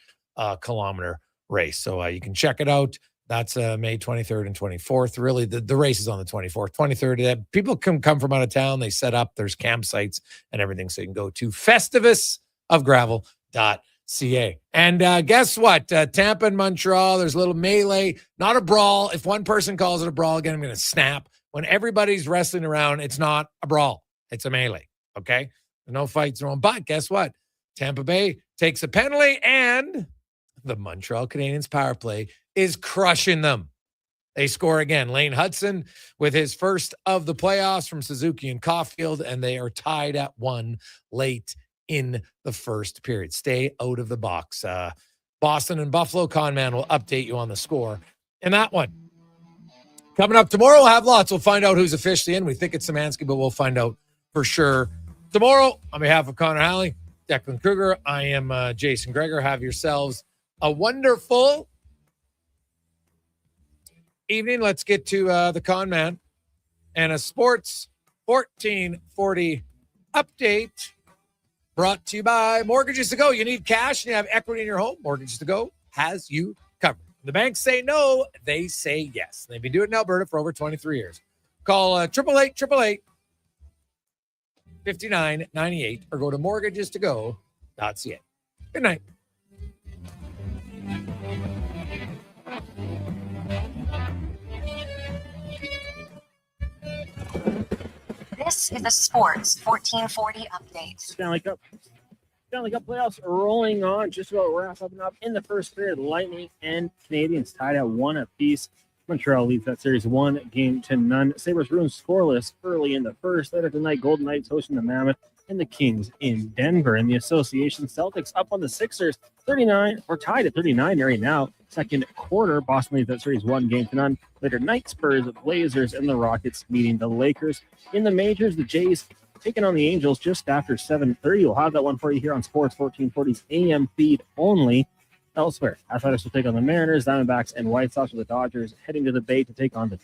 kilometer race. So you can check it out. That's May 23rd and 24th. Really, the race is on the 24th. 23rd, people can come from out of town. They set up. There's campsites and everything. So you can go to festivusofgravel.ca. And guess what? Tampa and Montreal, there's a little melee, not a brawl. If one person calls it a brawl, again, I'm going to snap. When everybody's wrestling around, it's not a brawl. It's a melee. Okay? No fights are on. But guess what? Tampa Bay takes a penalty, and the Montreal Canadiens power play is crushing them. They score again. Lane Hudson with his first of the playoffs from Suzuki and Caulfield, and they are tied at 1 late in the first period. Stay out of the box. Boston and Buffalo, Conman will update you on the score in that one. Coming up tomorrow, we'll have lots. We'll find out who's officially in. We think it's Szymanski, but we'll find out for sure tomorrow. On behalf of Connor Halley, Declan Kruger, I am Jason Gregor. Have yourselves a wonderful evening. Let's get to the Con Man and a Sports 1440 update brought to you by Mortgages to Go. You need cash and you have equity in your home. Mortgages to Go has you covered. The banks say no, they say yes. They've been doing it in Alberta for over 23 years. Call 888-888-5998 or go to mortgagestogo.ca. Good night. This is the Sports 1440 update. Stanley Cup playoffs rolling on, just about wrapping up in the first period. Lightning and Canadiens tied at 1 apiece. Montreal leads that series 1-0. Sabres ruined scoreless early in the first. Later tonight, Golden Knights hosting the Mammoth and the Kings in Denver. In the association, Celtics up on the Sixers 39, or tied at 39 right now. Second quarter, Boston leads that series 1-0. Later night, Spurs, Blazers, and the Rockets meeting the Lakers. In the majors, the Jays taking on the Angels just after 7:30. We'll have that one for you here on Sports 1440's AM feed only. Elsewhere, Athletics will take on the Mariners, Diamondbacks, and White Sox, with the Dodgers heading to the Bay to take on the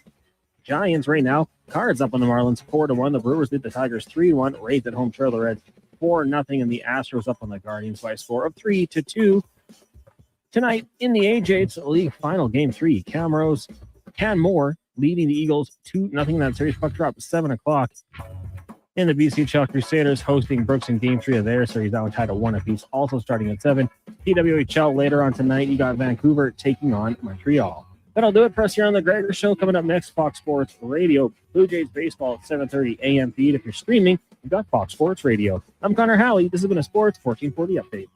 Giants right now. Cards up on the Marlins 4-1. The Brewers lead the Tigers 3-1. Rays at home trail the Reds 4-0. And the Astros up on the Guardians by a score of 3-2. Tonight in the AJ, League Final Game 3. Canmore leading the Eagles 2-0. That series puck drop 7 o'clock. In the BCHL, Crusaders hosting Brooks in Game 3 of their series. That one tied at 1 apiece, also starting at 7. PWHL later on tonight, you got Vancouver taking on Montreal. That'll do it for us here on the Gregor Show. Coming up next, Fox Sports Radio, Blue Jays baseball at 7:30 AM feed. If you're streaming, you've got Fox Sports Radio. I'm Connor Halley. This has been a Sports 1440 update.